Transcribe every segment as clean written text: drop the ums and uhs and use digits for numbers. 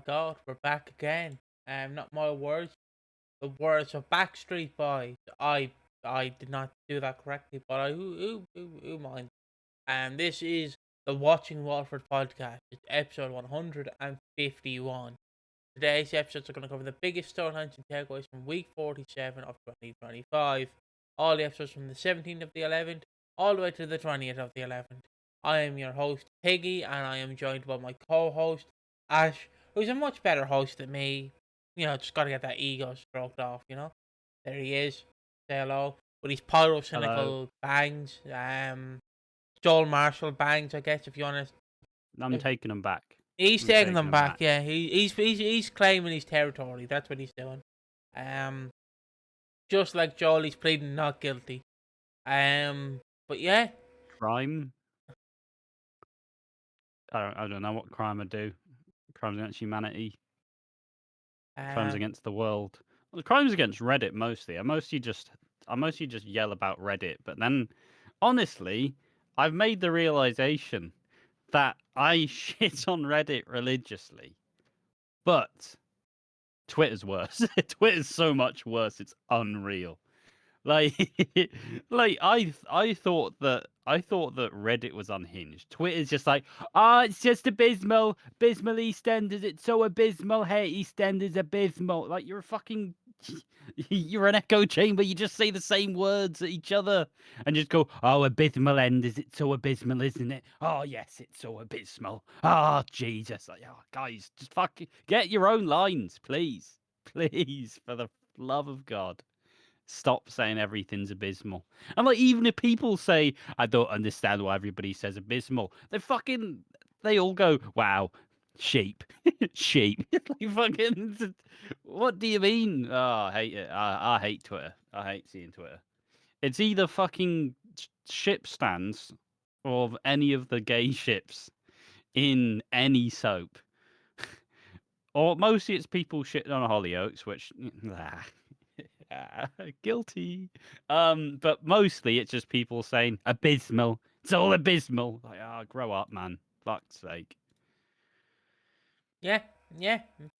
God, we're back again. Not my words, the words of Backstreet Boys. I did not do that correctly, but who mind? This is the Watching Walford podcast. It's episode 151. Today's episodes are going to cover the biggest storylines and takeaways from week 47 of 2025. All the episodes from the 17th of the 11th, all the way to the 20th of the 11th. I am your host, Piggy, and I am joined by my co-host, Ash, who's a much better host than me. Just got to get that ego stroked off. There he is. Say hello. With his pyrocynical bangs. Joel Marshall bangs, I guess, if you want to. I'm taking them back. He's taking them back, yeah. He's claiming his territory. That's what he's doing. Just like Joel, he's pleading not guilty. But yeah. Crime? I don't know what crime would do. Crimes against humanity. Crimes against the world. Well, crimes against Reddit mostly. I mostly just yell about Reddit. But then, honestly, I've made the realization that I shit on Reddit religiously, but Twitter's worse. Twitter's so much worse. It's unreal. Like, I thought that Reddit was unhinged. Twitter's just like, it's just abysmal. Abysmal EastEnders. It's so abysmal. Hey, EastEnders abysmal. Like you're an echo chamber. You just say the same words at each other and just go, oh, abysmal enders. It's so abysmal, isn't it? Oh yes, it's so abysmal. Oh Jesus. Like, oh, guys, just fucking get your own lines, please, please, for the love of God. Stop saying everything's abysmal. And like, even if people say, I don't understand why everybody says abysmal, they all go, wow, sheep. Sheep. Like, fucking, what do you mean? Oh, I hate it. I hate Twitter. I hate seeing Twitter. It's either fucking ship stands or any of the gay ships in any soap. Or mostly it's people shitting on Hollyoaks, which guilty. But mostly it's just people saying abysmal. It's all abysmal. Like, grow up, man. Fuck's sake. Yeah.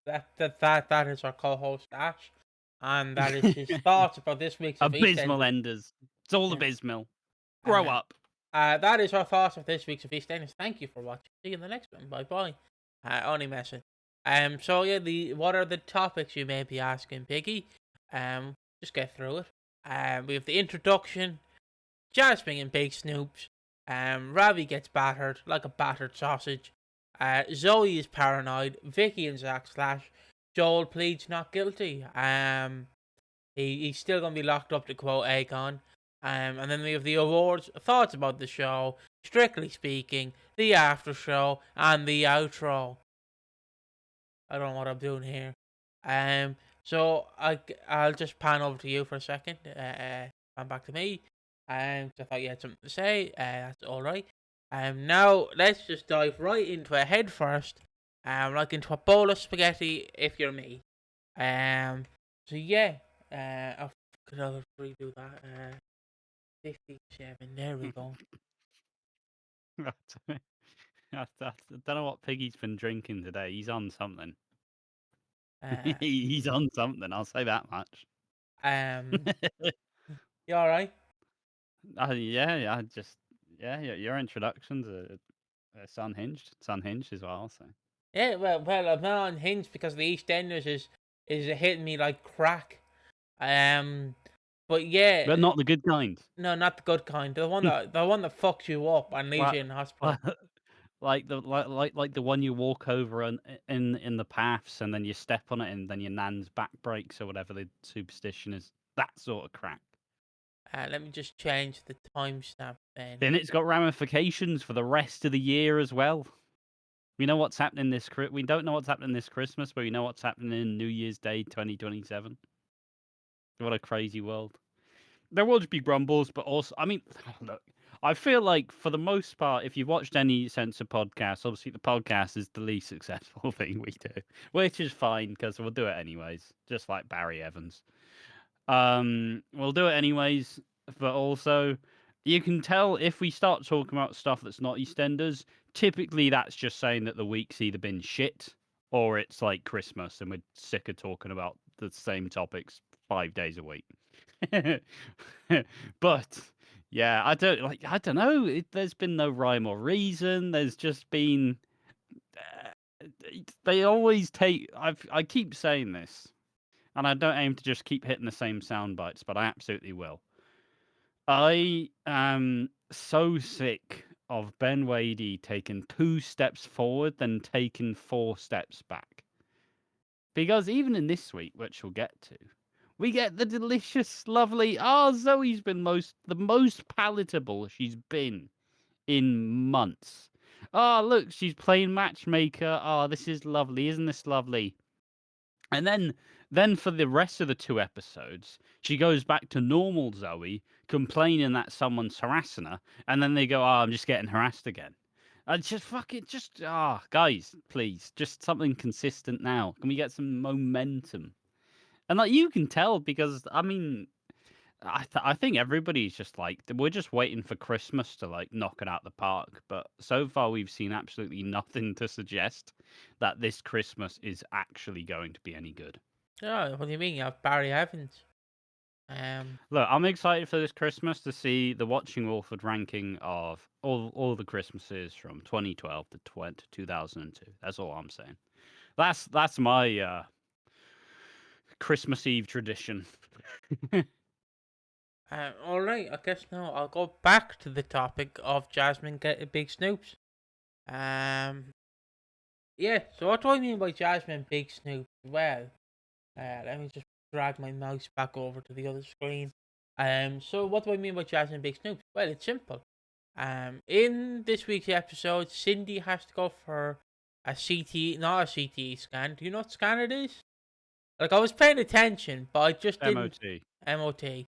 That is our co-host Ash, and that is his thoughts about this week's abysmal enders. It's all abysmal. Grow up. That is our thoughts of this week's of EastEnders. Thank you for watching. See you in the next one. Bye bye. Only messing. So yeah, what are the topics you may be asking, Piggy? Just get through it. We have the introduction. Jasmine and big snoops. Ravi gets battered like a battered sausage. Zoe is paranoid. Vikki and Zack / Joel pleads not guilty. He's still gonna be locked up, to quote Akon. And then we have the awards, thoughts about the show, strictly speaking, the after show, and the outro. I don't know what I'm doing here. So I'll just pan over to you for a second. Pan back to me. I thought you had something to say. That's all right. Now let's just dive right into it head first. Like into a bowl of spaghetti if you're me. So yeah. I'll redo that. 57. There we go. I don't know what Piggy's been drinking today. He's on something. He's on something. I'll say that much. You all right? Yeah. Your introductions it's unhinged. It's unhinged as well. So. Yeah, well, I'm not unhinged because the EastEnders is hitting me like crack. But yeah, but not the good kind. No, not the good kind. The one that fucks you up and leaves you in hospital. Like the one you walk over in the paths and then you step on it and then your nan's back breaks or whatever the superstition is. That sort of crack. Let me just change the timestamp then. Then it's got ramifications for the rest of the year as well. We know what's happening we don't know what's happening this Christmas, but we know what's happening in New Year's Day 2027. What a crazy world. There will just be grumbles, but also, I mean, look, I feel like for the most part, if you've watched any sense of podcast, obviously the podcast is the least successful thing we do, which is fine because we'll do it anyways, just like Barry Evans. We'll do it anyways, but also you can tell if we start talking about stuff that's not EastEnders, typically that's just saying that the week's either been shit or it's like Christmas and we're sick of talking about the same topics 5 days a week. But yeah, I don't know. There's been no rhyme or reason. There's just been they always take. I keep saying this, and I don't aim to just keep hitting the same sound bites, but I absolutely will. I am so sick of Ben Wadey taking 2 steps forward, then taking 4 steps back. Because even in this week, which we'll get to, we get the delicious, lovely. Zoe's been the most palatable she's been in months. Look, she's playing matchmaker. This is lovely, isn't this lovely? And then for the rest of the 2 episodes, she goes back to normal Zoe, complaining that someone's harassing her, and then they go, I'm just getting harassed again. Just fucking, guys, please, just something consistent now. Can we get some momentum? And like you can tell because I mean, I think everybody's just like we're just waiting for Christmas to like knock it out the park. But so far, we've seen absolutely nothing to suggest that this Christmas is actually going to be any good. Oh, what do you mean? You have Barry Evans. Look, I'm excited for this Christmas to see the Watching Walford ranking of all the Christmases from 2012 to 2002. That's all I'm saying. That's my Christmas Eve tradition. All right. I guess now I'll go back to the topic of Jasmine getting big snoops. Yeah. So what do I mean by Jasmine big snoops? Well, let me just drag my mouse back over to the other screen. So what do I mean by Jasmine big snoops? Well, it's simple. In this week's episode, Cindy has to go for a CT, not a CT scan. Do you know what scan it is? Like I was paying attention, but I just didn't. MOT. MOT.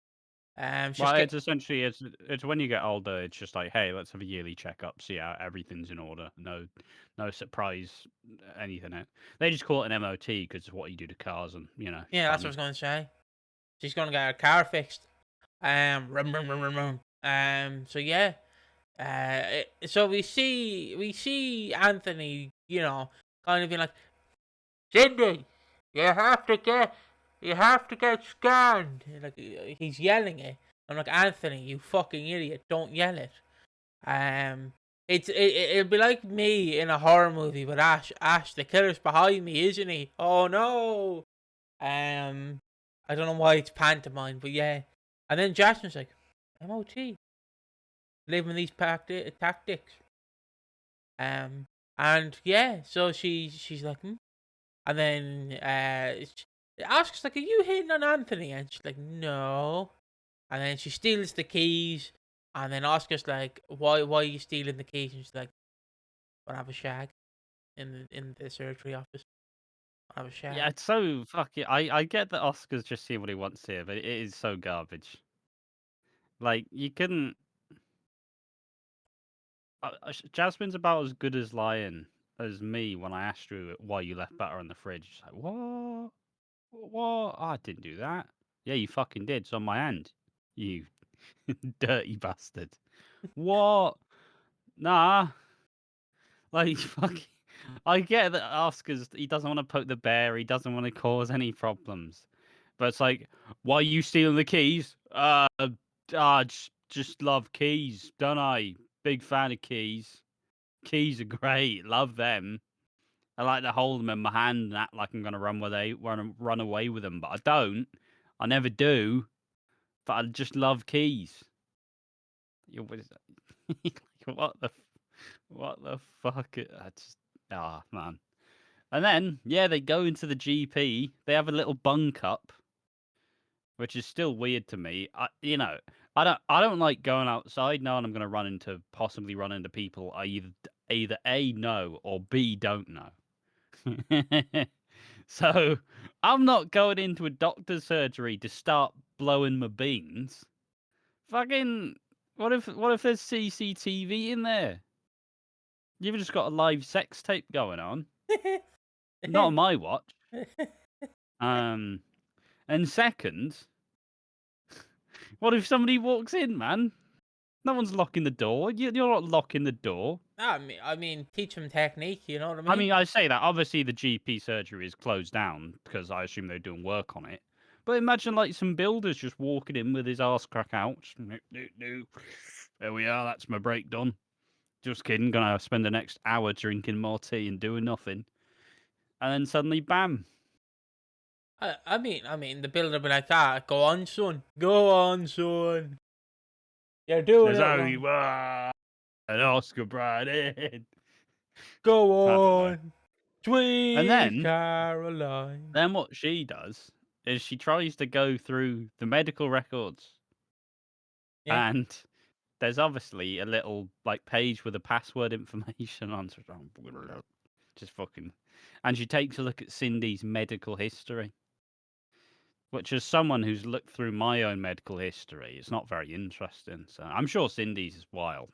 Well, it's essentially it's when you get older. It's just like, hey, let's have a yearly checkup, see how everything's in order. No surprise, anything. They just call it an MOT because it's what you do to cars, and Yeah, that's what I was going to say. She's going to get her car fixed. Rum, rum, rum, rum, rum. So yeah. So we see Anthony, kind of being like, Cindy, you have to get scanned. Like he's yelling it. I'm like, Anthony, you fucking idiot! Don't yell it. It'll be like me in a horror movie with Ash. Ash, the killer's behind me, isn't he? Oh no. I don't know why it's pantomime, but yeah. And then Jasmine's like, MOT, living these tactics. And yeah, so she's like, and then she asks like, "Are you hitting on Anthony?" And she's like, "No." And then she steals the keys, and then Oscar's like, "Why are you stealing the keys?" And she's like, "Wanna have a shag in the surgery office? Wanna have a shag?" Yeah, it's so fucking. I get that Oscar's just seeing what he wants here, but it is so garbage. Like you couldn't. Jasmine's about as good as lying as me when I asked you why you left butter on the fridge. She's like, what? What? I didn't do that. Yeah, you fucking did. It's on my hand. You dirty bastard. What? Nah. Like, fuck. I get that Oscar's. He doesn't want to poke the bear. He doesn't want to cause any problems. But it's like, why are you stealing the keys? Just love keys, don't I? Big fan of keys. Keys are great. Love them. I like to hold them in my hand and act like I'm gonna run away with them, but I don't. I never do. But I just love keys. What is that? What the fuck? Man. And then they go into the GP. They have a little bunk up, which is still weird to me. I don't like going outside knowing I'm gonna possibly run into people I either A know or B don't know. So I'm not going into a doctor's surgery to start blowing my beans. Fucking what if there's CCTV in there? You've just got a live sex tape going on. Not on my watch. And second, what if somebody walks in, man? No one's locking the door. You're not locking the door. I mean, teach them technique. You know what I I mean? mean, I say that obviously the GP surgery is closed down because I assume they're doing work on it. But imagine like some builders just walking in with his arse crack out. No. There we are. That's my break done. Just kidding. Gonna spend the next hour drinking more tea and doing nothing. And then suddenly, bam. I mean, the builder be like, go on, son. Go on, son. You're doing There's it how wrong. you are. An Oscar brought in. Go I don't know. on, And sweet then Caroline. what she does is she tries to go through the medical records, Yeah. and there's obviously a little like page with the password information on. So just fucking, and she takes a look at Cindy's medical history, which, as someone who's looked through my own medical history, it's not very interesting. So I'm sure Cindy's is wild.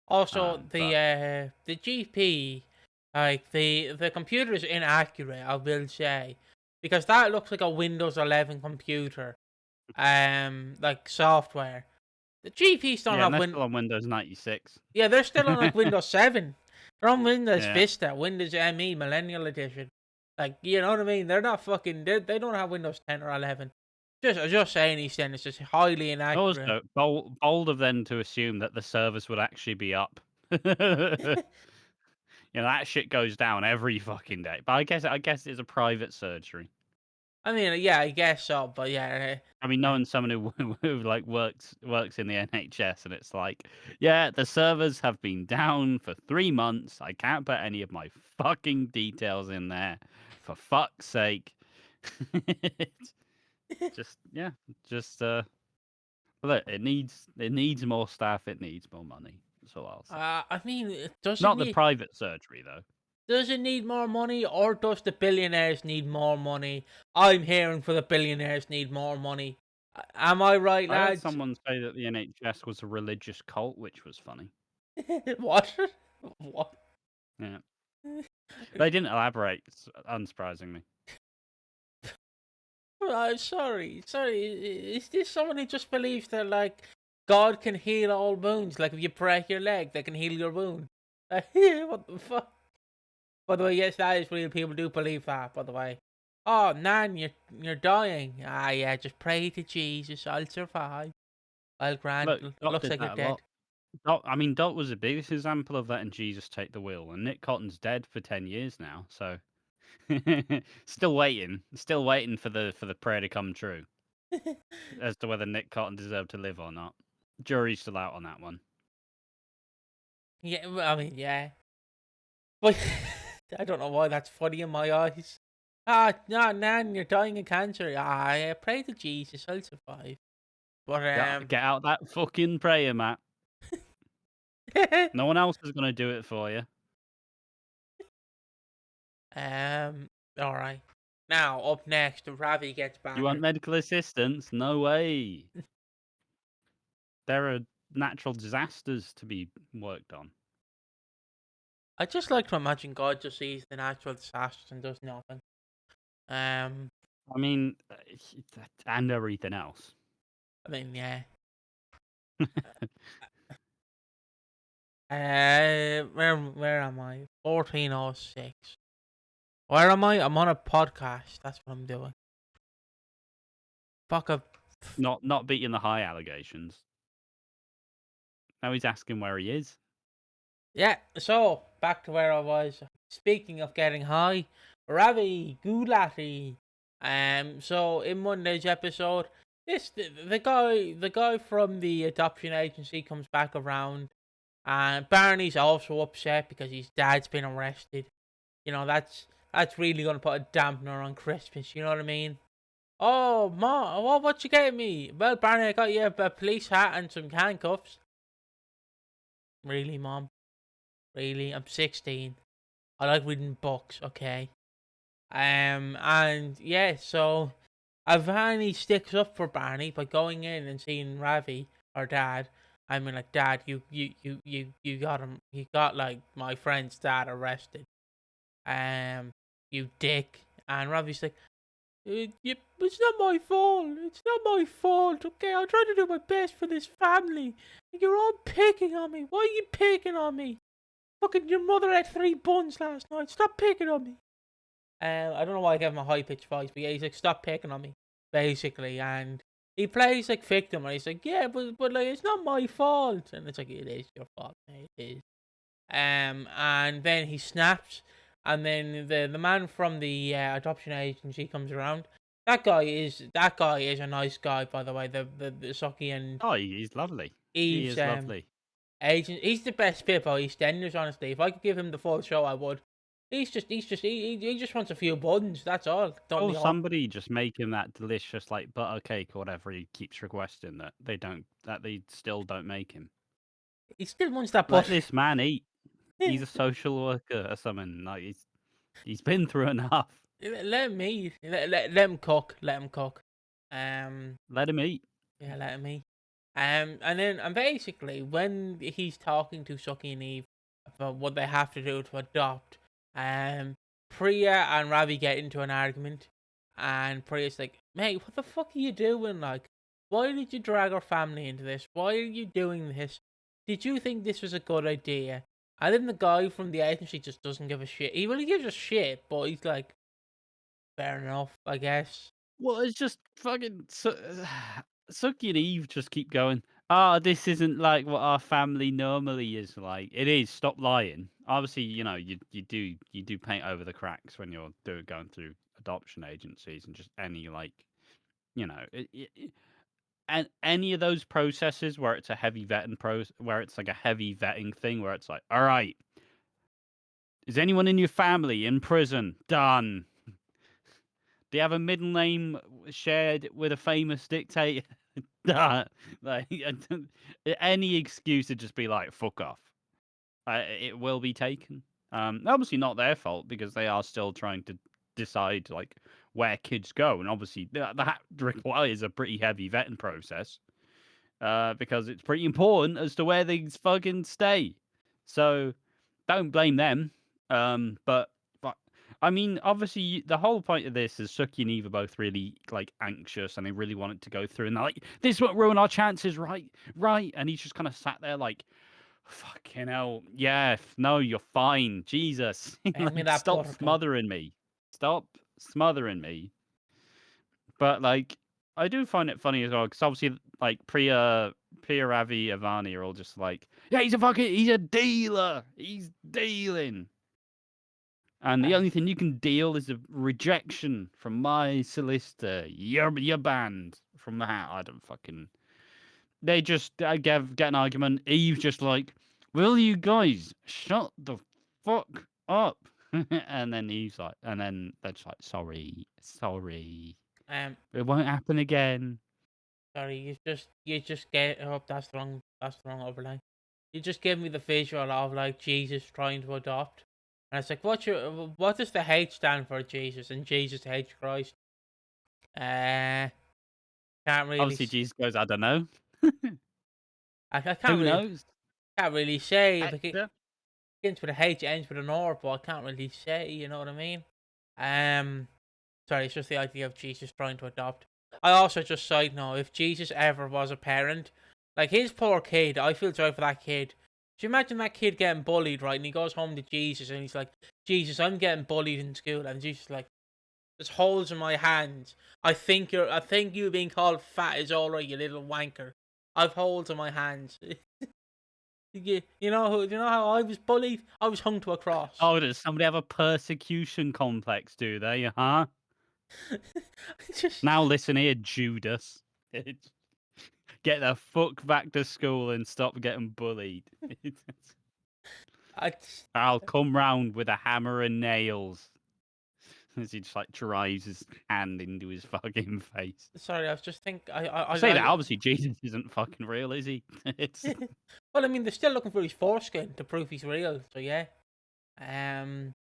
Also, But the GP, like the computer is inaccurate. I will say, because that looks like a Windows 11 computer, like software. The GPs don't yeah, and have they're still on Windows 96. Yeah, they're still on like Windows 7. They're on Windows Yeah. Vista, Windows ME, Millennial Edition. Like, you know what I mean? They're not fucking. They don't have Windows 10 or 11. Just saying, EastEnders, it's just highly inaccurate. Also, bold of them to assume that the service would actually be up. That shit goes down every fucking day. But I guess it's a private surgery. I mean, yeah, I guess so, but yeah. I mean, knowing someone who like works in the NHS, and it's like, yeah, the servers have been down for 3 months. I can't put any of my fucking details in there. For fuck's sake. just yeah, just look, it needs more staff. It needs more money. That's all I'll say. I mean, does it Not the need private surgery though. does it need more money, or does the billionaires need more money? I'm hearing for the billionaires need more money. Am I right, I heard lads? someone say that the NHS was a religious cult, which was funny. What? What? Yeah, they didn't elaborate, unsurprisingly. Sorry. Is this someone who just believes that like God can heal all wounds? Like if you break your leg, they can heal your wound. What the fuck? By the way, yes, that is real. People do believe that. By the way. Oh, Nan, you're dying. Ah, yeah. Just pray to Jesus. I'll survive. I'll grant. Look, Dot Looks did like you're that a dead. lot. Dot was the biggest example of letting Jesus take the wheel, and Nick Cotton's dead for 10 years now, so still waiting for the prayer to come true as to whether Nick Cotton deserved to live or not. Jury's still out on that one. Yeah, well, I mean, yeah. But I don't know why that's funny in my eyes. Ah, no, Nan, you're dying of cancer. Ah, yeah, pray to Jesus. I'll survive. But Get out that fucking prayer, Matt. No one else is gonna do it for you. All right. Now up next, Ravi gets You want battered. medical assistance? No way. There are natural disasters to be worked on. I just like to imagine God just sees the natural disasters and does nothing. I mean, and everything else. I mean, yeah. Where am I? 1406. Where am I? I'm on a podcast. That's what I'm doing. Fuck up. Not beating the high allegations. Now he's asking where he is. Yeah. So back to where I was. Speaking of getting high, Ravi Gulati. So in Monday's episode, the guy from the adoption agency comes back around, and Barney's also upset because his dad's been arrested. You know, that's really gonna put a dampener on Christmas. You know what I mean? Oh, Ma, what you getting me? Well, Barney, I got you a police hat and some handcuffs. Really, Mom? Really? I'm 16. I like reading books. Okay. And yeah, so Ivani sticks up for Barney by going in and seeing Ravi, her dad. I mean, like, Dad, you got him. You got like my friend's dad arrested. You dick. And Ravi's like, it's not my fault. It's not my fault. Okay, I'll try to do my best for this family. You're all picking on me. Why are you picking on me? Fucking your mother ate 3 buns last night. Stop picking on me. I don't know why I gave him a high pitched voice, but yeah, he's like, stop picking on me, basically. And he plays like victim, and he's like, yeah, but like it's not my fault, and it's like it is your fault, mate. It is. And then he snaps, and then the man from the adoption agency comes around. That guy is a nice guy, by the way. The Saki and Oh, he's lovely. He Eve's is lovely. agent. He's the best bit about EastEnders, honestly. If I could give him the full show, I would. He just wants a few buns. That's all. Don't Oh, be all. somebody just make him that delicious like butter cake or whatever he keeps requesting that they still don't make him. He still wants that Let butter. this man eat. He's a social worker or something. Like he's been through enough. Let him eat. Let him cook. Let him cook. Let him eat. Yeah, let him eat. And basically when he's talking to Suki and Eve about what they have to do to adopt, Priya and Ravi get into an argument, and Priya's like, "Mate, what the fuck are you doing? Like, why did you drag our family into this? Why are you doing this? Did you think this was a good idea?" And then the guy from the agency just doesn't give a shit. He gives a shit, but he's like, fair enough, I guess. Well, it's just fucking Suki and Eve just keep going. Ah, this isn't like what our family normally is like. It is. Stop lying. Obviously, you do paint over the cracks when you're going through adoption agencies and just any like and any of those processes where it's a heavy where it's like a heavy vetting thing where it's like, all right, is anyone in your family in prison? Done. Do you have a middle name shared with a famous dictator? Like, any excuse to just be like, fuck off. It will be taken. Obviously not their fault because they are still trying to decide like where kids go, and obviously that requires a pretty heavy vetting process. Because it's pretty important as to where these fucking stay. So don't blame them. But I mean, obviously, the whole point of this is Suki and Eve are both really like anxious, and they really want it to go through. And they're like, "This won't ruin our chances, right? Right?" And he's just kind of sat there like, "Fucking hell, yeah, no, you're fine, Jesus, Bring me like, that stop butter, cunt. smothering me, stop smothering me." But like, I do find it funny as well because obviously, like Priya, Ravi, Avani are all just like, "Yeah, he's a dealer, he's dealing." And the only thing you can deal is a rejection from my solicitor. You're banned from that. I don't fucking. They just get an argument. Eve's just like, "Will you guys shut the fuck up?" And then Eve's like, and then they're just like, sorry. Um, It won't happen again." Sorry, you just get oh that's the wrong overlay. You just gave me the visual of like Jesus trying to adopt, and it's like what does the H stand for, Jesus? And Jesus H Christ. Uh, can't really Obviously, Jesus goes, "I don't know. I can't Who really knows?" say if it Hector. begins with a H, ends with an R, but I can't really say. You know what I mean? Um, Sorry, it's just the idea of Jesus trying to adopt. I also just side note, if Jesus ever was a parent, like his poor kid, I feel sorry for that kid. Do you imagine that kid getting bullied, right? And he goes home to Jesus and he's like, Jesus, I'm getting bullied in school, and Jesus is like, there's holes in my hands. I think you being called fat is alright, you little wanker. I've holes in my hands. You know how I was bullied? I was hung to a cross. Oh, does somebody have a persecution complex? Do they? Huh? Just Now listen here, Judas. Get the fuck back to school and stop getting bullied. I I'll come round with a hammer and nails. As he just like drives his hand into his fucking face. sorry, I was just think I say that obviously Jesus isn't fucking real, is he? It's well, I mean, they're still looking for his foreskin to prove he's real. So yeah, the one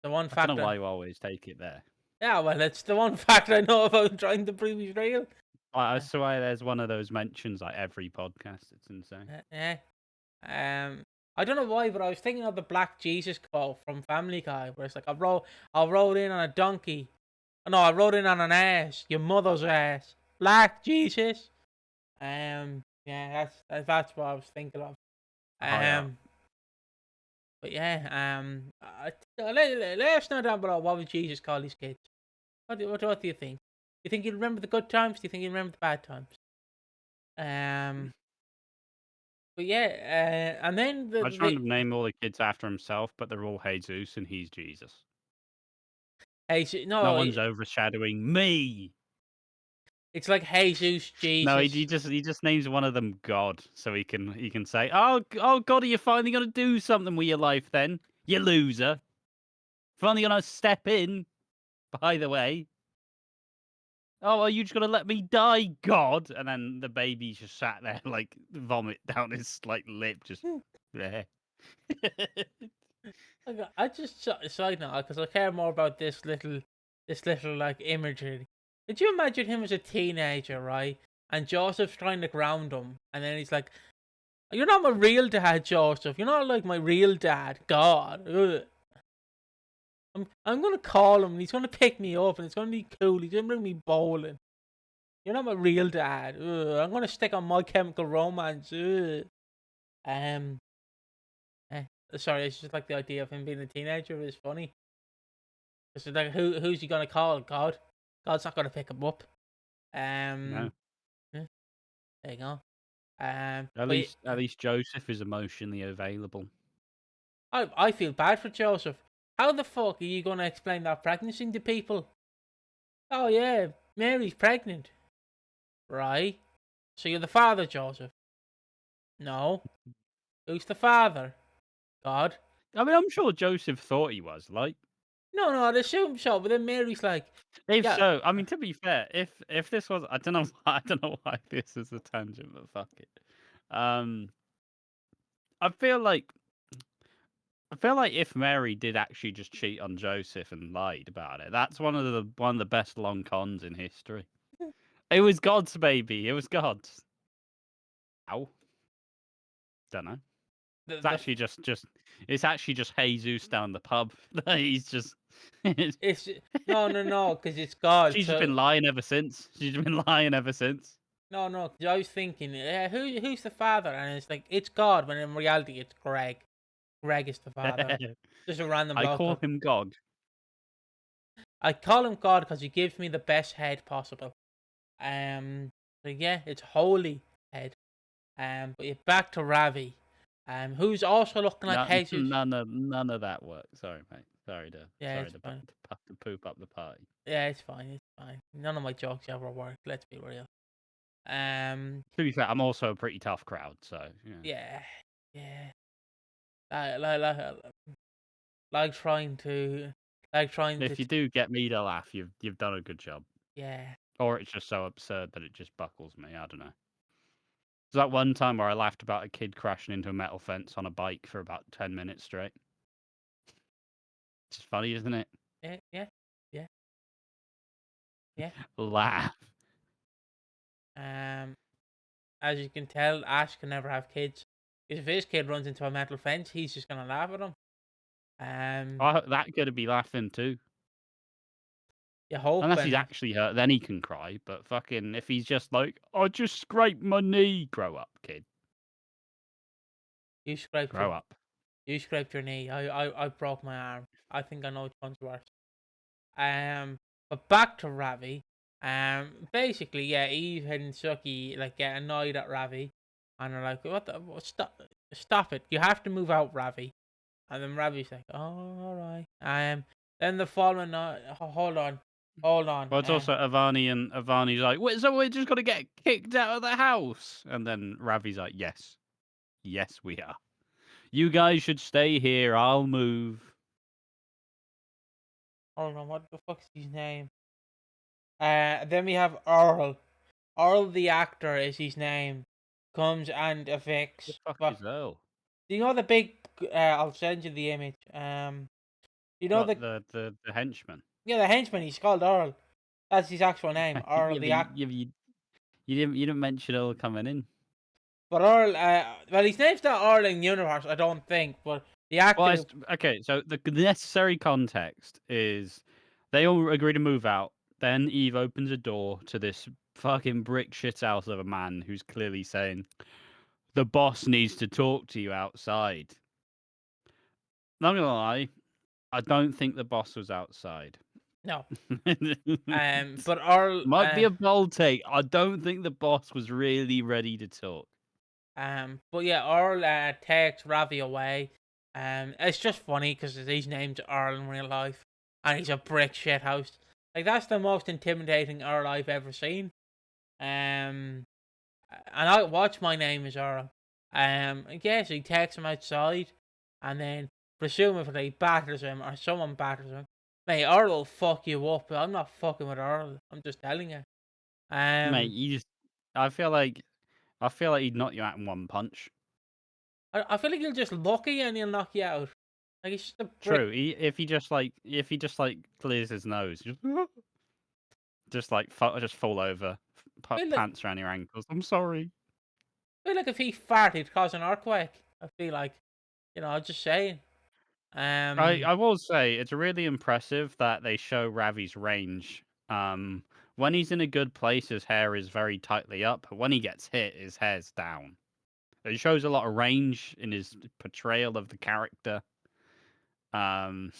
I don't know factor. why you always take it there. Yeah, well, it's the one factor I know about trying to prove he's real. I swear there's one of those mentions like every podcast. It's insane. Yeah. I don't know why, but I was thinking of the Black Jesus quote from Family Guy, where it's like, I rode in on a donkey. No, I rode in on an ass, your mother's ass. Black Jesus. Yeah, that's what I was thinking of. High up. But yeah, let us know down below what would Jesus call his kids. What do you think? Do you think he'll remember the good times? Do you think he'll remember the bad times? But yeah, and then I was trying to name all the kids after himself, but they're all Jesus and he's Jesus. No no, one's overshadowing me. it's like Jesus, No, Jesus. he just names one of them God, so he can say, oh God, are you finally gonna do something with your life then, you loser? Finally gonna step in. By the way, oh, are you just gonna let me die, God? And then the baby just sat there like vomit down his like lip, just there. I just side note because I care more about this little like imagery. Could you imagine him as a teenager, right? And Joseph's trying to ground him, and then he's like, "You're not my real dad, Joseph. You're not like my real dad, God." Ugh. I'm gonna call him, and he's gonna pick me up, and it's gonna be cool. He's gonna bring me bowling. You're not my real dad. Ugh. I'm gonna stick on My Chemical Romance. Ugh. Um. Sorry, it's just like the idea of him being a teenager is funny. It's like who's he gonna call? God. God's not gonna pick him up. No, Yeah, there you go. at But least Joseph is emotionally available. I feel bad for Joseph. How the fuck are you gonna explain that pregnancy to people? Oh yeah, Mary's pregnant, right? So you're the father, Joseph? No. Who's the father? God. I mean, I'm sure Joseph thought he was like. No, I'd assume so. But then Mary's like, If yeah, so, I mean, to be fair, if this was, I don't know, I don't know why this is a tangent, but fuck it. Um, I feel like if Mary did actually just cheat on Joseph and lied about it, that's one of the best long cons in history. It was God's baby. It was God's. Ow. Don't know. the, It's the actually it's actually just Jesus down the pub. He's just it's no, because it's God. she's just So been lying ever since. She's been lying ever sins. no, 'cause I was thinking, who's the father? And it's like it's God, when in reality it's Greg. Greg is the father. Just a random I call bloke. him God. I call him God because he gives me the best head possible. So yeah, it's holy head. But yeah, back to Ravi, who's also looking like No, Jesus. none of that works. Sorry, mate. Yeah, Sorry it's fine. to poop up the party. Yeah, it's fine. It's fine. None of my jokes ever work. Let's be real. Um, To be fair, I'm also a pretty tough crowd, so yeah. yeah, yeah. Like trying to, like trying to, If you do get me to laugh, you've done a good job. yeah. Or it's just so absurd that it just buckles me. I don't know. There's that one time where I laughed about a kid crashing into a metal fence on a bike for about 10 minutes straight. It's funny, isn't it? Yeah, yeah, yeah. Laugh. Um, as you can tell, Ash can never have kids. Because if his kid runs into a metal fence, he's just gonna laugh at him. That could be laughing too. You Unless he's hoping actually hurt, then he can cry. But fucking, if he's just like, I just scraped my knee. Grow up, kid. you scraped your Grow up. you scraped your knee. I broke my arm. I think I know which one's worse. But back to Ravi. Basically, yeah, Eve and Suki like get annoyed at Ravi, and they're like, stop it! You have to move out, Ravi." And then Ravi's like, "Oh, all right." Then the following night, hold on, hold on. Well, it's also Avani's like, wait, so we're just gonna get kicked out of the house? And then Ravi's like, yes, we are. You guys should stay here. I'll move. Hold on, what the fuck's his name? Then we have Earl. Earl, the actor, is his name. Comes and The evicts. fuck Fuck. is Earl? Do you know the big? I'll send you the image. You know What the the henchman? yeah, the henchman. He's called Earl. That's his actual name, Earl Yeah, the but act. you didn't mention Earl coming in. But Earl, well, his name's not Earl in universe, I don't think. But the actor, Well, okay. So the necessary context is they all agree to move out. Then Eve opens a door to this fucking brick shit house of a man who's clearly saying, the boss needs to talk to you outside. Not gonna lie, I don't think the boss was outside. No. But Earl, Might be a bold take. I don't think the boss was really ready to talk. but yeah, Earl takes Ravi away. It's just funny because his name's Earl in real life, and he's a brick shithouse. Like that's the most intimidating Earl I've ever seen. And I watch My Name is Earl. I guess he takes him outside, and then presumably batters him or someone batters him. Mate, Earl will fuck you up. I'm not fucking with Earl. I'm just telling you. Mate, you just I feel like he'd knock you out in one punch. I feel like he'll just look at you and he'll knock you out. Like he's just a brick. True. If he just clears his nose, just fall over, I feel like pants around your ankles. I'm sorry. if he farted, he'd cause an earthquake. I feel like, I'm just saying. I will say it's really impressive that they show Ravi's range. When he's in a good place, his hair is very tightly up. But when he gets hit, his hair's down. It shows a lot of range in his portrayal of the character. Um,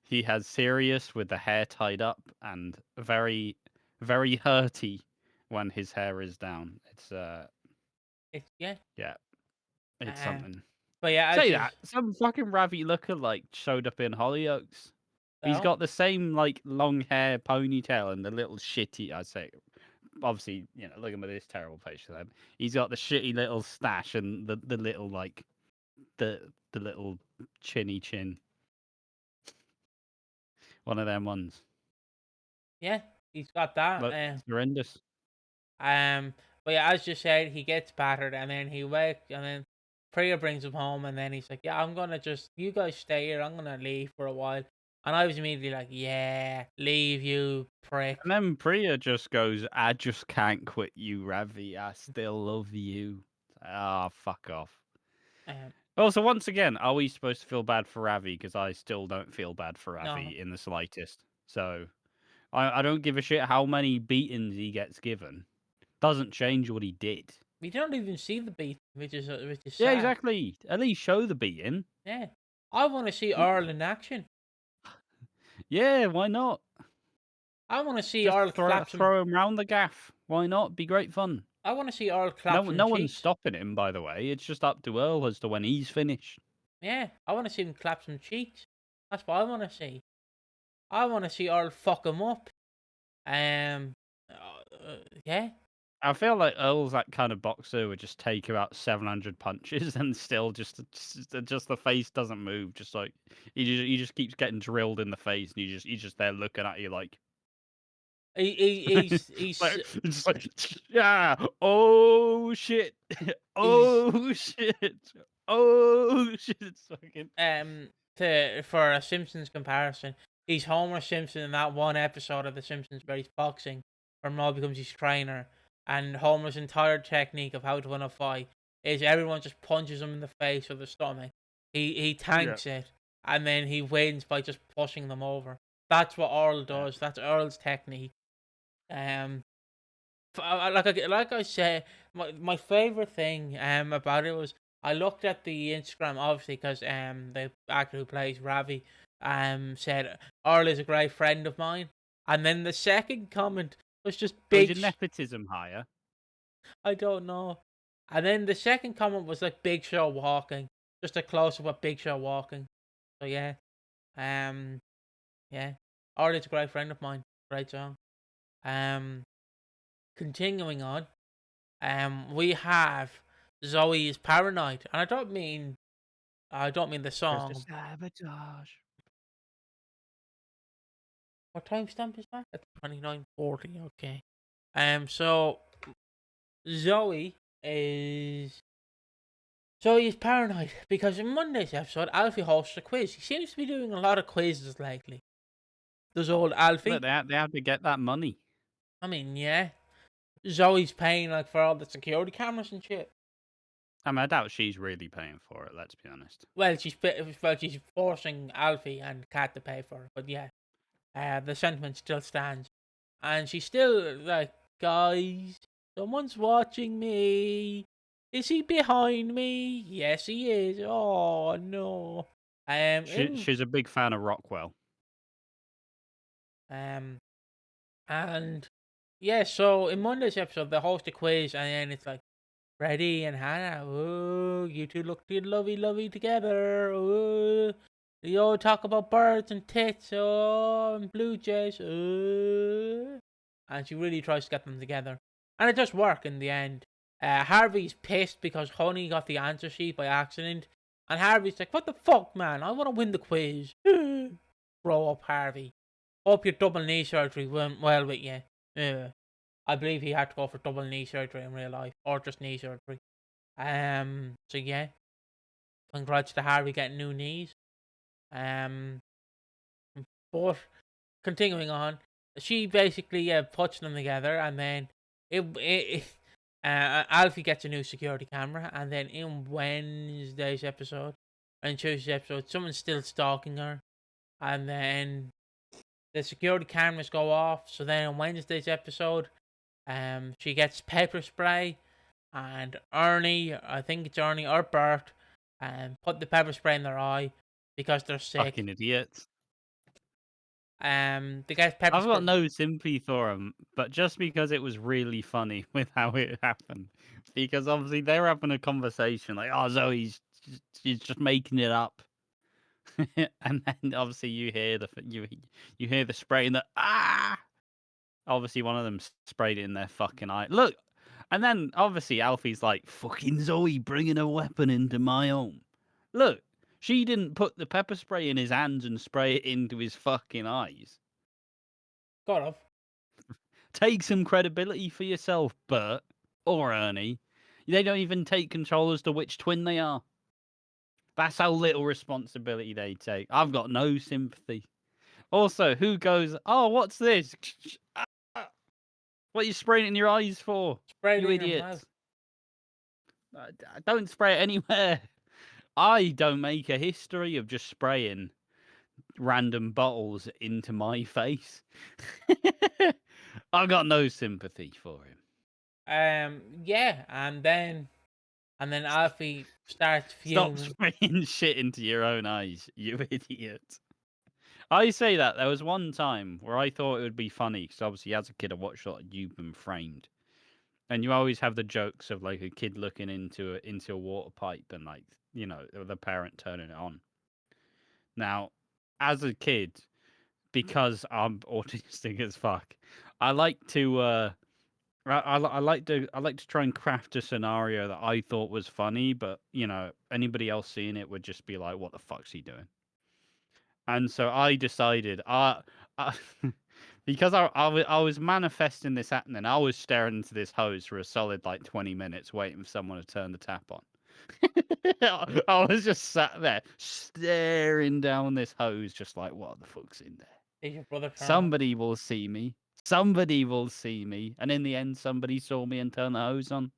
he has serious with the hair tied up and very, very hurty when his hair is down. Yeah. Yeah, it's Uh, something. but yeah, Say that some fucking Ravi lookalike showed up in Hollyoaks. He's so got the same like long hair ponytail and the little shitty. I say, obviously, look at him with this terrible face. Then he's got the shitty little stash and the little like the little chinny chin. One of them ones. yeah, he's got that. Look, it's horrendous. But yeah, as you said, he gets battered, and then he wakes, and then Priya brings him home, and then he's like, "Yeah, I'm gonna you guys stay here. I'm gonna leave for a while." And I was immediately like, "Yeah, leave you prick." And then Priya just goes, "I just can't quit you, Ravi. I still love you." Ah, fuck off. Um, Also, once again, are we supposed to feel bad for Ravi? Because I still don't feel bad for no, Ravi in the slightest. So I don't give a shit how many beatings he gets given. Doesn't change what he did. we don't even see the beat, which is Yeah, sad. exactly. At least show the beating. Yeah, I want to see Earl in action. Yeah, why not? I want to see Just Earl clap some. throw him round the gaff. Why not? Be great fun. I want to see Earl No, clap some no one's cheeks. stopping him, by the way. It's just up to Earl as to when he's finished. Yeah, I want to see him clap some cheeks. That's what I want to see. I want to see Earl fuck him up. Yeah. I feel like Earl's that kind of boxer who would just take about 700 punches and still just the face doesn't move. Just like he just keeps getting drilled in the face, and he's just there looking at you like He's it's just like yeah, oh shit, oh shit, oh shit. It's fucking for a Simpsons comparison, he's Homer Simpson in that one episode of The Simpsons where he's boxing, where Moe becomes his trainer, and Homer's entire technique of how to win a fight is everyone just punches him in the face or the stomach. He tanks it, and then he wins by just pushing them over. That's what Earl does. That's Earl's technique. Like I said, my favorite thing about it was I looked at the Instagram obviously because the actor who plays Ravi said Earl is a great friend of mine, and then the second comment was just big. Did nepotism higher? I don't know. And then the second comment was like Big Show walking, just a close up of Big Show walking. So yeah, yeah, Earl is a great friend of mine. Great song. Continuing on, we have Zoe is paranoid, and I don't mean the song. Sabotage. What timestamp is that? At 29:40. Okay. So Zoe is paranoid because in Monday's episode, Alfie hosts a quiz. He seems to be doing a lot of quizzes lately. Does old Alfie? Look, they have to get that money. I mean, yeah. Zoe's paying like for all the security cameras and shit. I mean, I doubt she's really paying for it. Let's be honest. Well, she's forcing Alfie and Kat to pay for it, but yeah, the sentiment still stands, and she's still like, guys, someone's watching me. Is he behind me? Yes, he is. Oh no. In She's a big fan of Rockwell. um, and yeah, so in Monday's episode, they host a quiz, and then it's like Freddie and Hannah. Oh, you two look too lovey together. Oh, you all talk about birds and tits. Oh, and blue jays. Oh, and she really tries to get them together, and it does work in the end. Harvey's pissed because Honey got the answer sheet by accident, and Harvey's like, "What the fuck, man? I want to win the quiz." Grow up, Harvey. Hope your double knee surgery went well with you. I believe he had to go for double knee surgery in real life, or just knee surgery. So yeah, congrats to Harvey getting new knees. Um, but continuing on, she basically puts them together, and then Alfie gets a new security camera, and then in Wednesday's episode, and Tuesday's episode, someone's still stalking her, and then the security cameras go off. So then on Wednesday's episode, she gets pepper spray, and Ernie, I think it's Ernie or Bert, put the pepper spray in their eye because they're sick. Fucking idiots. They get pepper I've spray. got no sympathy for them, but just because it was really funny with how it happened, because obviously they're having a conversation like, "Oh, she's just making it up," and then obviously you hear you hear the spray and the ah. Obviously, one of them sprayed it in their fucking eye. Look, and then obviously Alfie's like, "Fucking Zoe, bringing a weapon into my home." Look, she didn't put the pepper spray in his hands and spray it into his fucking eyes. Got off. Take some credibility for yourself, Bert or Ernie. They don't even take control as to which twin they are. That's how little responsibility they take. I've got no sympathy. Also, who goes, "Oh, what's this? What are you spraying it in your eyes for? Spray it You in your idiots. mouth. Don't spray it anywhere." I don't make a history of just spraying random bottles into my face. I've got no sympathy for him. Yeah, and then Alfie starts Stop fuming. spraying shit into your own eyes, you idiot. I say that there was one time where I thought it would be funny because obviously as a kid I watched a lot of You've Been Framed, and you always have the jokes of like a kid looking into a water pipe and like the parent turning it on. Now, as a kid, because I'm autistic as fuck, I like to I like to try and craft a scenario that I thought was funny, but anybody else seeing it would just be like, "What the fuck's he doing?" And so I decided, because I was manifesting this happening, I was staring into this hose for a solid like 20 minutes, waiting for someone to turn the tap on. I was just sat there staring down this hose, just like, "What the fuck's in there? Is your brother turn up? Somebody will see me. Somebody will see me." And in the end, somebody saw me and turned the hose on.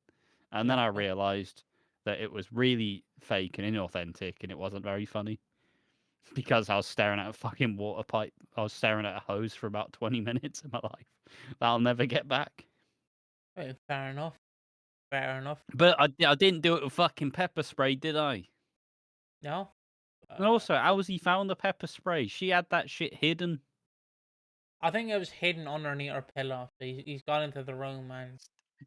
And then I No. realized that it was really fake and inauthentic, and it wasn't very funny because I was staring at a fucking water pipe. I was staring at a hose for about 20 minutes of my life that I'll never get back. Well, fair enough. Fair enough. But I didn't do it with fucking pepper spray, did I? No. And also, how has he found the pepper spray? She had that shit hidden. I think it was hidden underneath her pillow. So he's gone into the room, and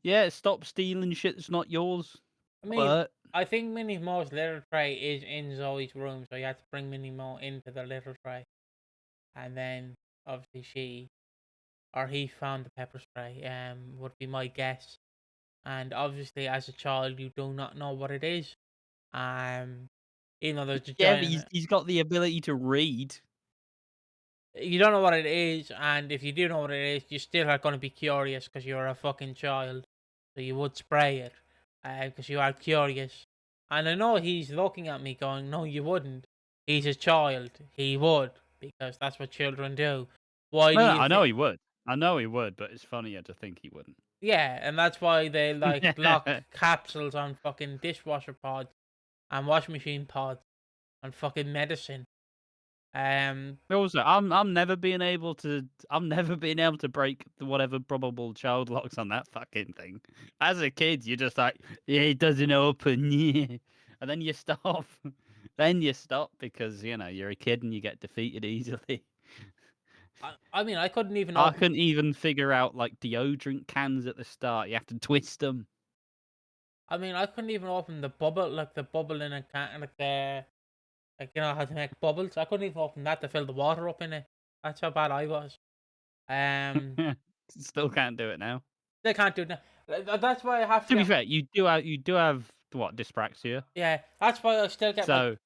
Yeah, stop stealing shit that's not yours. I mean, But I think Minnie Mo's litter tray is in Zoe's room, so you have to bring Minnie Mo into the litter tray, and then obviously she or he found the pepper spray. Would be my guess. And obviously, as a child, you do not know what it is. Even though there's a yeah, but giant, he's got the ability to read. you don't know what it is, and if you do know what it is, you still are going to be curious because you're a fucking child. So you would spray it because you are curious. And I know he's looking at me going, "No, you wouldn't." He's a child. He would because that's what children do. Why do No, you I know think? he would. I know he would, but it's funnier to think he wouldn't. Yeah, and that's why they like lock capsules on fucking dishwasher pods and washing machine pods and fucking medicine. Also, I'm never being able to break whatever probable child locks on that fucking thing. As a kid, you're just like, "Yeah, it doesn't open," yeah, and then you stop. Then you stop because you're a kid and you get defeated easily. I mean, I couldn't even I open. couldn't even figure out like deodorant cans at the start. You have to twist them. I mean, I couldn't even open the bubble, like the bubble in a can, like how to make bubbles. I couldn't even open that to fill the water up in it. That's how bad I was. Um, Still can't do it now. they can't do that. That's why I have to To be get. fair, you do have what, dyspraxia. Yeah, that's why I still get my. So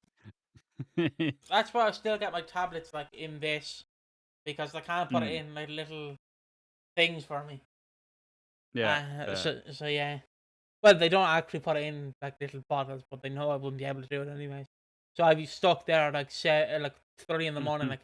That's why I still get my tablets like in this because they can't put it mm, in like little things for me. yeah, yeah. So yeah. Well, they don't actually put it in like little bottles, but they know I wouldn't be able to do it anyways. So I'd be stuck there like like 3 in the morning, like,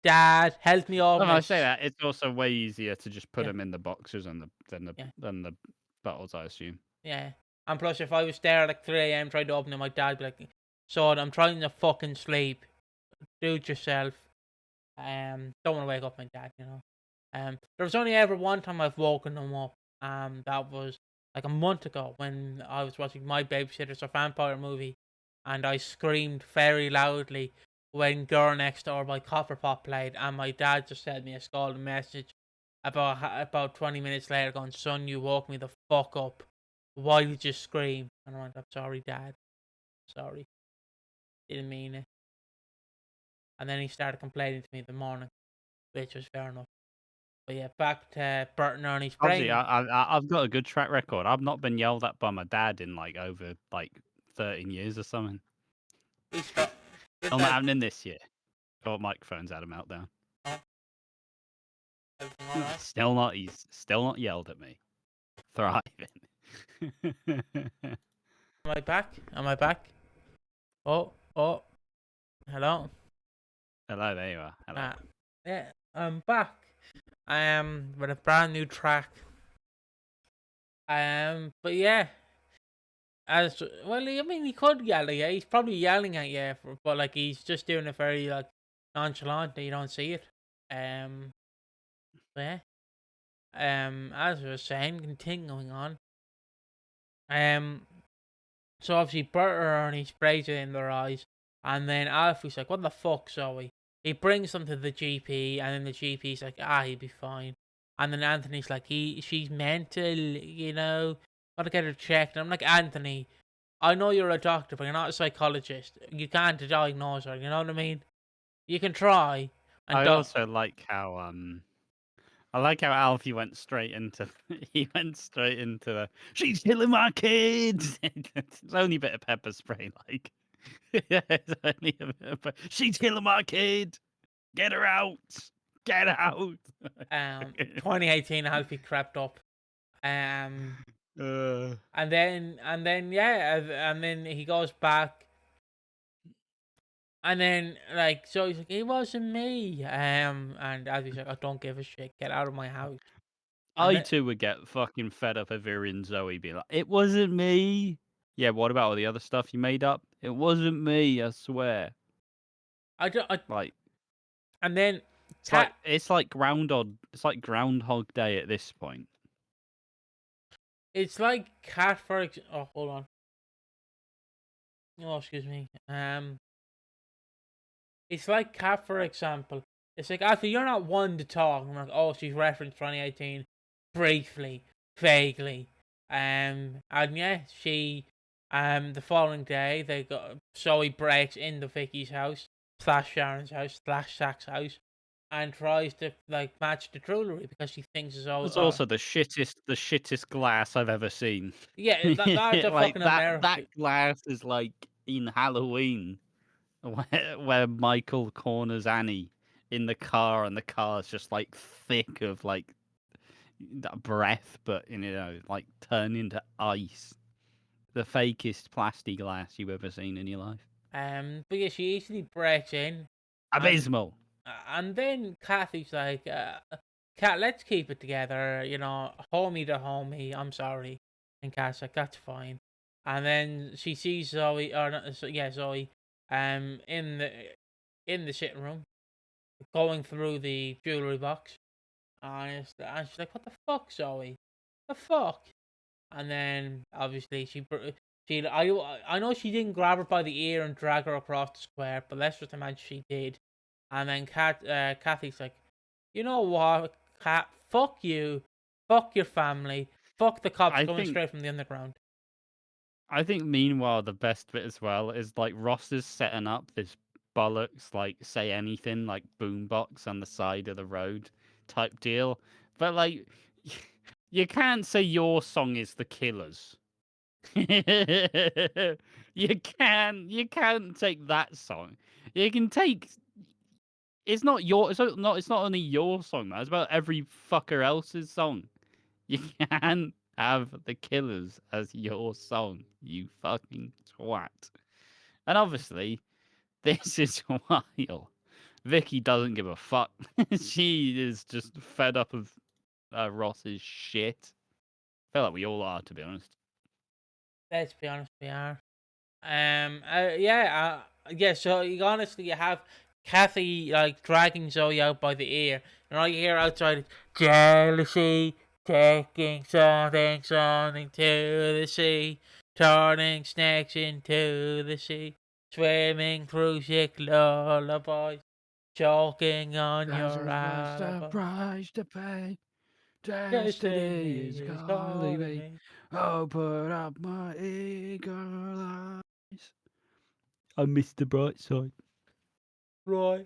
Dad, help me When open I say this. that, it's also way easier to just put Yeah, them in the boxes and the than the yeah, than the bottles, I assume. yeah. And plus, if I was there at like 3 a.m. trying to open it, my dad would be like, "Son, I'm trying to fucking sleep. Do it yourself." Don't want to wake up my dad. There was only ever one time I've woken him up. That was like a month ago when I was watching My Babysitter's a Vampire movie, and I screamed very loudly when Girl Next Door by Copperpot played, and my dad just sent me a scalding message about 20 minutes later, going, "Son, you woke me the fuck up. Why did you scream?" And I went, "I'm sorry, Dad. Sorry, didn't mean it." And then he started complaining to me in the morning, which was fair enough. But yeah, back to Bert and Ernie's Obviously, brain. I've got a good track record. I've not been yelled at by my dad in like over like 13 years or something. He's got good Still not dad. happening this year. Oh, microphone's had a meltdown. Oh, everything all right? Still not. He's still not yelled at me. Thriving. Am I back? Am I back? Oh, hello. Hello, there you are. Hello. Yeah, I'm back. With a brand new track. But yeah, as well, I mean, he could yell at you. He's probably yelling at you, but like he's just doing it very like nonchalant that you don't see it. Um, but yeah. As I was saying, continuing on. Um, So obviously Bert and Ernie sprays it in their eyes, and then Alfie's like, "What the fuck, Zoe?" He brings them to the GP, and then the GP's like, he'll be fine." And then Anthony's like, she's mental. Gotta get her checked." And I'm like, "Anthony, I know you're a doctor, but you're not a psychologist. You can't diagnose her. You know what I mean? You can try, and I don't." also like how I like how Alfie went straight into he went straight into the she's killing my kids. It's only a bit of pepper spray, like yeah, it's only a bit of she's killing my kid. Get her out. Get out. 2018 Alfie crept up. Um, uh, and then yeah, and then he goes back. And then, like, so he's like, "It wasn't me." And Abby's like, "I don't give a shit. Get out of my house." And I then too would get fucking fed up of hearing Zoe be like, "It wasn't me." Yeah, what about all the other stuff you made up? It wasn't me, I swear. I don't. Like And then it's like cat. it's like Groundhog Day at this point. It's like cat oh, hold on. Oh, excuse me. It's like cat, for example. It's like, after you're not one to talk. I'm like, oh, she's referenced 2018 briefly, vaguely. And yeah, the following day they got Zoe breaks into Vicky's house slash Sharon's house slash Zach's house and tries to like match the jewelry because she thinks it's all. It's also the shittest glass I've ever seen. Yeah, that's a Like fucking that American. glass is like in Halloween where Michael corners Annie in the car and the car's just like thick of like that breath, but like turned into ice. The fakest plastic glass you've ever seen in your life. But yeah, she easily breaks in, and Abysmal. and then Kathy's like, "Kat, let's keep it together. Homie to homie. I'm sorry." And Kat's like, "That's fine." And then she sees Zoe, or not, yeah, Zoe, in the sitting room, going through the jewelry box, and she's like, "What the fuck, Zoe? The fuck?" And then obviously I know she didn't grab her by the ear and drag her across the square, but let's just imagine she did. And then Kathy's like, you know what, Kat, fuck you, fuck your family, fuck the cops I coming think straight from the underground. meanwhile the best bit as well is like Ross is setting up this bollocks like say anything like boombox on the side of the road type deal. But like you can't say your song is the Killers. You can't take that song. You can take it's not only your song, man. It's about every fucker else's song. You can't have the Killers as your song, you fucking twat. And obviously, this is while Vikki doesn't give a fuck. She is just fed up of Ross's shit. I feel like we all are, to be honest. Let's be honest, we are. Yeah. So honestly, you have Kathy like dragging Zoe out by the ear, and all you hear outside is jealousy, taking something to the sea, turning snakes into the sea, swimming through sick lullabies, choking on your alibi. Price to pay. Destiny Destiny is is calling calling me. me. Open up my eagle eyes. I missed the bright side. Right.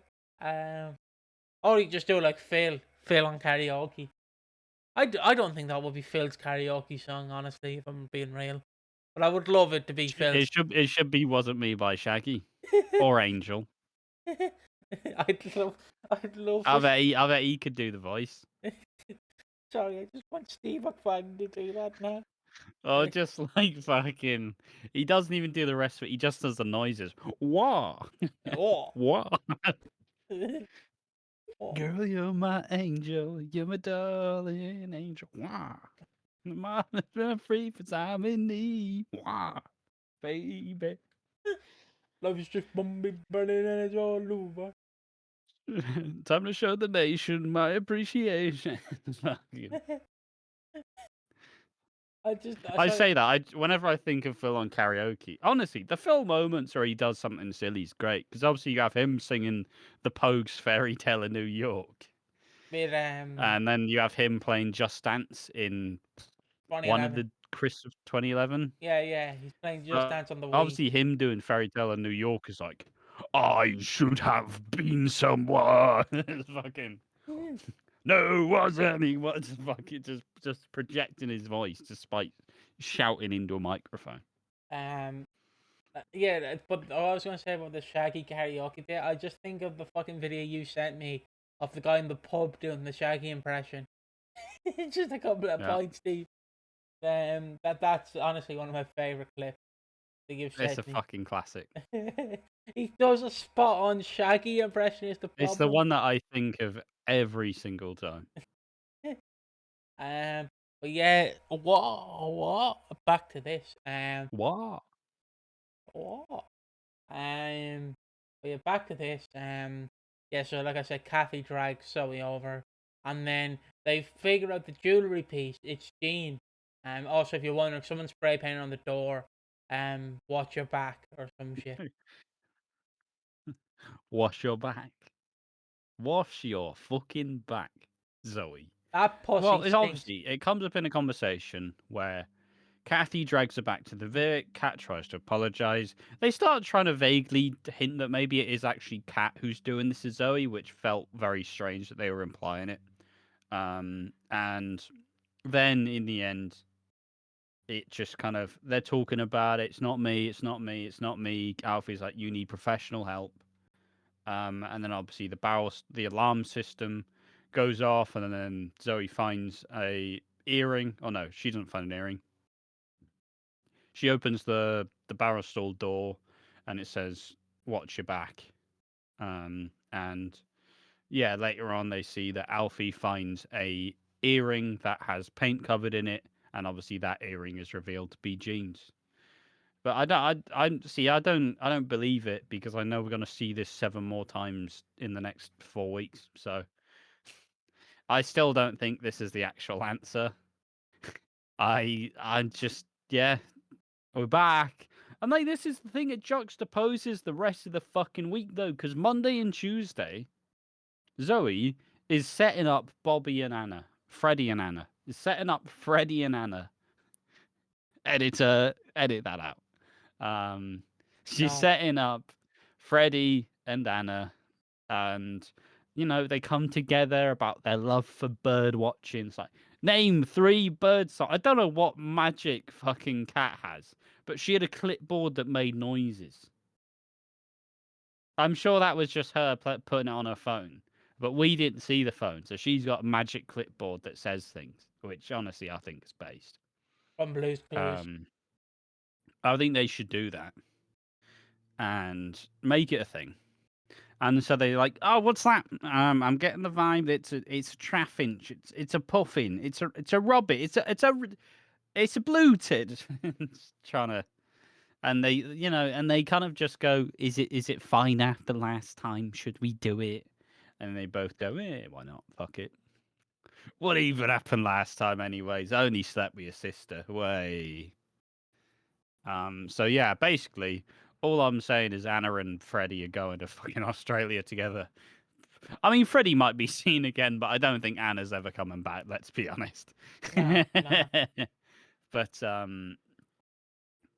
Or you just do like Phil on karaoke. I don't think that would be Phil's karaoke song, honestly, if I'm being real. But I would love it to be Phil's. It should be Wasn't Me by Shaggy or Angel. I'd love, I'd love I for. bet he could do the voice. Sorry, I just want Steve McFadden to do that now. Oh, just like fucking. He doesn't even do the rest of it. He just does the noises. Wah! Oh. Wah! Oh. Girl, you're my angel. You're my darling angel. Wah! My free for time in need. Wah! Baby. Love is just bombing, burning, and it's all over. Time to show the nation my appreciation. Fucking- I Sorry. say that whenever I think of Phil on karaoke. Honestly, the Phil moments where he does something silly is great because obviously you have him singing the Pogues fairy tale in New York, With and then you have him playing Just Dance in one of 2011. the Chris of 2011. Yeah, he's playing Just Dance on the Wii. Obviously, him doing fairy tale in New York is like, I should have been someone. It's fucking. No, wasn't he? Was fucking just projecting his voice despite shouting into a microphone. Um, but all I was gonna say about the Shaggy karaoke bit, I just think of the fucking video you sent me of the guy in the pub doing the Shaggy impression. It's just a couple of Yeah, points deep. That's honestly one of my favorite clips that you've it's a sent me. fucking classic. He does a spot on Shaggy impression is the It's the problem. one that I think of every single time. But yeah, what? Back to this. What? What? But yeah, back to this. Yeah. So like I said, Kathy drags Zoe over, and then they figure out the jewelry piece. It's Jean. Also, if you're wondering, someone spray painted on the door. Watch your back or some shit. Wash your back. Wash your fucking back, Zoe. That pussy Well, it's stinks. obviously it comes up in a conversation where Kathy drags her back to the Vic. Kat tries to apologize. They start trying to vaguely hint that maybe it is actually Kat who's doing this to Zoe, which felt very strange that they were implying it. And then in the end, it just kind of they're talking about it. It's not me. It's not me. It's not me. Alfie's like, you need professional help. And then obviously the alarm system goes off, and then Zoe finds a earring. Oh no, she doesn't find an earring. She opens the barrel stall door, and it says, "Watch your back." And yeah, later on they see that Alfie finds a earring that has paint covered in it, and obviously that earring is revealed to be Jean's. But I don't believe it because I know we're going to see this 7 more times in the next 4 weeks. So I still don't think this is the actual answer. I'm just yeah. We're back. And like, this is the thing, it juxtaposes the rest of the fucking week though, because Monday and Tuesday, Zoe is setting up Bobby and Anna. Freddie and Anna. Is setting up Freddie and Anna. Editor, edit that out. She's No. setting up Freddie and Anna, and they come together about their love for bird watching. It's like, name 3 bird songs. I don't know what magic fucking cat has, but she had a clipboard that made noises. I'm sure that was just her putting it on her phone, but we didn't see the phone, so she's got a magic clipboard that says things, which honestly I think is based. From Blue's Clues. I think they should do that and make it a thing. And so they're like, "Oh, what's that? I'm getting the vibe. It's a traffinch. It's a puffin. It's a robbit. It's a bluetid." Trying to, and they kind of just go, "Is it fine after last time? Should we do it?" And they both go, why not? Fuck it. What even happened last time, anyways? I only slept with your sister. Way. So yeah, basically, all I'm saying is Anna and Freddie are going to fucking Australia together. I mean, Freddie might be seen again, but I don't think Anna's ever coming back. Let's be honest. No. But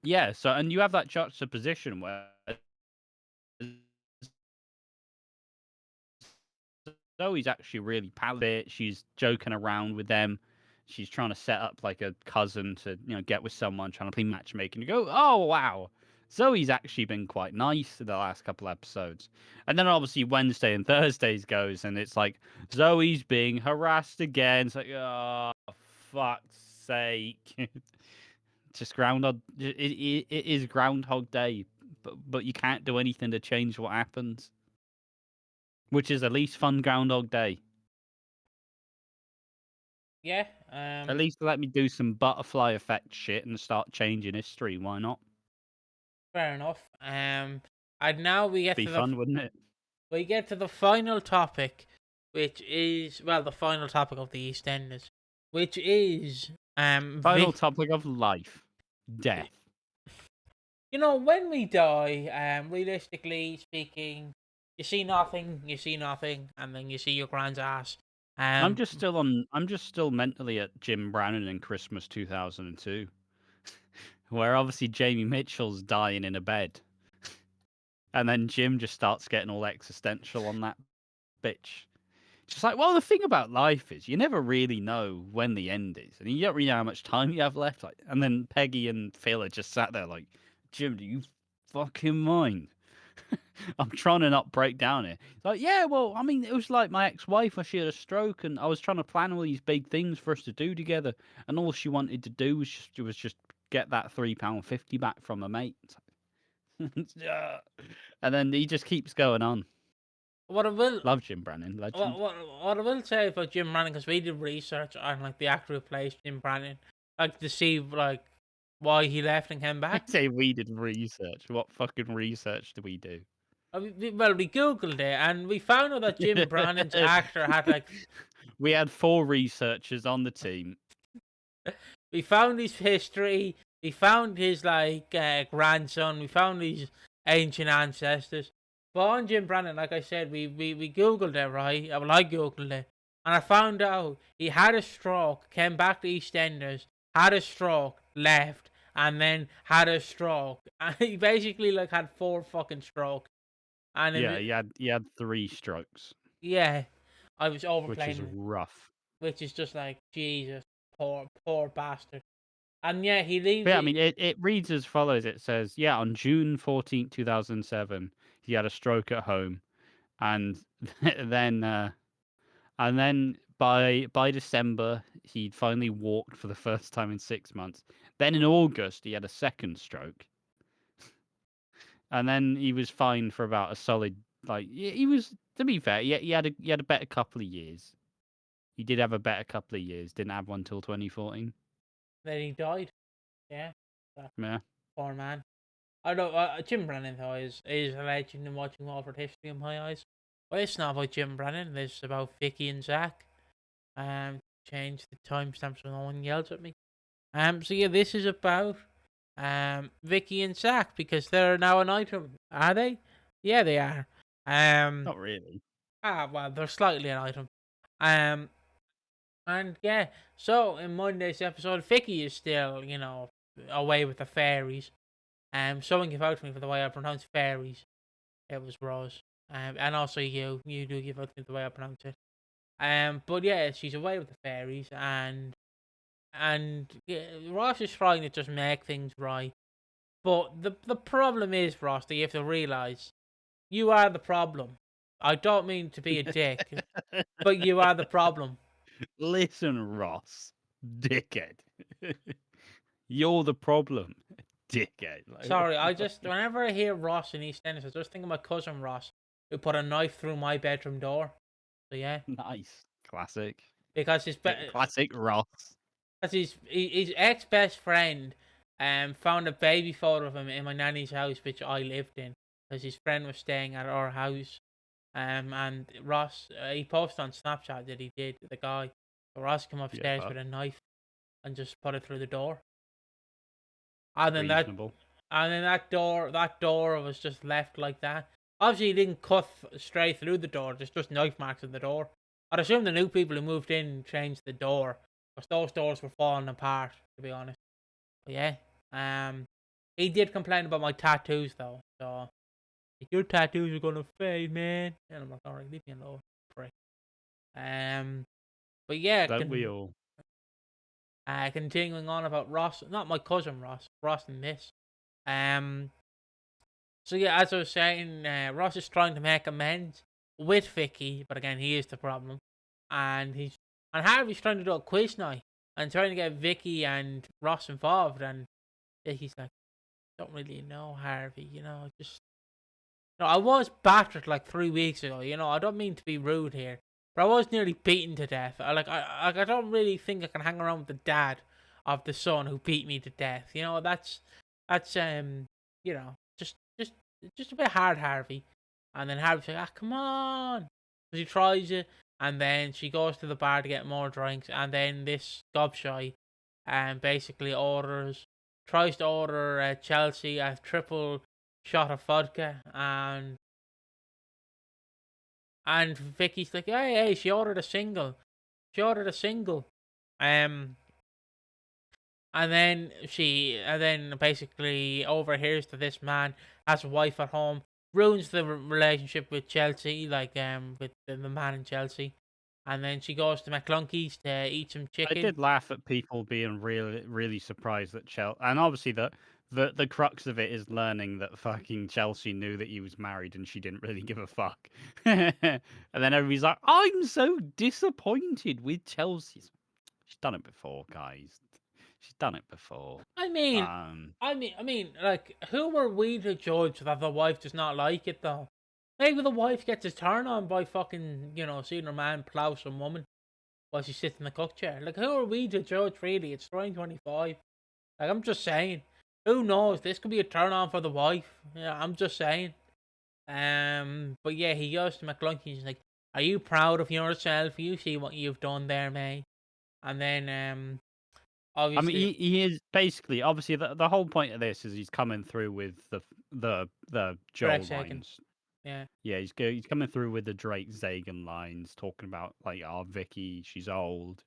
yeah. So, and you have that juxtaposition where Zoe's actually really pal. She's joking around with them. She's trying to set up like a cousin to get with someone, trying to play matchmaking. You go, oh wow. Zoe's actually been quite nice in the last couple episodes. And then obviously Wednesday and Thursdays goes, and it's like Zoe's being harassed again. It's like, oh, fuck's sake. Just Groundhog. It is Groundhog Day, but you can't do anything to change what happens. Which is at least fun Groundhog Day. Yeah. At least let me do some butterfly effect shit and start changing history. Why not? Fair enough. And now we get Be to fun, wouldn't it? we get to the final topic, which is the final topic of the EastEnders, which is Final topic of life, death. When we die, realistically speaking, you see nothing, and then you see your grand's ass. I'm just still mentally at Jim Brannon in Christmas 2002, where obviously Jamie Mitchell's dying in a bed, and then Jim just starts getting all existential on that bitch. Just like, well, the thing about life is you never really know when the end is, and you don't really know how much time you have left. Like, and then Peggy and Phil are just sat there like, Jim, do you fucking mind? I'm trying to not break down here. It's like, yeah, well, I mean, it was like my ex-wife when she had a stroke, and I was trying to plan all these big things for us to do together, and all she wanted to do was just get that £3.50 back from her mate. And then he just keeps going on. What I will love Jim Brannon, legend. what I will say about Jim Brannon, because we did research on like the actor who plays Jim Brannon, like to see like why he left and came I back. say we did research. What fucking research do we do? We googled it and we found out that Jim Brannon's actor had like We had 4 researchers on the team. we found his history. We found his grandson. We found his ancient ancestors. But on Jim Brannon, like I said, we googled it, right? Well, I googled it, and I found out he had a stroke, came back to EastEnders, had a stroke, left, and then had a stroke. And he basically had 4 fucking strokes. And yeah, he had 3 strokes. Yeah, I was overplaying, which is rough. Which is just like, Jesus, poor bastard. And yeah, he leaves. But yeah, I mean, it reads as follows. It says, yeah, on June 14th, 2007, he had a stroke at home, and then by December, he'd finally walked for the first time in 6 months. Then in August, he had a second stroke, and then he was fine for about a solid he was. To be fair, he had a better couple of years. He did have a better couple of years. Didn't have one till 2014. Then he died. Yeah. Yeah. Poor man. I know Jim Brannon though is a legend in watching Walford history in my eyes. Well, it's not about Jim Brannon. It's about Vikki and Zack. Change the timestamp so no one yells at me. So yeah, this is about Vikki and Zack, because they're now an item. Are they? Yeah, they are. Not really. Well, they're slightly an item. Um, and yeah, so in Monday's episode, Vikki is still, away with the fairies. Someone give out to me for the way I pronounce fairies. It was Rose. And also you do give out to me the way I pronounce it. But yeah, she's away with the fairies, and yeah, Ross is trying to just make things right. But the problem is, Ross, that you have to realize you are the problem. I don't mean to be a dick, but you are the problem. Listen, Ross, dickhead. You're the problem, dickhead. Like, Sorry, whenever I hear Ross in EastEnders, I just think of my cousin Ross, who put a knife through my bedroom door. So yeah, nice, classic, because classic Ross. his ex best friend found a baby photo of him in my nanny's house, which I lived in, because his friend was staying at our house. And Ross, he posted on Snapchat that he did, the guy. So Ross came upstairs with a knife and just put it through the door. And then Reasonable. that door was just left like that. Obviously, he didn't cut straight through the door. There's just knife marks in the door. I'd assume the new people who moved in changed the door, because those doors were falling apart, to be honest. But yeah, he did complain about my tattoos though. So your tattoos are gonna fade, man. And I'm like, alright, leave me alone, prick. But yeah, Don't we all? continuing on about Ross, not my cousin Ross and this. Um, so yeah, as I was saying, Ross is trying to make amends with Vikki, but again, he is the problem, and Harvey's trying to do a quiz night and trying to get Vikki and Ross involved, and Vicky's like, don't really know Harvey, just. No, I was battered like 3 weeks ago. I don't mean to be rude here, but I was nearly beaten to death. I don't really think I can hang around with the dad of the son who beat me to death. That's just a bit hard, Harvey. And then Harvey's like, come on. So she tries it, and then she goes to the bar to get more drinks, and then this gobshite basically tries to order Chelsea a triple shot of vodka, and Vicky's like, hey, she ordered a single. Um, and then basically overhears that this man has a wife at home, ruins the relationship with Chelsea, like with the man in Chelsea, and then she goes to McClunky's to eat some I chicken. did laugh at people being really, really surprised that Chelsea, and obviously the crux of it is learning that fucking Chelsea knew that he was married and she didn't really give a fuck. And then everybody's like, "I'm so disappointed with Chelsea." She's done it before, guys. She's done it before. I mean, like, who were we to judge that the wife does not like it though? Maybe the wife gets a turn on by fucking, seeing her man plow some woman while she sits in the cook chair. Like, who are we to judge, really? It's 2025. Like, I'm just saying. Who knows? This could be a turn on for the wife. Yeah, I'm just saying. But yeah, he goes to McClunky. He's like, "Are you proud of yourself? You see what you've done there, mate." And then, I mean, obviously, he is basically obviously the whole point of this is he's coming through with the Joel Greg Sagan. lines. Yeah. Yeah, he's coming through with the Drake Zagan lines, talking about like, "Oh, Vicky, she's old,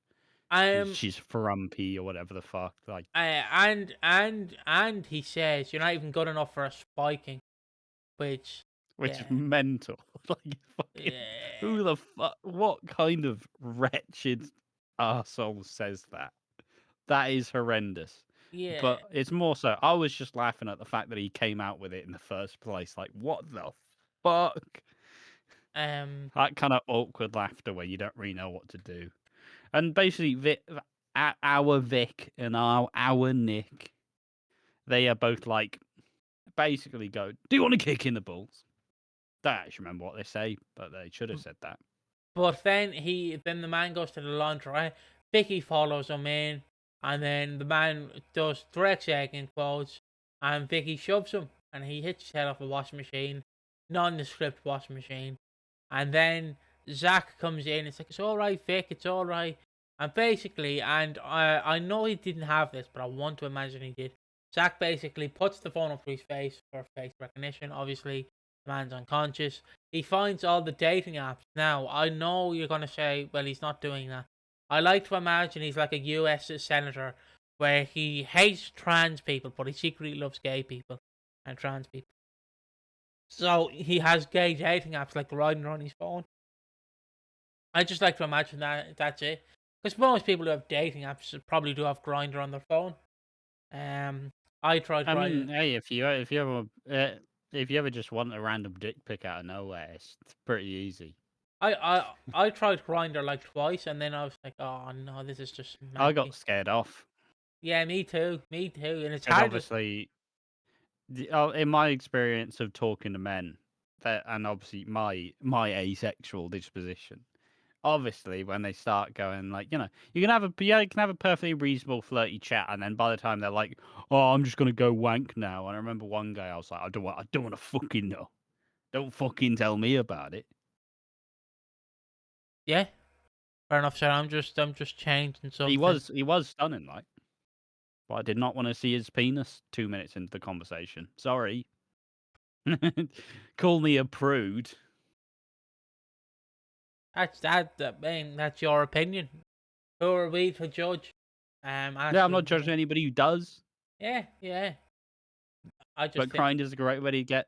she's frumpy or whatever the fuck." Like, and he says you're not even good enough for a spiking, which which is yeah, mental. Like, fucking, yeah, who the fuck? What kind of wretched arsehole says that? That is horrendous. yeah. But it's more so, I was just laughing at the fact that he came out with it in the first place. Like, what the fuck? Um, That kind of awkward laughter where you don't really know what to do. And basically, our Vic and our Nick, they are both like, basically go, "Do you want to kick in the balls?" Don't actually remember what they say, but they should have said that. but then the man goes to the laundry. Vicky follows him in, and then the man does direct check in quotes, and Vicky shoves him, and he hits his head off a washing machine, nondescript washing machine, and then Zach comes in. It's like, it's all right, Vic, it's all right. And basically, and I know he didn't have this, but I want to imagine he did. Zack basically puts the phone up to his face for face recognition. Obviously, the man's unconscious. He finds all the dating apps. Now, I know you're going to say, well, he's not doing that. I like to imagine he's like a US senator where he hates trans people, but he secretly loves gay people and trans people. So he has gay dating apps like Grindr on his phone. I just like to imagine that's it. Because most people who have dating apps probably do have Grindr on their phone. I tried I Grindr. mean, hey, if you ever just want a random dick pic out of nowhere, it's pretty easy. I tried Grindr like twice, and then I was like, oh no, this is just I manky. got scared off Yeah, me too, and it's because hard to. obviously, in my experience of talking to men, and obviously my asexual disposition, obviously when they start going like, you can have a perfectly reasonable flirty chat, and then by the time they're like, oh, I'm just gonna go wank now. And I remember one guy, I was like, I don't want to fucking know. Don't fucking tell me about it. Yeah, fair enough, sir. I'm just changing He something. was stunning, like, but I did not want to see his penis 2 minutes into the conversation. Sorry. Call me a prude. That's that. I mean, that's your opinion. Who are we to judge? Yeah, I'm not judging anybody who does, Yeah, yeah. I just but think. crying is a great way to get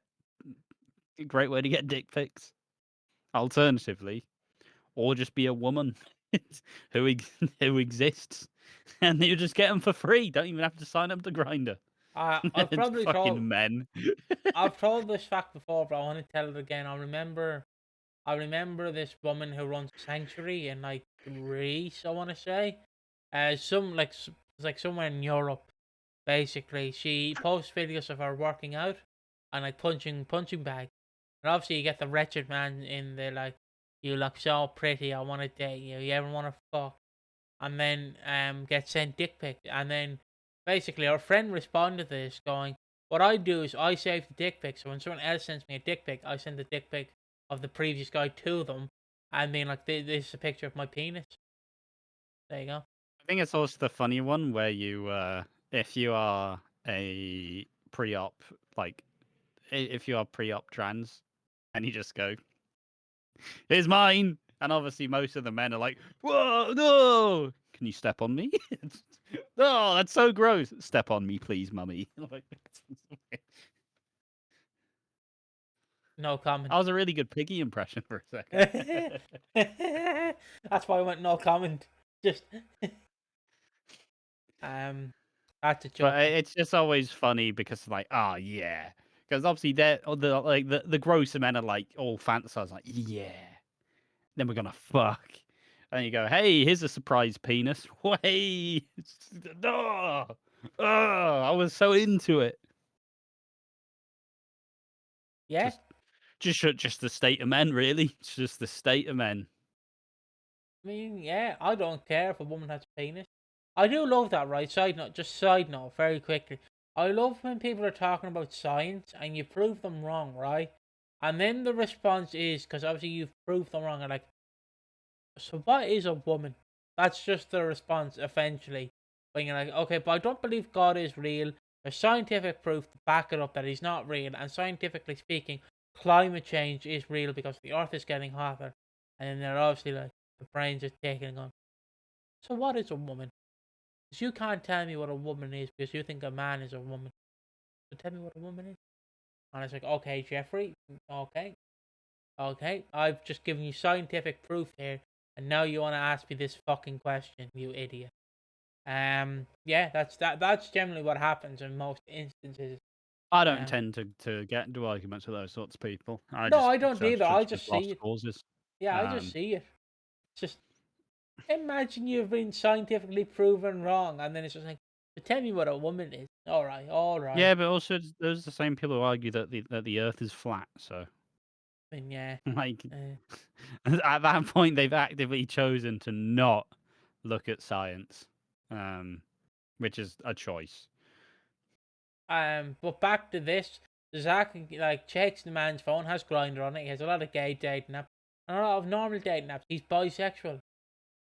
dick pics. Alternatively, or just be a woman who who exists, and you just get them for free. Don't even have to sign up to Grinder. I've It's probably told. fucking men. I've told this fact before, but I want to tell it again. I remember this woman who runs a sanctuary in like Greece, I want to say. It's like somewhere in Europe. Basically, she posts videos of her working out and like punching bag. And obviously, you get the wretched man in there like, you look so pretty. I want to date you. You ever want to fuck? And then get sent dick pic. And then basically, our friend responded to this going, "What I do is I save the dick pic. So when someone else sends me a dick pic, I send the dick pic of the previous guy to them, and being like, this is a picture of my penis." There you go. I think it's also the funny one where if you are a pre-op, like, if you are pre-op trans, and you just go, "Here's mine," and obviously most of the men are like, "Whoa, no! Can you step on me?" No, that's so gross. Step on me, please, mummy. No comment. That was a really good Piggy impression for a second. That's why I went no comment. Just that's a But joke. it's just always funny because, like, oh yeah, because obviously the grosser men are like all fantasize like, yeah, then we're gonna fuck, and you go, hey, here's a surprise penis. Wait, no, oh, I was so into it. Yeah, Just the state of men, really. It's just the state of men. I mean, yeah, I don't care if a woman has a penis. I do love that, right? Side note, very quickly. I love when people are talking about science and you prove them wrong, right? And then the response is, because obviously you've proved them wrong, and like, so what is a woman? That's just the response eventually. When you're like, okay, but I don't believe God is real. There's scientific proof to back it up that he's not real. And scientifically speaking, climate change is real because the earth is getting hotter. And then they're obviously like, the brains are taking and going, so what is a woman? Because you can't tell me what a woman is because you think a man is a woman. So tell me what a woman is. And it's like, okay, Jeffrey, okay, okay. I've just given you scientific proof here, and now you want to ask me this fucking question, you idiot. Yeah, that's generally what happens in most instances. I don't Um, tend to get into arguments with those sorts of people. I no, just I don't judge either. I just just see lost it. causes. Yeah, I just Um, see it. It's just imagine you've been scientifically proven wrong, and then it's just like, but tell me what a woman is. All right, all right. yeah, but also those are the same people who argue that the Earth is flat. So, I mean, yeah. like, Uh, at that point, they've actively chosen to not look at science, which is a choice. But back to this, Zack like checks the man's phone, has Grinder on it. He has a lot of gay dating apps, and a lot of normal dating apps. He's bisexual.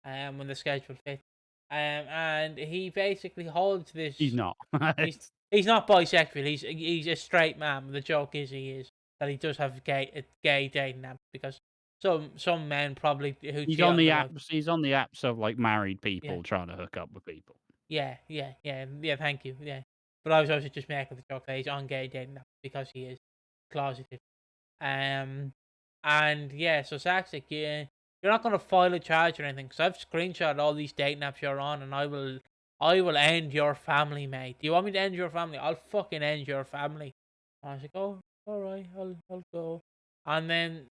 When the schedule fits. And he basically holds He's this. not. He's He's not bisexual. He's a straight man. The joke is he is that he does have gay dating apps because some men probably who He's cheat on on the their wife. apps. He's on the apps of like married Yeah, people trying to hook up with people. yeah. Thank you. Yeah, but I was also just making the joke that he's on gay dating apps because he is closeted. And yeah, so Zach's like, yeah, you're not gonna file a charge or anything because I've screenshot all these dating apps you're on, and I will end your family, mate. Do you want me to end your family? I'll fucking end your family. And I was like, oh, all right, I'll go. And then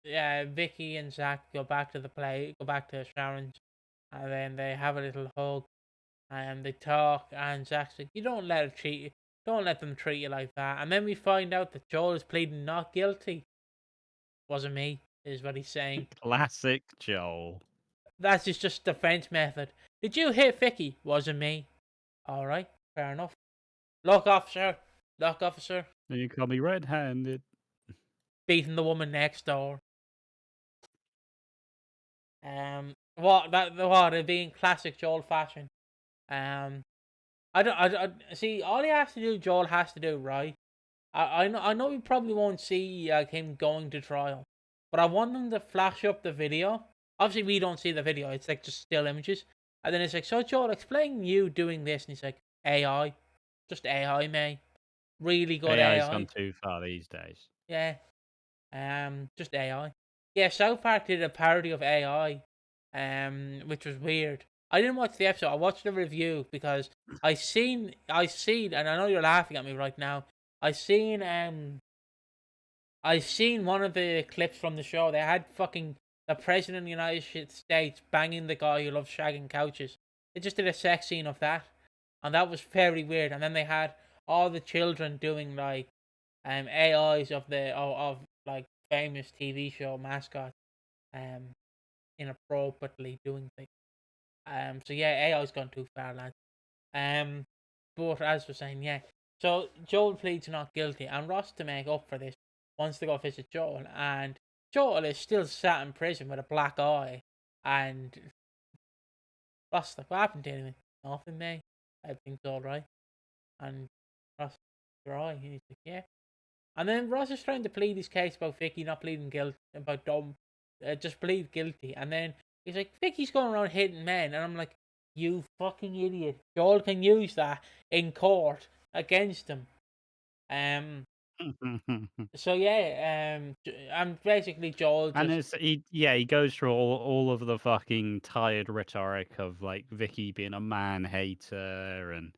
Vikki and Zack go back to Sharon's, and then they have a little hug, and they talk, and Zack's like, don't let them treat you like that. And then we find out that Joel is pleading not guilty. Wasn't me, is what he's saying. Classic Joel. That's just defense method. Did you hit Vikki? Wasn't me. All right, fair enough. Look, officer. Look, officer. You call me red-handed. Beating the woman next door. What it being classic Joel fashion. I see. All he has to do, Joel has to do, right? I know we probably won't see him going to trial, but I want them to flash up the video. Obviously, we don't see the video; it's like just still images. And then it's like, so Joel, explain you doing this, and he's like, AI, just AI, mate, really good AI's gone AI. too far these days. Yeah, just AI. Yeah, South Park did a parody of AI, which was weird. I didn't watch the episode. I watched the review because I seen, and I know you're laughing at me right now. I seen one of the clips from the show. They had fucking the president of the United States banging the guy who loves shagging couches. They just did a sex scene of that, and that was very weird. And then they had all the children doing like AIs of like famous TV show mascots um inappropriately doing things. So yeah, AI's gone too far, lads. Um, but as we're saying, yeah. So Joel pleads not guilty, and Ross, to make up for this, wants to go visit Joel, and Joel is still sat in prison with a black eye, and Ross is like, what happened to him? Nothing, mate. Everything's all right. And Ross, your eye? And he's like, yeah. And then Ross is trying to plead his case about Vikki not pleading guilty, about just plead guilty. And then he's like, Vicky's going around hitting men. And I'm like, you fucking idiot. Joel can use that in court against him. So yeah, I'm basically Joel And just, he goes through all of the fucking tired rhetoric of like Vicky being a man hater and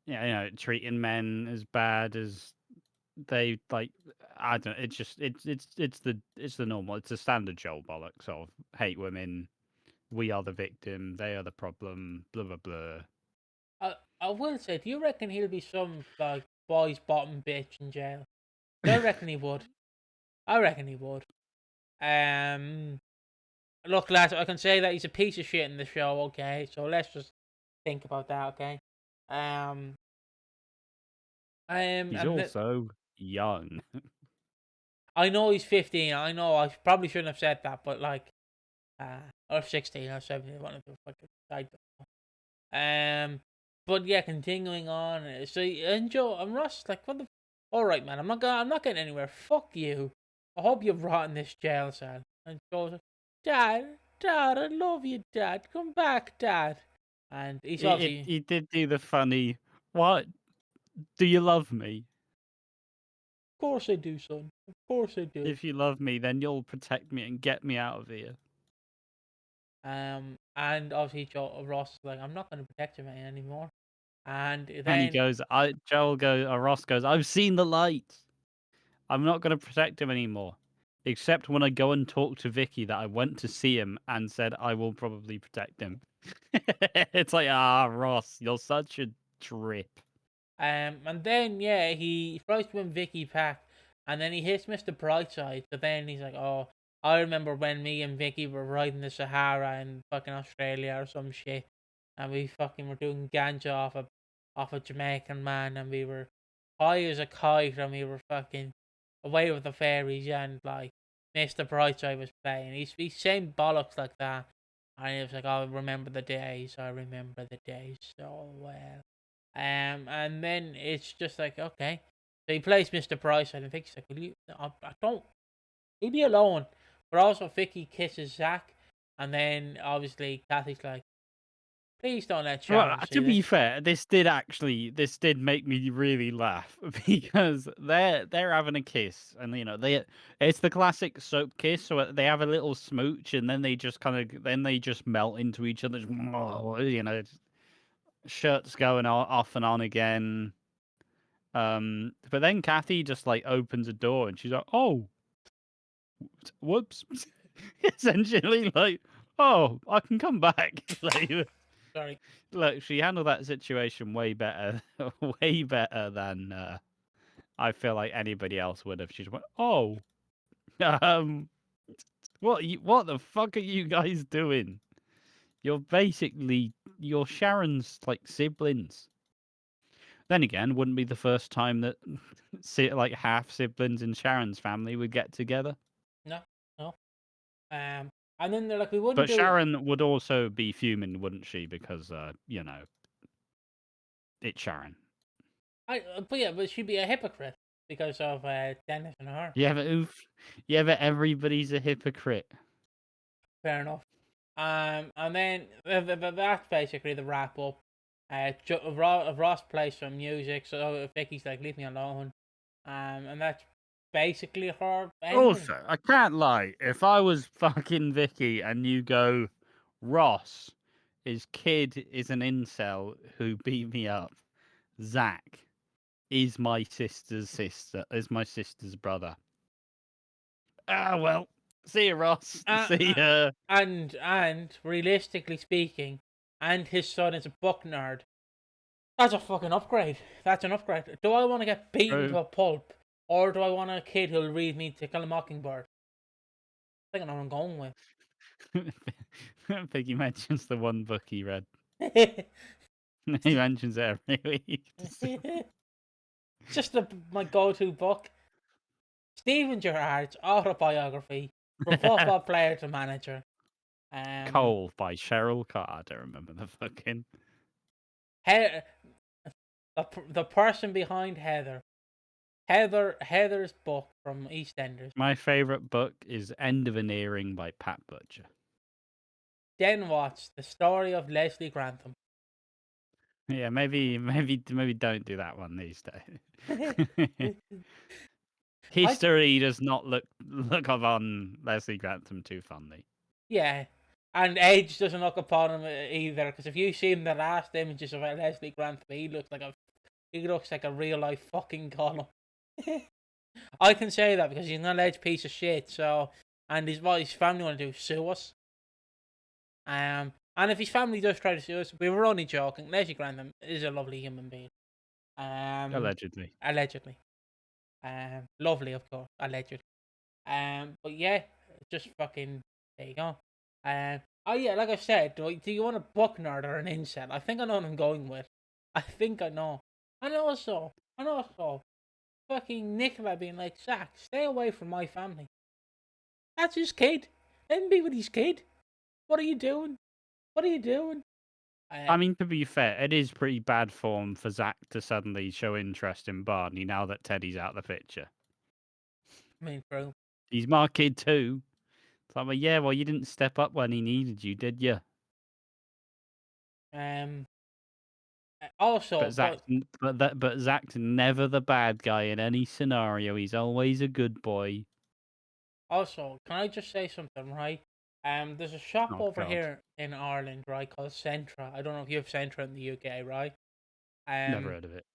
yeah, treating men as bad as they like. I don't. It's just it's the normal. It's the standard Joel bollocks of hate women. We are the victim. They are the problem. Blah blah blah. I will say, do you reckon he'll be some like boy's bottom bitch in jail? I reckon he would. I reckon he would. Um, Look, lads, I can say that he's a piece of shit in the show. Okay, so let's just think about that. Okay. Um. He's And also young. I know he's 15. I know I probably shouldn't have said that, but like, or 16 or 17, one of the fucking. I don't know. But yeah, continuing on. So and Joe and Ross like, what the? All right, man. I'm not getting anywhere. Fuck you. I hope you rot in this jail cell. And Joe's like, Dad, I love you, Dad. Come back, Dad. And he's obviously, He did do the funny. What? Do you love me? of course I do, son. Of course I do. If you love me, then you'll protect me and get me out of here. And obviously Ross is like, I'm not going to protect you man anymore. And And he then, goes, Ross goes, I've seen the light. I'm not going to protect him anymore. Except when I go and talk to Vicky that I went to see him and said I will probably protect him. It's like, Ross, you're such a trip. and then yeah, he tries to win Vicky back, and then he hits Mr. Brightside. But then he's like, "Oh, I remember when me and Vicky were riding the Sahara in fucking Australia or some shit, and we fucking were doing ganja off a Jamaican man, and we were high as a kite, and we were fucking away with the fairies, and like Mr. Brightside was playing. He's saying bollocks like that, and he was like, "I remember the days. I remember the days so well." And then it's just like, okay. So he plays Mr. Price, and Vicky's like, will you? I don't. Leave me alone. But also, Vicky kisses Zach, and then obviously Kathy's like, please don't let Well, Sharon to see be this. fair, this did make me really laugh because they're having a kiss, and it's the classic soap kiss. So they have a little smooch, and then they just melt into each other's, shirts going off and on again. But then Kathy just like opens a door, and she's like, "Oh, whoops!" Essentially, like, "Oh, I can come back." Like, Sorry. look, she handled that situation way better, way better than I feel like anybody else would have. She just went, "Oh, um, what the fuck are you guys doing? You're Sharon's like siblings." Then again, wouldn't be the first time that like half siblings in Sharon's family would get together. No, no. And then they're like, we wouldn't But do it. Sharon would also be fuming, wouldn't she? Because it's Sharon. But she'd be a hypocrite because of Dennis and her. Yeah, but everybody's a hypocrite. Fair enough. And then that's basically the wrap up. Ross plays some music, so Vicky's like, leave me alone. And that's basically her ending. Also, I can't lie. If I was fucking Vicky and you go, Ross, his kid is an incel who beat me up. Zach is my sister's brother. Ah, well, see you, Ross. See ya. And realistically speaking, and his son is a book nerd. That's a fucking upgrade. That's an upgrade. Do I want to get beaten True. to a pulp, or do I want a kid who'll read me To Kill a Mockingbird? I think I know what I'm going Piggy mentions the one book he read. with. He mentions it every week. It's just my go-to book. Steven Gerrard's autobiography, from football player to manager. Um, Cole by Cheryl Carr. I don't remember the fucking. he- the person behind Heather. Heather's book from EastEnders. My favourite book is End of an Earring by Pat Butcher. Then watch The Story of Leslie Grantham. Yeah, maybe don't do that one these days. History does not look upon Leslie Grantham too fondly. Yeah, and age doesn't look upon him either. Because if you see the last images of Leslie Grantham, he looks like a real life fucking Gollum. I can say that because he's an alleged piece of shit. So, and what his family want to do is sue us. And if his family does try to sue us, we were only joking. Leslie Grantham is a lovely human being. Allegedly. Allegedly. Lovely, of course, allegedly. But yeah, just fucking there you go. Oh yeah, like I said, do you want a book nerd or an incel? I think I know what I'm going with. I think I know. And also, fucking Nicola being like, Zach, stay away from my family. That's his kid. Let him be with his kid. What are you doing? What are you doing? I mean, to be fair, it is pretty bad form for Zach to suddenly show interest in Barney now that Teddy's out of the picture. I mean, true. He's my kid too. It's like, well, yeah, well, you didn't step up when he needed you, did you? Um. Also, But Zach's never the bad guy in any scenario. He's always a good boy. Also, can I just say something, right? There's a shop Oh over God, here in Ireland, right, called Centra. I don't know if you have Centra in the UK, right? never Um, heard of it.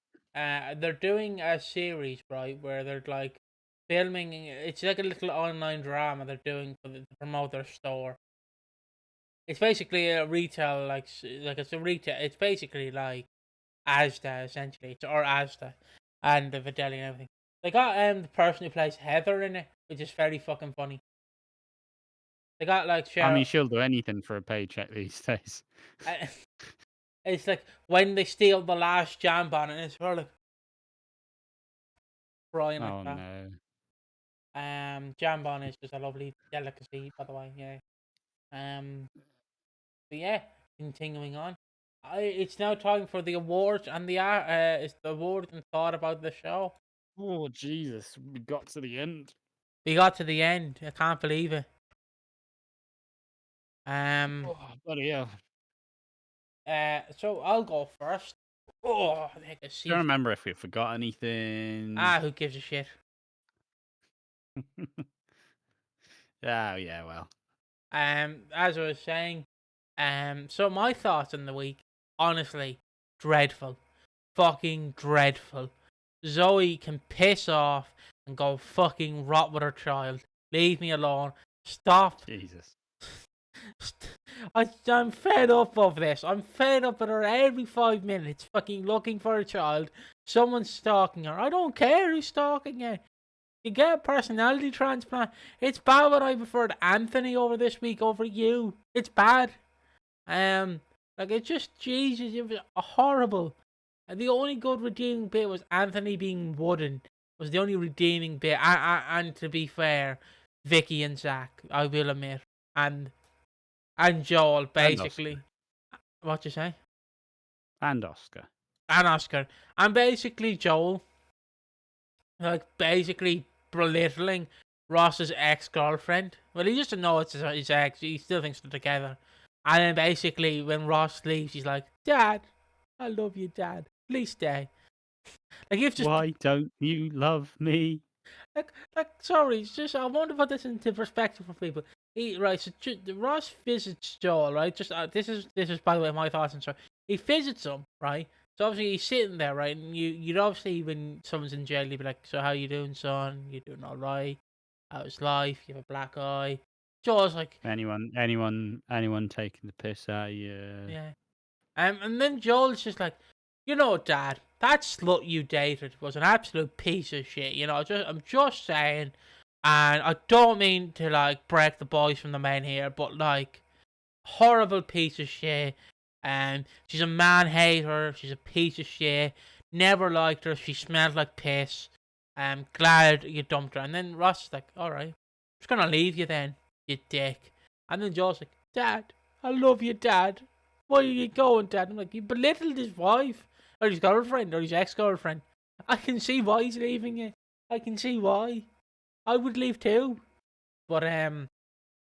they're doing a series, right, where they're like filming. It's like a little online drama they're doing to promote their store. It's basically a retail, like it's a retail. It's basically like Asda essentially, or Asda, and the Videli and everything. They got the person who plays Heather in it, which is very fucking funny. They got like I mean, Cheryl. she'll do anything for a paycheck these days. It's like when they steal the last jam and it's her like crying like Oh that. no. Jambon is just a lovely delicacy, by the way. Yeah. But yeah, continuing on. It's now time for the awards and it's the award and thought about the show. Oh Jesus, we got to the end. We got to the end. I can't believe it. Um. Oh, bloody hell. So I'll go first. Oh, I think I I see. don't remember if we forgot anything. Who gives a shit? Yeah, well. As I was saying, so my thoughts on the week, honestly, dreadful, fucking dreadful. Zoe can piss off and go fucking rot with her child. Leave me alone. Stop. Jesus. I'm fed up of this. I'm fed up with her every 5 minutes fucking looking for a child. Someone's stalking her. I don't care who's stalking her. You get a personality transplant. It's bad when I preferred Anthony over this week over you. It's bad. Like it's just Jesus. It was horrible. And the only good redeeming bit was Anthony being wooden. Was the only redeeming bit. And to be fair, Vikki and Zack, I will admit, and Joel basically. What you say? And Oscar. And Oscar. And basically Joel, like basically belittling Ross's ex-girlfriend. Well, he doesn't know it's his ex. He still thinks they're together. And then basically when Ross leaves, he's like, Dad, I love you, Dad. Please stay. Like you've just Why don't you love me? like sorry, it's just I want to put this into perspective for people. So Ross visits Joel, right? Just this is by the way my thoughts and so he visits him, right? So obviously he's sitting there, right? And you'd obviously when someone's in jail, you'd be like, "So how you doing, son? You doing all right? How's life? You have a black eye." Joel's like, Anyone taking the piss out of you? "Yeah." And then Joel's just like, "You know, Dad, that slut you dated was an absolute piece of shit. You know, I'm just saying." And I don't mean to like break the boys from the men here, but like horrible piece of shit. And she's a man hater. She's a piece of shit. Never liked her. She smelled like piss. I'm glad you dumped her. And then Ross is like, all right, I'm just gonna leave you then, you dick. And then Joel's like, Dad, I love you, Dad. Where are you going, Dad? I'm like, you belittled his wife or his girlfriend or his ex-girlfriend. I can see why he's leaving you. I can see why. I would leave too. But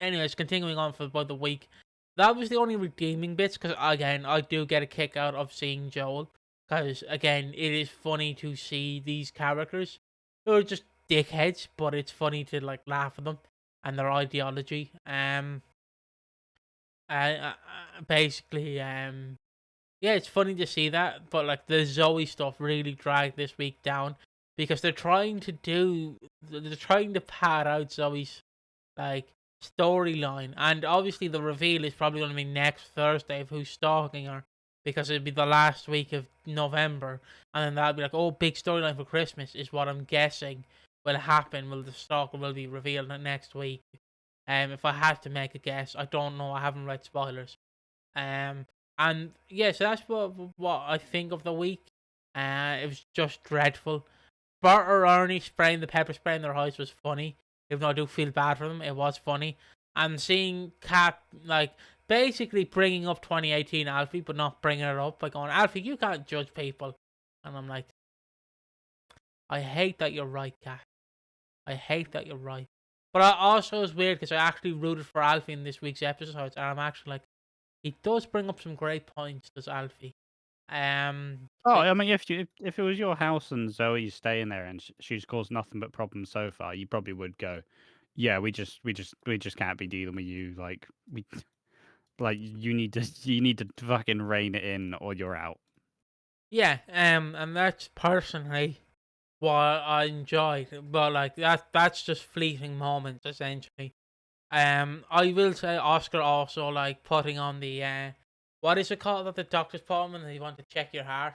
anyways, continuing on for about the week, that was the only redeeming bits because again, I do get a kick out of seeing Joel because again, it is funny to see these characters who are just dickheads, but it's funny to like laugh at them and their ideology. Basically, yeah, it's funny to see that, but like the Zoe stuff really dragged this week down because they're trying to pad out Zoe's like storyline, and obviously the reveal is probably going to be next Thursday of who's stalking her because it'd be the last week of November, and then that'll be like, oh, big storyline for Christmas is what I'm guessing will happen. Will the stalker will be revealed next week? If I had to make a guess, I don't know. I haven't read spoilers. And yeah, so that's what I think of the week. It was just dreadful. Bert or Ernie spraying the pepper spray in their eyes was funny. Even though I do feel bad for them, it was funny. And seeing Kat like basically bringing up 2018 Alfie, but not bringing it up by going, Alfie, you can't judge people. And I'm like, I hate that you're right, Kat. I hate that you're right. But I also was weird because I actually rooted for Alfie in this week's episodes, and I'm actually like, he does bring up some great points, does Alfie. Oh, I mean, if it was your house and Zoe's staying there and she's caused nothing but problems so far, you probably would go, yeah, we just can't be dealing with you. Like you need to fucking rein it in or you're out. Yeah, and that's personally what I enjoyed, but like that's just fleeting moments essentially. I will say Oscar also like putting on the what is it called that the doctors put on when they want to check your heart?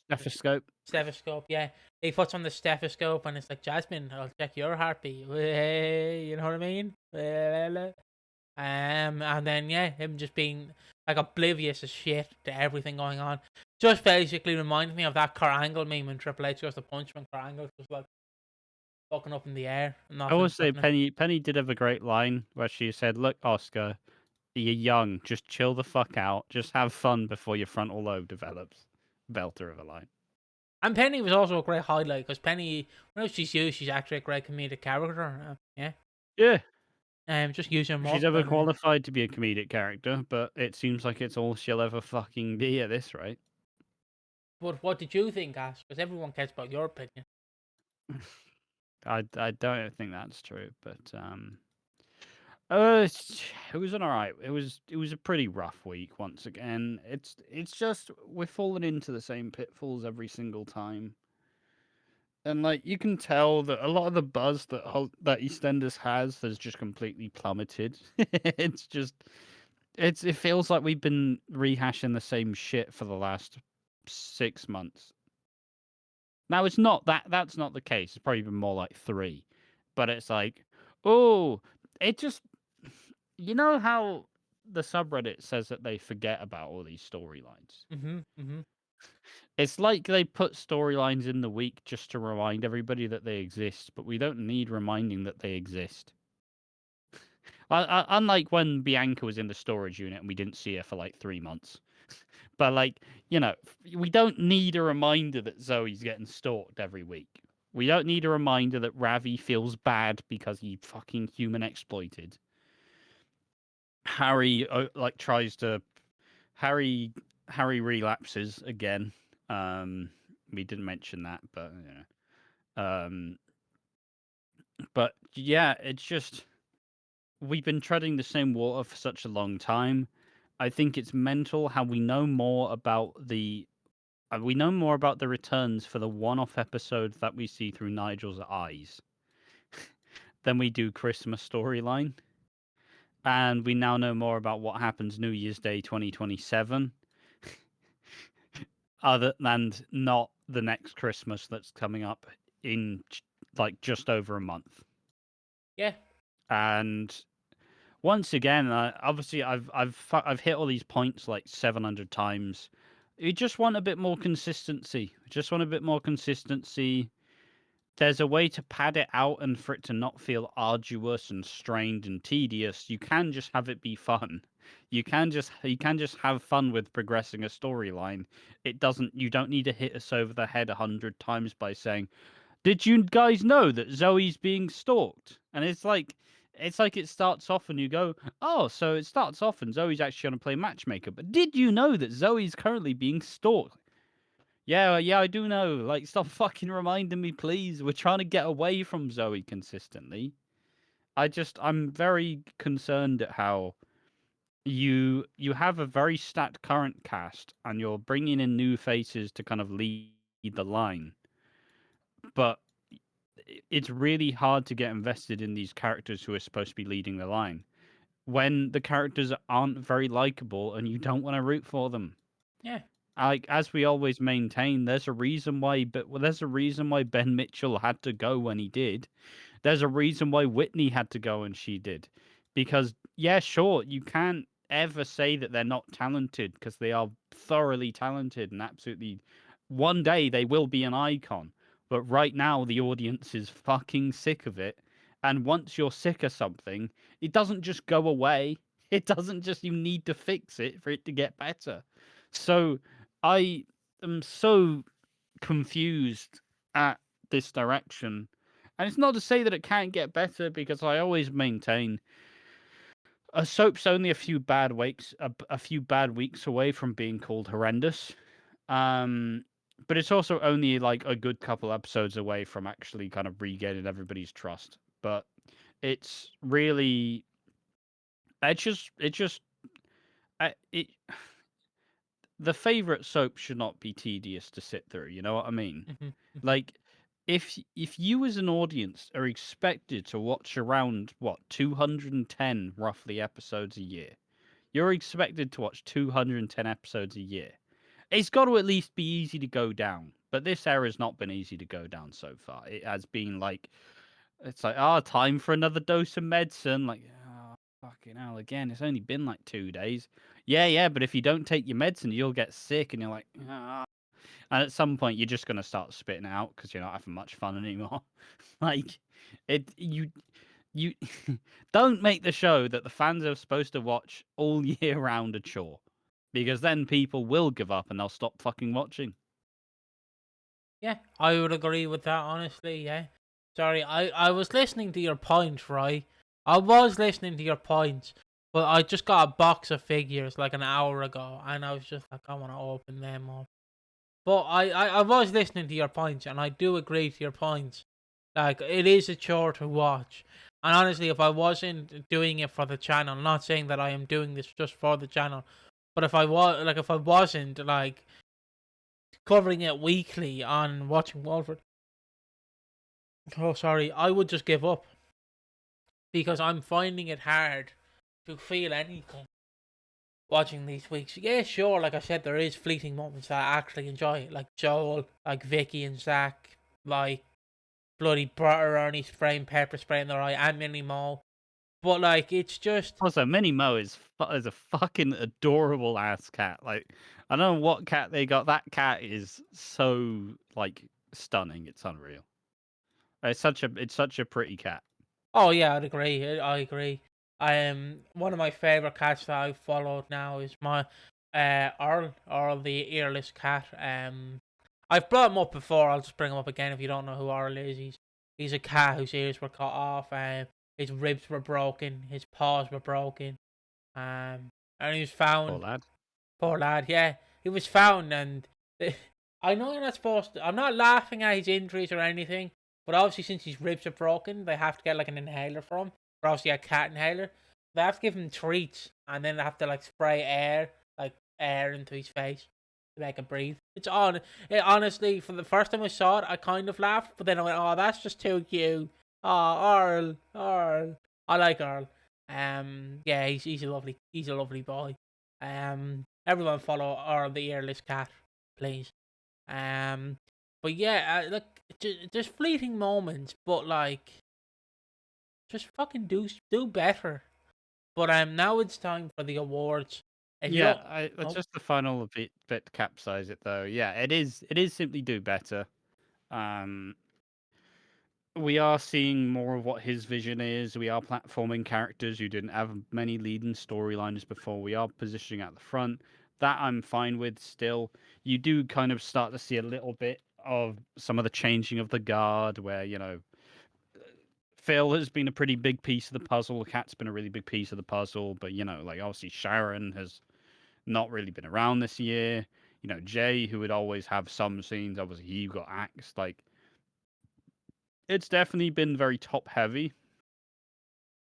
Stethoscope. Stethoscope, yeah. He puts on the stethoscope and it's like, Jasmine, I'll check your heartbeat. Hey, you know what I mean? And then yeah, him just being like oblivious as shit to everything going on. Just basically reminded me of that Angle meme when Triple H goes to punch when Angle was like fucking up in the air. I will say Penny did have a great line where she said, "Look, Oscar, You're young. Just chill the fuck out. Just have fun before your frontal lobe develops. Belter of a line. And Penny was also a great highlight because Penny, when she's used, she's actually a great comedic character. Yeah. Yeah. Just use her If more she's for ever that. qualified to be a comedic character, but it seems like it's all she'll ever fucking be at this rate. But what did you think, Ash? Because everyone cares about your opinion. I don't think that's true, but uh, it was an alright. It was a pretty rough week once again. It's just we're falling into the same pitfalls every single time. And like you can tell that a lot of the buzz that EastEnders has just completely plummeted. It's just it feels like we've been rehashing the same shit for the last 6 months. Now it's not that's not the case. It's probably been more like 3. But it's like, oh, it just you know how the subreddit says that they forget about all these storylines. Mm-hmm. It's like they put storylines in the week just to remind everybody that they exist, but we don't need reminding that they exist. Unlike when Bianca was in the storage unit and we didn't see her for like 3 months. But like, we don't need a reminder that Zoe's getting stalked every week. We don't need a reminder that Ravi feels bad because he fucking human exploited. Harry tries to Harry relapses again. We didn't mention that, but but yeah, it's just we've been treading the same water for such a long time. I think it's mental how we know more about the returns for the one-off episode that we see through Nigel's eyes than we do Christmas storyline. And we now know more about what happens New Year's Day 2027 other than not the next Christmas that's coming up in like just over a month. Yeah. And once again, obviously I've hit all these points like 700 times. You just want a bit more consistency. Just want a bit more consistency. There's a way to pad it out and for it to not feel arduous and strained and tedious. You can just have it be fun. You can just have fun with progressing a storyline. You don't need to hit us over the head 100 times by saying, "Did you guys know that Zoe's being stalked?" And it's like it starts off and you go, "Oh, so it starts off and Zoe's actually going to play matchmaker. But did you know that Zoe's currently being stalked?" Yeah, yeah, I do know. Like, stop fucking reminding me, please. We're trying to get away from Zoe consistently. I'm very concerned at how you have a very stacked current cast and you're bringing in new faces to kind of lead the line. But it's really hard to get invested in these characters who are supposed to be leading the line when the characters aren't very likable and you don't want to root for them. Yeah. Like as we always maintain, there's a reason why, there's a reason why Ben Mitchell had to go when he did. There's a reason why Whitney had to go when she did, because yeah, sure, you can't ever say that they're not talented because they are thoroughly talented and absolutely. One day they will be an icon, but right now the audience is fucking sick of it. And once you're sick of something, it doesn't just go away. It doesn't just you need to fix it for it to get better. So I am so confused at this direction. And it's not to say that it can't get better because I always maintain a soap's only a few bad weeks away from being called horrendous. But it's also only like a good couple episodes away from actually kind of regaining everybody's trust. But it's really, it just, it the favorite soap should not be tedious to sit through. You know what I mean? Mm-hmm. Like, if you as an audience are expected to watch around 210 roughly episodes a year, you're expected to watch 210 episodes a year. It's got to at least be easy to go down. But this era has not been easy to go down so far. It has been like it's like time for another dose of medicine. Like fucking hell again. It's only been like 2 days. Yeah, yeah. But if you don't take your medicine, you'll get sick, and you're like And at some point, you're just going to start spitting it out because you're not having much fun anymore. Like, You don't make the show that the fans are supposed to watch all year round a chore, because then people will give up and they'll stop fucking watching. Yeah, I would agree with that, honestly, yeah. Sorry, I was listening to your point, right? I was listening to your points, but I just got a box of figures like an hour ago, and I was just like, I want to open them up. But I was listening to your points, and I do agree to your points. Like, it is a chore to watch. And honestly, if I wasn't doing it for the channel, I'm not saying that I am doing this just for the channel, but if I wasn't, like, covering it weekly on Watching Walford, oh, sorry, I would just give up. Because I'm finding it hard to feel anything watching these weeks. Yeah, sure, like I said, there is fleeting moments that I actually enjoy, like Joel, like Vikki and Zack, like bloody Butter Ernie spraying pepper spray in their eye, and Minnie Mo. But like, it's just, Also, Minnie Mo is a fucking adorable ass cat. Like, I don't know what cat they got. That cat is so like stunning. It's unreal. It's such a pretty cat. oh yeah, I'd agree. I agree. One of my favorite cats that I've followed now is my Earl the earless cat. I've brought him up before. I'll just bring him up again if you don't know who Earl is. He's a cat whose ears were cut off. His ribs were broken. His paws were broken. And he was Poor found. lad. Poor lad. Yeah, he was found, and I know you're not supposed to. I'm not laughing at his injuries or anything, but obviously since his ribs are broken, they have to get like an inhaler for him. Or obviously a cat inhaler. They have to give him treats, and then they have to like spray air into his face to make him breathe. Honestly, for the first time I saw it, I kind of laughed, but then I went, "Oh, that's just too cute." Oh, Earl. I like Earl. Yeah, he's a lovely boy. Everyone follow Earl the earless cat, please. Um, but yeah, look, just fleeting moments, but like, just fucking do better. But now it's time for the awards. If you Yeah, don't, oh, just the final bit to capsize it though. Yeah, it is simply do better. Um, we are seeing more of what his vision is. We are platforming characters who didn't have many leading storylines before. We are positioning at the front. That I'm fine with still. You do kind of start to see a little bit of some of the changing of the guard where, Phil has been a pretty big piece of the puzzle. Kat's been a really big piece of the puzzle, but like obviously Sharon has not really been around this year. Jay, who would always have some scenes, obviously he got axed. Like, it's definitely been very top heavy,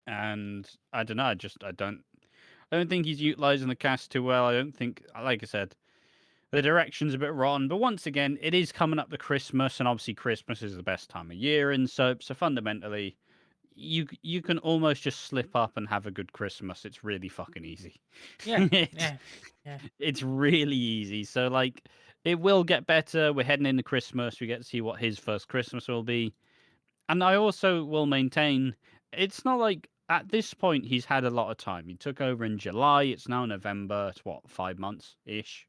and I don't know. I don't think he's utilizing the cast too well. I don't think, like I said, the direction's a bit rotten. But once again, it is coming up to Christmas, and obviously Christmas is the best time of year in soap. So fundamentally, you can almost just slip up and have a good Christmas. It's really fucking easy. yeah, it's yeah, yeah. it's really easy. So like, it will get better. We're heading into Christmas. We get to see what his first Christmas will be. And I also will maintain it's not like at this point he's had a lot of time. He took over in July. It's now November. It's what, 5 months ish.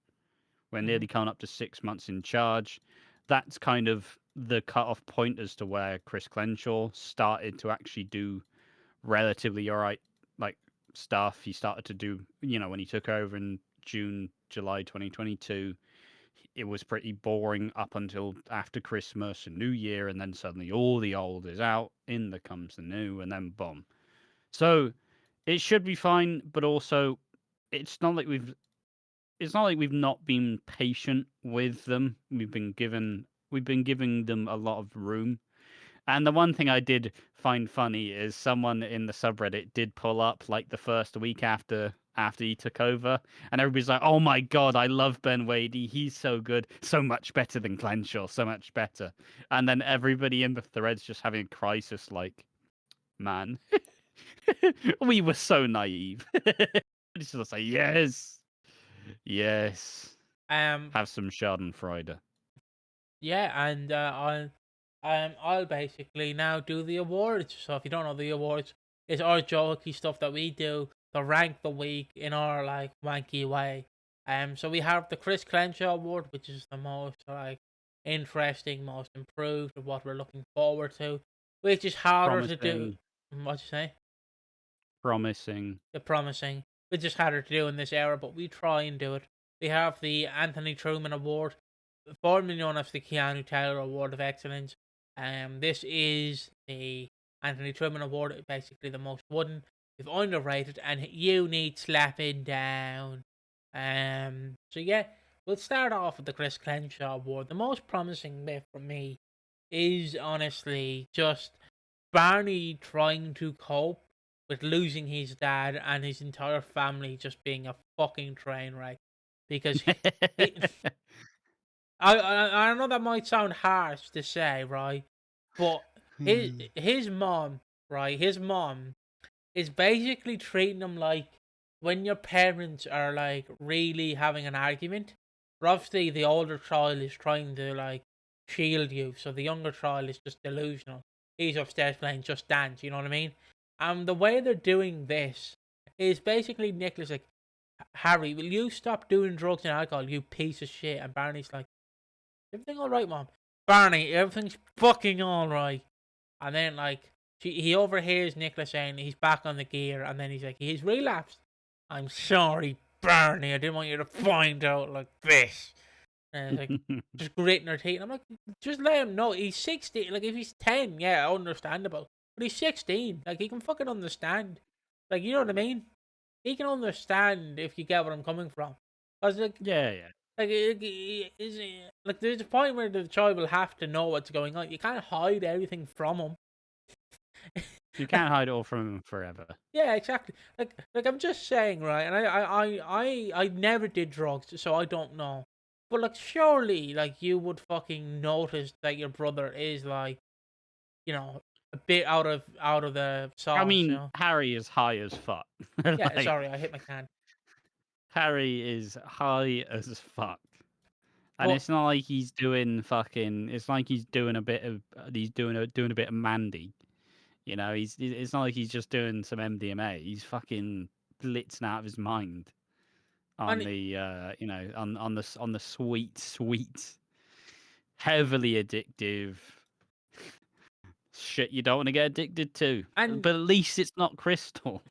We're Hmm. nearly coming up to 6 months in charge. That's kind of the cut-off point as to where Chris Crenshaw started to actually do relatively all right, like, stuff. He started to do, when he took over in July 2022, it was pretty boring up until after Christmas and New Year, and then suddenly all the old is out, in there comes the new, and then boom. So it should be fine, but also it's not like we've not been patient with them. We've been giving them a lot of room. And the one thing I did find funny is someone in the subreddit did pull up like the first week after he took over, and everybody's like, "Oh my god, I love Ben Wadey. He's so good, so much better than Glenshaw, so much better." And then everybody in the threads just having a crisis, like, "Man, we were so naive." Just to say, yes, yes, Um, have some Schadenfreude. yeah, and I'll basically now do the awards. So if you don't know, the awards is our jokey stuff that we do to rank the week in our like wanky way. So we have the Chris Crenshaw Award, which is the most like interesting, most improved, of what we're looking forward to, which is harder to do. Promising. What'd you say? Promising. The promising. It's just harder to do in this era, but we try and do it. We have the Anthony Truman Award, formerly known as the Keanu Taylor Award of Excellence. This is the Anthony Truman Award, basically the most wooden. If underrated, and you need slapping down. So yeah, we'll start off with the Chris Crenshaw Award. The most promising bit for me is honestly just Barney trying to cope with losing his dad and his entire family just being a fucking train wreck. Because he I know that might sound harsh to say, right? But his mom, right? His mom is basically treating him like when your parents are like really having an argument. But obviously, the older child is trying to like shield you, so the younger child is just delusional. He's upstairs playing Just Dance, you know what I mean? And the way they're doing this is basically Nicholas like, Harry, will you stop doing drugs and alcohol, you piece of shit? And Barney's like, everything all right, mom? Barney, everything's fucking all right. And then like he overhears Nicholas saying he's back on the gear, and then he's like, he's relapsed. I'm sorry, Barney. I didn't want you to find out like this. And it's like just gritting her teeth. I'm like, just let him know he's 16. Like if he's 10, yeah, understandable. But he's 16. Like he can fucking understand. Like you know what I mean? He can understand if you get what I'm coming from. Cause like Yeah, yeah. like there's a point where the child will have to know what's going on. You can't hide everything from him. You can't hide it all from him forever. Yeah, exactly. Like I'm just saying, right? And I never did drugs, so I don't know. But like, surely, like you would fucking notice that your brother is like, a bit out of the I sauce, mean, Harry is high as fuck. Yeah, Like, sorry, I hit my can. Harry is high as fuck. And But it's not like he's doing fucking. It's like he's doing a bit of. He's doing a bit of Mandy. You know, It's not like he's just doing some MDMA. He's fucking blitzing out of his mind on and the. On the sweet, heavily addictive shit you don't want to get addicted to. and But at least it's not crystal.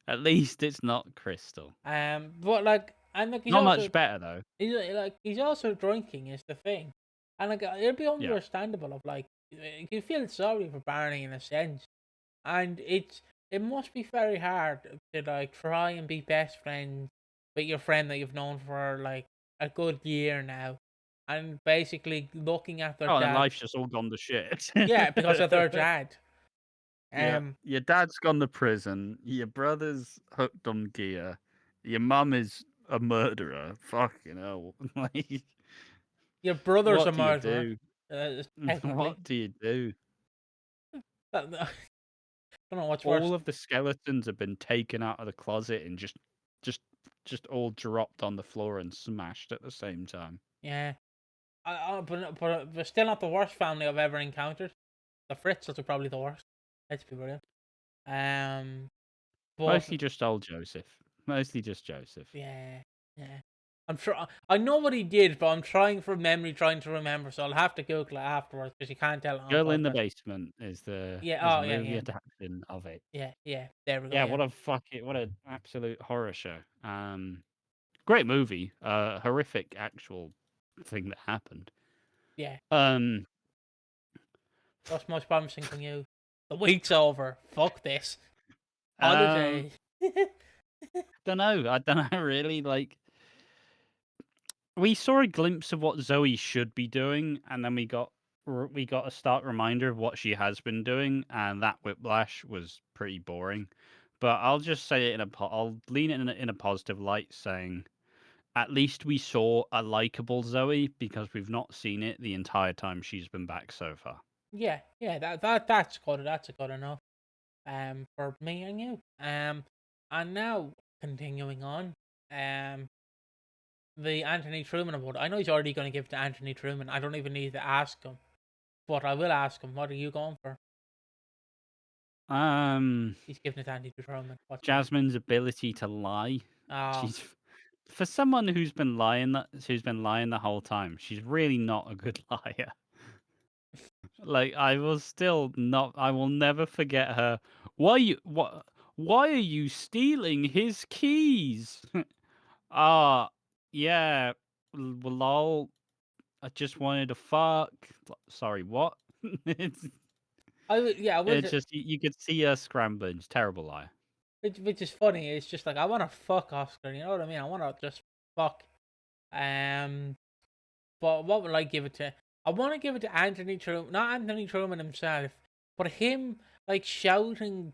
At least it's not crystal. but like, and like he's Not also much better though. he's also drinking is the thing, and like it'd be Yeah. understandable of like you feel sorry for Barney in a sense, and it must be very hard to like try and be best friends with your friend that you've known for like a good year now, and basically looking at their Oh, and dad, life's just all gone to shit. yeah, because of their dad. Yeah, Um, your dad's gone to prison. Your brother's hooked on gear. Your mum is a murderer. Fucking hell! Like, your brother's a what do you murderer, do? technically. What do you do? I don't know what's worse. All of the skeletons have been taken out of the closet and just, just all dropped on the floor and smashed at the same time. Yeah, but still not the worst family I've ever encountered. The Fritzels are probably the worst. Let's be real. Um, but Mostly just old Joseph. Mostly just Joseph. yeah, yeah. I'm sure I know what he did, but I'm trying from memory, trying to remember. So I'll have to Google it afterwards because you can't tell it on Girl in the podcast. Basement is Yeah. a Oh yeah. movie Yeah. adaptation of it. Yeah. Yeah. There we go. Yeah, Yeah. what an absolute horror show. Great movie. Horrific actual thing that happened. Yeah. Um, What's most promising from you? The week's over. Fuck this. um, Holiday. don't know. I don't know really. Like, we saw a glimpse of what Zoe should be doing, and then we got a stark reminder of what she has been doing, and that whiplash was pretty boring. But I'll just say it I'll lean it in a positive light, saying at least we saw a likable Zoe because we've not seen it the entire time she's been back so far. Yeah. Yeah. That's good. That's good enough. For me and you. And now continuing on. The Anthony Truman Award. I know he's already going to give it to Anthony Truman. I don't even need to ask him, but I will ask him. What are you going for? Um, He's giving it to Anthony Truman. What's yours? Jasmine's ability to lie. Oh, She's for someone who's been lying the whole time. She's really not a good liar. Like, I will still not. I will never forget her. Why you? What? Why are you stealing his keys? Ah, yeah. Lol. I just wanted to fuck. Sorry, what? it's Yeah, I it's would. just you could see her scrambling. It's terrible lie. Which is funny. It's just like I want to fuck Oscar. You know what I mean? I want to just fuck. Um, but what would I give it to? I want to give it to Anthony Truman, not Anthony Truman himself, but him like shouting,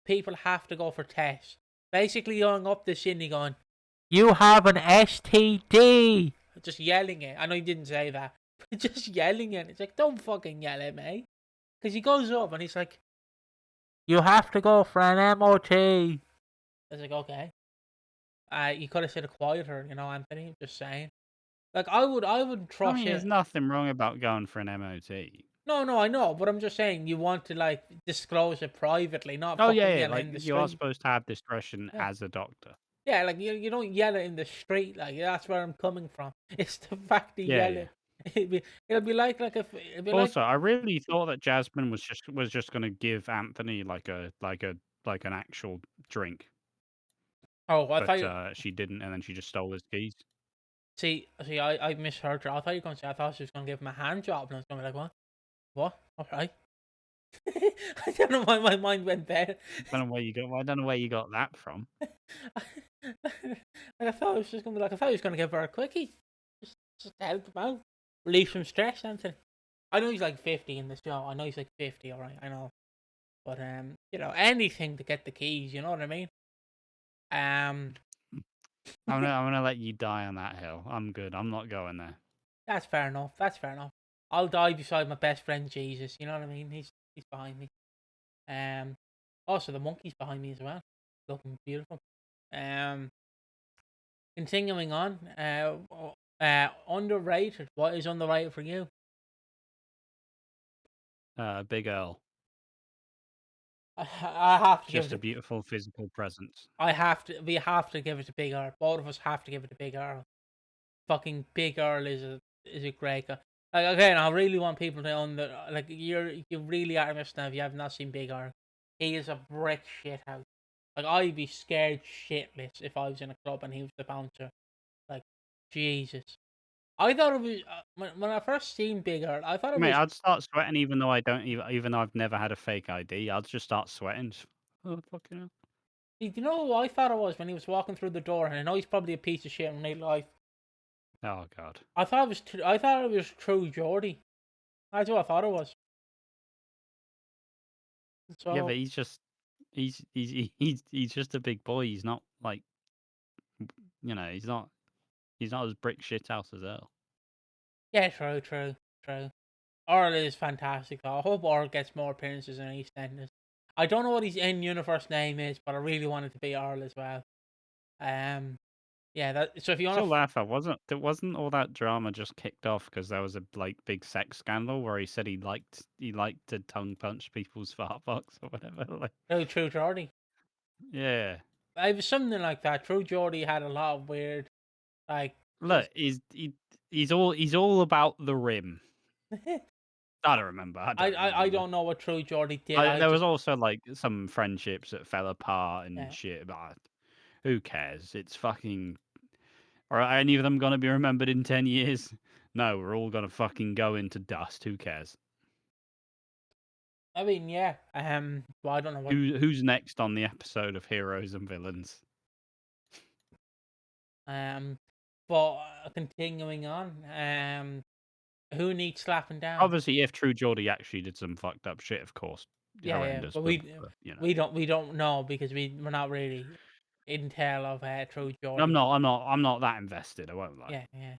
"People have to go for tests." Basically, going up to Sydney, going, "You have an STD." Just yelling it. I know he didn't say that, but just yelling it. It's like, don't fucking yell at me, because he goes up and he's like, "You have to go for an MOT." I was like, okay. You could have said it quieter, you know, Anthony. Just saying. Like I would I trust mean, it. there's nothing wrong about going for an MOT. No, no, I know, but I'm just saying you want to like disclose it privately, not Oh yeah, fucking yeah. yell it Like in the you are street. supposed to have discretion Yeah, as a doctor. yeah, like you don't yell it in the street. Like that's where I'm coming from. It's the fact that you Yeah, yell yeah. it. It'll be like if it'll be like Also, I really thought that Jasmine was just gonna give Anthony like an actual drink, oh I thought but you she didn't, and then she just stole his keys. see I misheard her. I thought you were going to say I thought she was going to give him a hand job, and I was going to be like what all right. I don't know why my mind went there. I don't know where you got that from. Like I thought it was just gonna be like I thought he was gonna give her a quickie, just to help him out, relieve some stress. Anthony, I know he's like 50 in this show. I know he's like 50, all right. I know, but anything to get the keys. You know what I mean? Um, I'm gonna let you die on that hill. I'm good. I'm not going there. that's fair enough. That's fair enough. I'll die beside my best friend Jesus. You know what I mean? He's behind me. Um, also the monkey's behind me as well, looking beautiful. Um, Continuing on, underrated. What is underrated for you? Big Earl, I have to give just a it. beautiful physical presence. I have to. We have to give it to Big Earl. Both of us have to give it to Big Earl. Fucking Big Earl is a great guy. Like again, I really want people to like you really are missing out if you have not seen Big Earl. He is a brick shit house. Like I'd be scared shitless if I was in a club and he was the bouncer. Like Jesus. I thought it was when I first seen Big Earl. I thought it Mate, was. I'd start sweating even though I don't even though I've never had a fake ID. I'd just start sweating. Oh fucking hell. Do you know who I thought it was when he was walking through the door? And I know he's probably a piece of shit in real life. Oh god. I thought it was True Geordie. That's what I thought it was. Yeah, but So he's just a big boy. He's not like he's not as brick shit house as Earl. yeah, true. Earl is fantastic. Though. I hope Earl gets more appearances in EastEnders. I don't know what his in-universe name is, but I really want it to be Earl as well. Um, yeah. So if you want Still to, laugh at wasn't all that drama just kicked off because there was a big sex scandal where he said he liked to tongue punch people's fart box or whatever. Like, True Geordie. yeah. It was something like that. True Geordie had a lot of weird, like, Look, he's all about the rim. I don't remember. I don't I remember. don't know what True Geordie did. I There was just also like some friendships that fell apart and yeah. shit. But who cares? It's fucking. Are any of them gonna be remembered in 10 years? No, we're all gonna fucking go into dust. Who cares? I mean, yeah. Well, I don't know what. Who's next on the episode of Heroes and Villains? Um, but continuing on. Who needs slapping down? Obviously, if True Geordie actually did some fucked up shit, of course, Yeah. horrendous. But But, we you know, we don't know because we're not really intel of True I'm Geordie. not, I'm not, I'm not that invested. I won't lie. Yeah.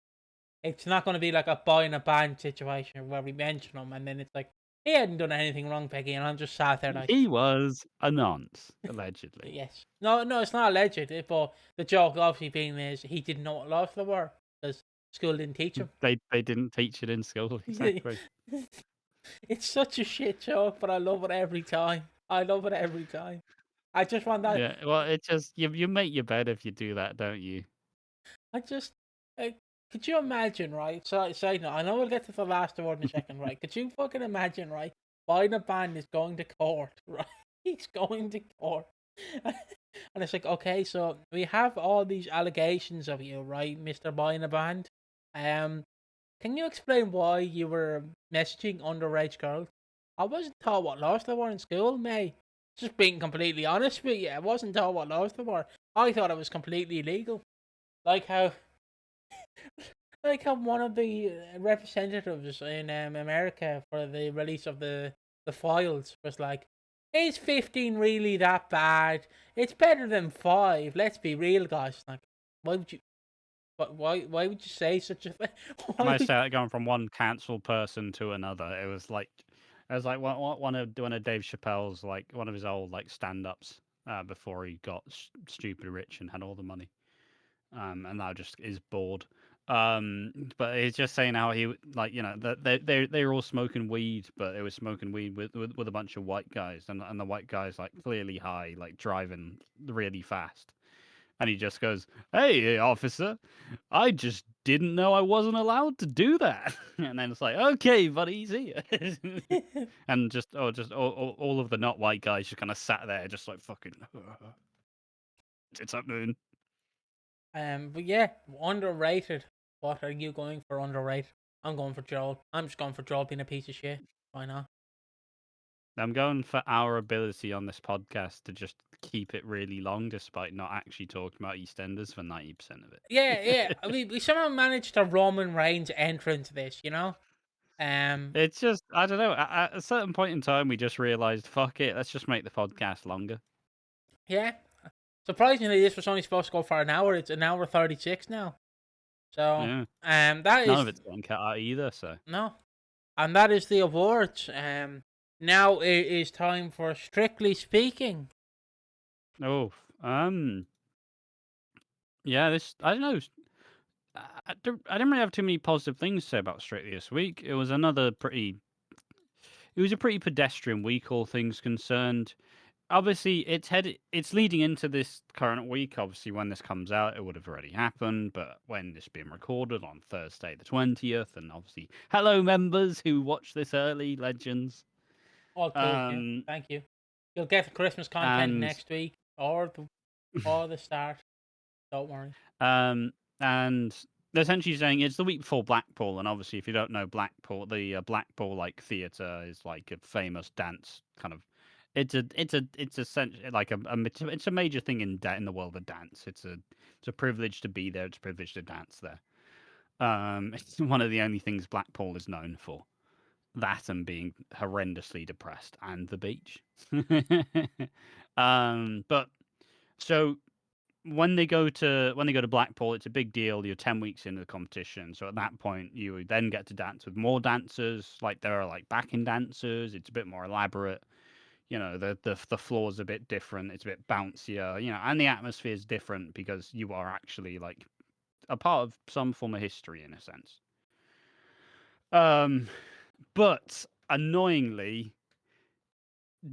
It's not going to be like a boy in a band situation where we mention him and then it's like he hadn't done anything wrong, Peggy, and I'm just sat there like, He was a nonce, allegedly. yes, no, it's not alleged. But the joke obviously being is he didn't know what laws there were because school didn't teach him. They didn't teach it in school exactly. It's such a shit joke, but I love it every time. I love it every time. I just want that. Yeah, well, it just you make your bed if you do that, don't you? I just like. Could you imagine, right? So, side note, I know we'll get to the last award in a second, right? Could you fucking imagine, right? Biden Band is going to court, right? He's going to court. And it's like, okay, so we have all these allegations of you, right, Mr. Biden Band? Can you explain why you were messaging underage girls? I wasn't taught what laws there were in school, mate. Just being completely honest with you, I wasn't taught what laws there were. I thought it was completely illegal. Like how one of the representatives in America for the release of the files was like, "Is 15 really that bad? It's better than 5. Let's be real, guys." Like, why would you? Why would you say such a thing? I Why must would? say that going from one cancelled person to another, it was like one of Dave Chappelle's like one of his old like stand-ups before he got stupid rich and had all the money. And now just is bored. But he's just saying how like that they were all smoking weed, but they were smoking weed with a bunch of white guys, and the white guys like clearly high, like driving really fast. And he just goes, "Hey, officer, I just didn't know I wasn't allowed to do that." And then it's like, "Okay, buddy, see ya." And just all of the not white guys just kind of sat there, just like fucking. It's happening. But yeah, underrated. What are you going for underrated? I'm going for Joel. I'm just going for Joel being a piece of shit. Why not? I'm going for our ability on this podcast to just keep it really long, despite not actually talking about EastEnders for 90% of Yeah, yeah. it. We somehow managed to Roman Reigns enter into this, you know? Um, It's just, I don't know. At a certain point in time, we just realized, fuck it, let's just make the podcast longer. yeah. Surprisingly, this was only supposed to go for an hour. It's an hour 36 now. So, Yeah. that None is of it's getting cut out either, so. no, and that is the awards. Now it is time for Strictly Speaking. Oh, yeah, I don't know. I didn't really have too many positive things to say about Strictly this week. It was a pretty pedestrian week, all things concerned. Obviously, it's leading into this current week. Obviously, when this comes out, it would have already happened. But when this being recorded on Thursday the 20th, and obviously, hello members who watch this early, legends. All cool, yeah. Um, Thank you. You'll get the Christmas content and next week or the start. Don't worry. um, and they're essentially saying it's the week before Blackpool, and obviously, if you don't know Blackpool, the Blackpool like theatre is like a famous dance kind of. It's essentially like it's a major thing in the world of dance. It's a privilege to be there. It's a privilege to dance there. It's one of the only things Blackpool is known for. That and being horrendously depressed, and the beach. But so when they go to Blackpool, it's a big deal. You're 10 weeks into the competition, so at that point you would then get to dance with more dancers. Like there are like backing dancers. It's a bit more elaborate. The floor's a bit different. It's a bit bouncier. And the atmosphere is different because you are actually like a part of some form of history in a sense. Um, but annoyingly,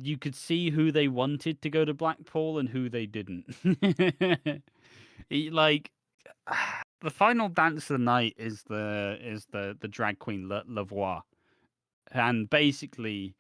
you could see who they wanted to go to Blackpool and who they didn't. Like the final dance of the night is the drag queen Lavoie, and basically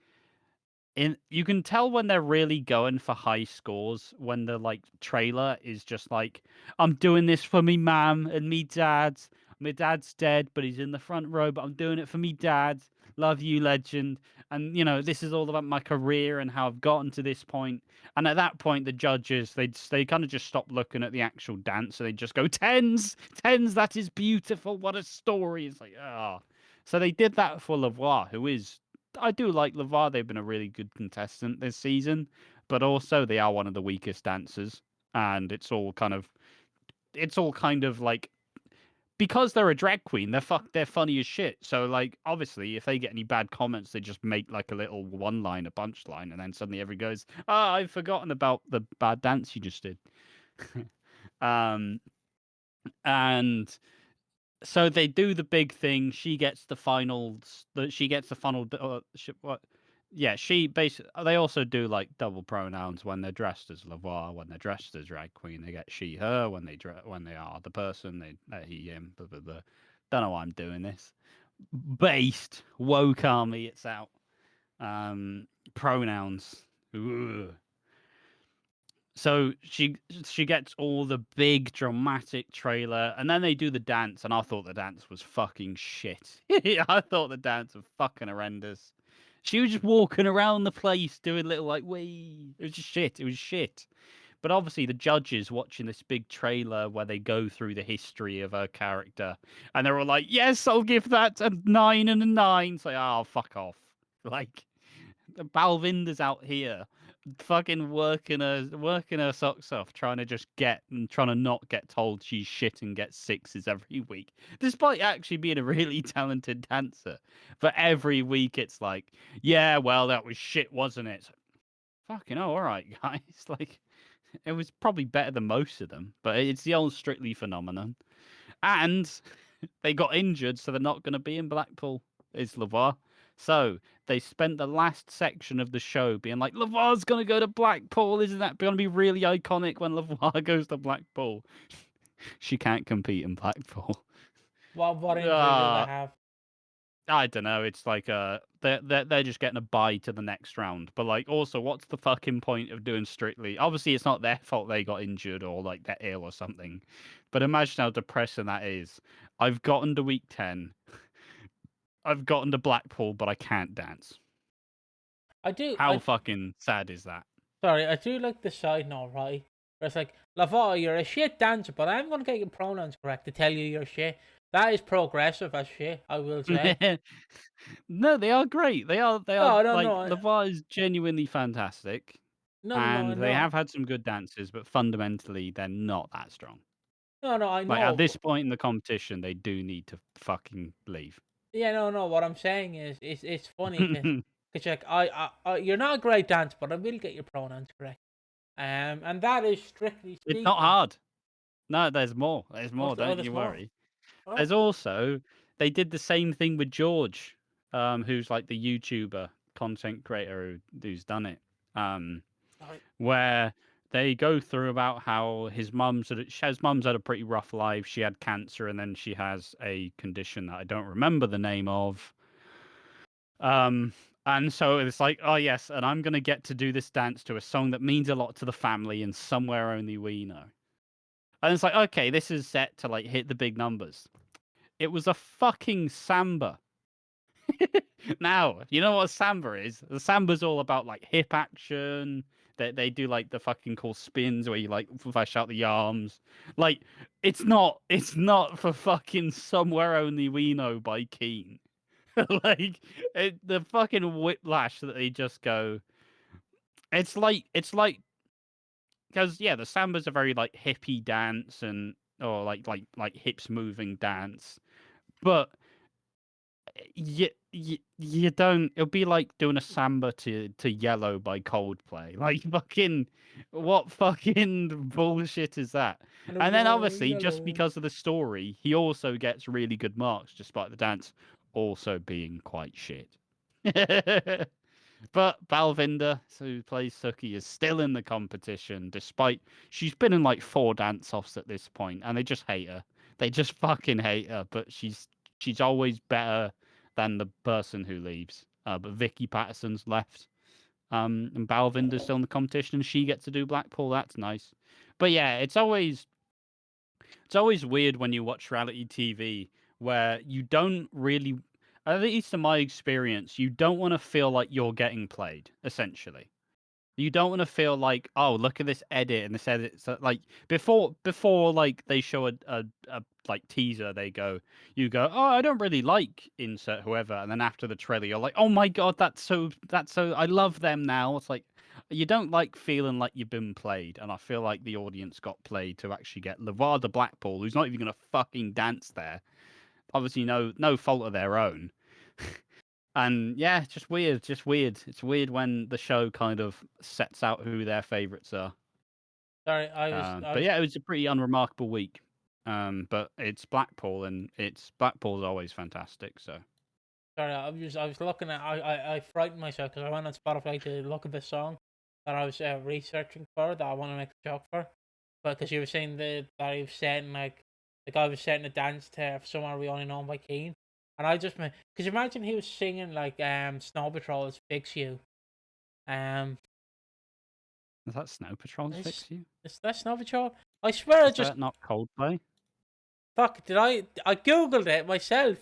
you can tell when they're really going for high scores when the like trailer is just like, I'm doing this for me mum and me dad. My dad's dead, but he's in the front row, but I'm doing it for me dad. Love you, legend. And this is all about my career and how I've gotten to this point. And at that point, the judges they kind of just stop looking at the actual dance, and they just go tens, tens. That is beautiful. What a story! It's like So they did that for Lavoie, who is I do like Lavar. They've been a really good contestant this season, but also they are one of the weakest dancers, and it's all kind of like because they're a drag queen, they're funny as shit. So like obviously, if they get any bad comments, they just make like a little one line, a punchline, and then suddenly everyone goes, I've forgotten about the bad dance you just did." um, and so they do the big thing. She gets the finals. She gets the final. What? Yeah, she basically. They also do like double pronouns when they're dressed as Lavoie. When they're dressed as drag queen, they get she, her. When they are the person, they he, him. Blah, blah, blah. Don't know why I'm doing this. Based woke army. It's out. Pronouns. Ugh. So she gets all the big dramatic trailer, and then they do the dance, and I thought the dance was fucking shit. I thought the dance was fucking horrendous. She was just walking around the place doing little like wee. It was just shit. It was shit. But obviously, the judges watching this big trailer where they go through the history of her character, and they're all like, "Yes, I'll give that a 9 and a 9." It's like, oh, fuck off. Like, Balvinder's out here, fucking working her socks off, trying to just trying to not get told she's shit and get sixes every week, despite actually being a really talented dancer. But every week, it's like, yeah, well, that was shit, wasn't it? Fucking oh, all right, guys. Like, it was probably better than most of them, but it's the old Strictly phenomenon. And they got injured, so they're not going to be in Blackpool, is Lavar. So they spent the last section of the show being like, Lavar's going to go to Blackpool. Isn't that going to be really iconic when Lavar goes to Blackpool? She can't compete in Blackpool. What injury do they have? I don't know. It's like they're just getting a bye to the next round. But like, also, what's the fucking point of doing Strictly? Obviously, it's not their fault they got injured or like they're ill or something. But imagine how depressing that is. I've gotten to week 10. I've gotten to Blackpool, but I can't dance. I do. How fucking sad is that? Sorry, I do like the side note, right? Where it's like, Lavar, you're a shit dancer, but I'm gonna get your pronouns correct to tell you you're shit. That is progressive as shit, I will say. No, they are great. They are No, no, like no, Lavar is genuinely fantastic. no, no, no, And they no, have had some good dances, but fundamentally they're not that strong. no, no. I Like at know. this point in the competition, they do need to fucking leave. Yeah, no, no. What I'm saying is, it's funny because like you're not a great dancer, but I will get your pronouns correct. And that is strictly It's not speaking. hard. No, there's more. There's more. Oh, Don't there's you more. worry. Oh, There's also they did the same thing with George, who's like the YouTuber content creator who's done it. sorry. Where they go through about how his mum's had a pretty rough life. She had cancer, and then she has a condition that I don't remember the name of. Um, and so it's like, oh yes, and I'm gonna get to do this dance to a song that means a lot to the family and somewhere only we know. And it's like, okay, this is set to like hit the big numbers. It was a fucking samba. Now, you know what a samba is? The samba's all about like hip action. They do like the fucking cool spins where you like flash out the arms. Like it's not for fucking somewhere only we know by Keane. Like the fucking whiplash that they just go. It's like because yeah, the samba's a very like hippie dance and or like hips moving dance, but you don't. It'll be like doing a samba to Yellow by Coldplay. Like fucking what fucking bullshit is that? And And then why obviously just yellow? because of the story, he also gets really good marks despite the dance also being quite shit. But Balvinda, who plays Suki, is still in the competition, despite she's been in like 4 dance-offs at this point, and they just hate her. They just fucking hate her. But she's always better than the person who leaves. But Vicky Patterson's left, and Balvinder's still in the competition, and she gets to do Blackpool. That's nice. But yeah, it's always weird when you watch reality TV where you don't really, at least in my experience, you don't want to feel like you're getting played, essentially. You don't want to feel like, oh, look at this edit and this edit. So, like before, like they show a like teaser, you go, oh, I don't really like insert whoever, and then after the trailer, you're like, oh my god, that's so I love them now. It's like you don't like feeling like you've been played, and I feel like the audience got played to actually get Lavada Blackpool, who's not even gonna fucking dance there. Obviously, no fault of their own. And yeah, it's just weird. Just weird. It's weird when the show kind of sets out who their favourites are. Sorry, I was, But yeah, it was a pretty unremarkable week. But it's Blackpool, and Blackpool's always fantastic. So sorry, I was looking at, I frightened myself because I went on Spotify to look at the song that I was researching for that I want to make a joke for, but because you were saying that he was saying like the guy was setting a dance to Somewhere We Only Know by Keane. And I just, because imagine he was singing like Snow Patrol's Fix You. Is that Snow Patrol's Fix You? Is that Snow Patrol? I swear Is that not Coldplay? Fuck, I googled it myself.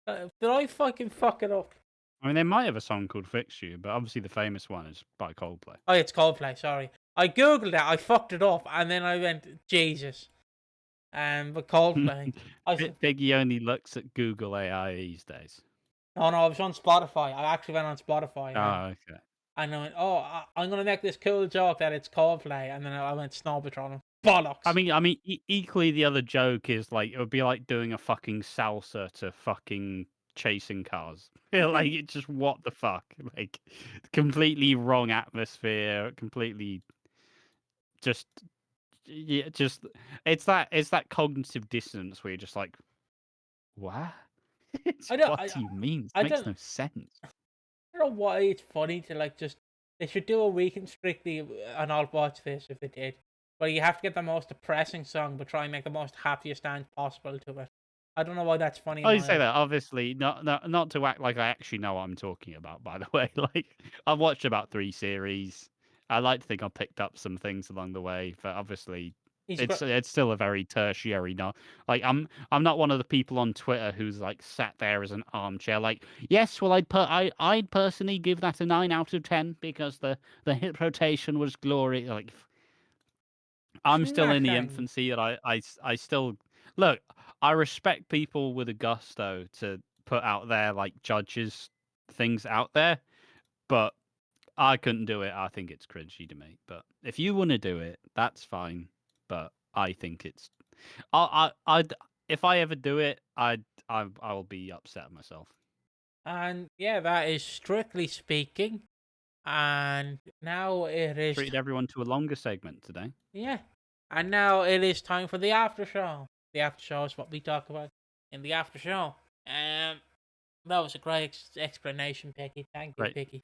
Did I fucking fuck it up? I mean, they might have a song called Fix You, but obviously the famous one is by Coldplay. Oh, it's Coldplay, sorry. I googled it, I fucked it up, and then I went, Jesus. But Coldplay. Piggy only looks at Google AI these days. No, I was on Spotify. I actually went on Spotify. Oh, okay. And I went, I'm going to make this cool joke that it's Coldplay. And then I went Snow Patrol. Bollocks. I mean, equally the other joke is like, it would be like doing a fucking salsa to fucking chasing cars. Like, it's just, what the fuck? Like, completely wrong atmosphere, completely just, yeah, just, it's that cognitive dissonance where you're just like, what? What do you mean? It makes no sense. I don't know why it's funny to like just, they should do a week in Strictly and I'll watch this if they did. But you have to get the most depressing song, but try and make the most happiest dance possible to it. I don't know why that's funny. I say that obviously not to act like I actually know what I'm talking about. By the way, like I've watched about 3 series. I like to think I picked up some things along the way, but obviously it's still a very tertiary. Not like I'm not one of the people on Twitter who's like sat there as an armchair. Like, yes, well I'd personally give that a 9 out of 10 because the hip rotation was glory. Like, I'm still in the infancy that I still look. I respect people with a gusto to put out there like judges things out there, but I couldn't do it. I think it's cringy to me. But if you want to do it, that's fine. But I think it's I'd if I ever do it, I'll be upset at myself. And yeah, that is Strictly Speaking. And now it is Treated everyone to a longer segment today. Yeah. And now it is time for the after show. The after show is what we talk about in the after show. That was a great explanation, Piggy. Thank you, Piggy.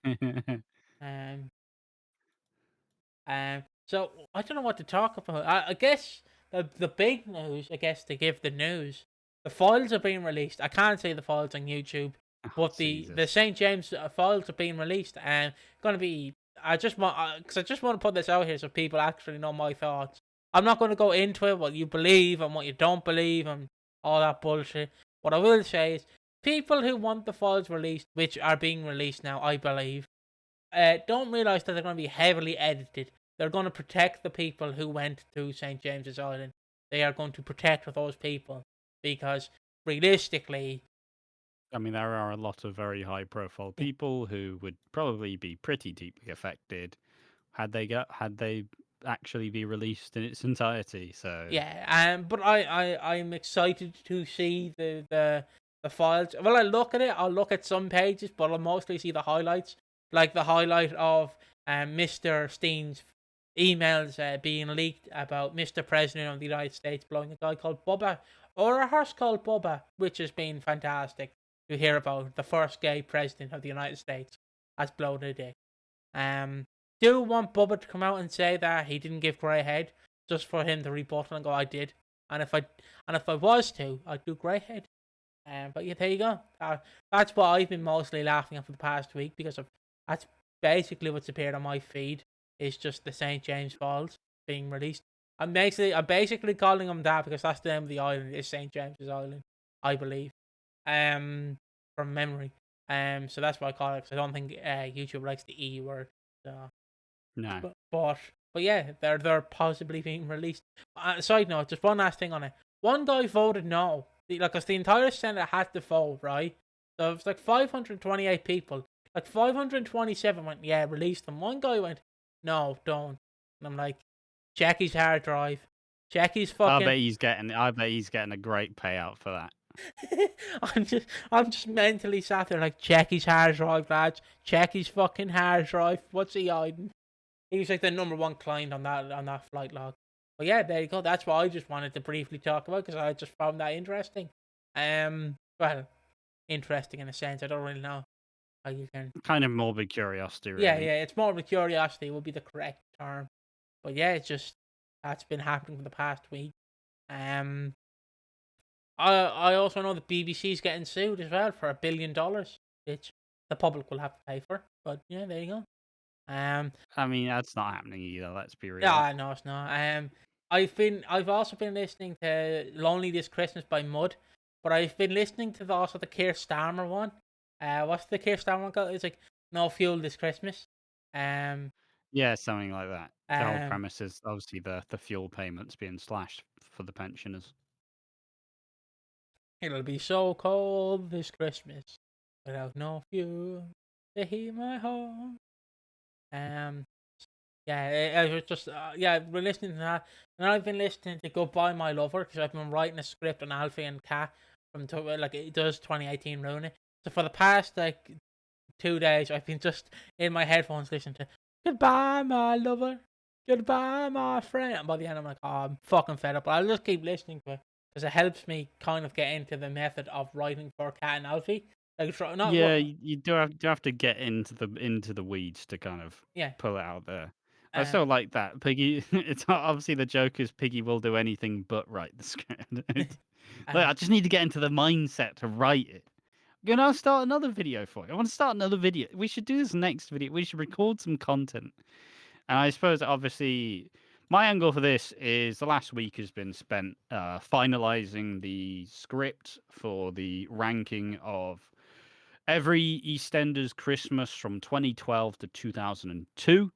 So I don't know what to talk about. I guess the big news, I guess, to give the news, the files are being released. I can't say the files on YouTube, but the St. James files are being released, and going to be. I just want to put this out here so people actually know my thoughts. I'm not going to go into it, what you believe and what you don't believe and all that bullshit. What I will say is, people who want the files released, which are being released now, I believe, don't realise that they're going to be heavily edited. They're going to protect the people who went to St. James's Island. They are going to protect those people because realistically, I mean, there are a lot of very high-profile people who would probably be pretty deeply affected had they actually be released in its entirety. So yeah, but I'm excited to see the files. Well, I look at it. I'll look at some pages, but I'll mostly see the highlights, like the highlight of Mr. Steen's emails being leaked about Mr. President of the United States blowing a guy called Bubba or a horse called Bubba, which has been fantastic to hear about. The first gay president of the United States has blown a dick. Do want Bubba to come out and say that he didn't give grey head, just for him to rebuttal and go, I did. And if I was to, I'd do grey head. But yeah, there you go. That's what I've been mostly laughing at for the past week because that's basically what's appeared on my feed. Is just the St. James Falls being released. I'm basically calling them that because that's the name of the island. Is St. James's Island, I believe. From memory. So that's why I call it. Because I don't think YouTube likes the E word. So. No. But yeah, they're possibly being released. Side note, just one last thing on it. One guy voted no. Because the entire Senate had to vote, right? So it was like 528 people. Like 527 went, yeah, release them. One guy went, no, don't. And I'm like, check his hard drive. Check his fucking. I bet he's getting a great payout for that. I'm just mentally sat there like, check his hard drive, lads. Check his fucking hard drive. What's he hiding? He was like the number one client on that flight log. But yeah, there you go. That's what I just wanted to briefly talk about because I just found that interesting. Well, interesting in a sense. I don't really know how you can. Kind of morbid curiosity, really. Yeah, it's morbid curiosity would be the correct term. But yeah, it's just that's been happening for the past week. I also know the BBC's getting sued as well for $1 billion, which the public will have to pay for. But yeah, there you go. I mean, that's not happening either. Let's be real. Yeah, no, it's not. I've also been listening to "Lonely This Christmas" by Mud, but I've been listening to also the Keir Starmer one. What's the Keir Starmer one called? It's like "No Fuel This Christmas." Um, Yeah, something like that. The whole um, premise is obviously the fuel payments being slashed for the pensioners. It'll be so cold this Christmas without no fuel to heat my home. Um, yeah, I was just I've been listening to that, and I've been listening to "Goodbye My Lover" because I've been writing a script on Alfie and Kat from like it does 2018 Rooney. So for the past like 2 days, I've been just in my headphones listening to "Goodbye My Lover, Goodbye My Friend," and by the end I'm like, oh, I'm fucking fed up. But I'll just keep listening to it because it helps me kind of get into the method of writing for Kat and Alfie. Like, not Yeah, what, you do have to get into the weeds to kind of yeah. pull it out there. I Um, still like that. Piggy, it's obviously the joke is Piggy will do anything but write the script. Look, uh, I just need to get into the mindset to write it. Gonna start another video for you. I want to start another video. We should do this next video. We should record some content. And I suppose obviously my angle for this is the last week has been spent finalizing the script for the ranking of every EastEnders Christmas from 2012 to 2002.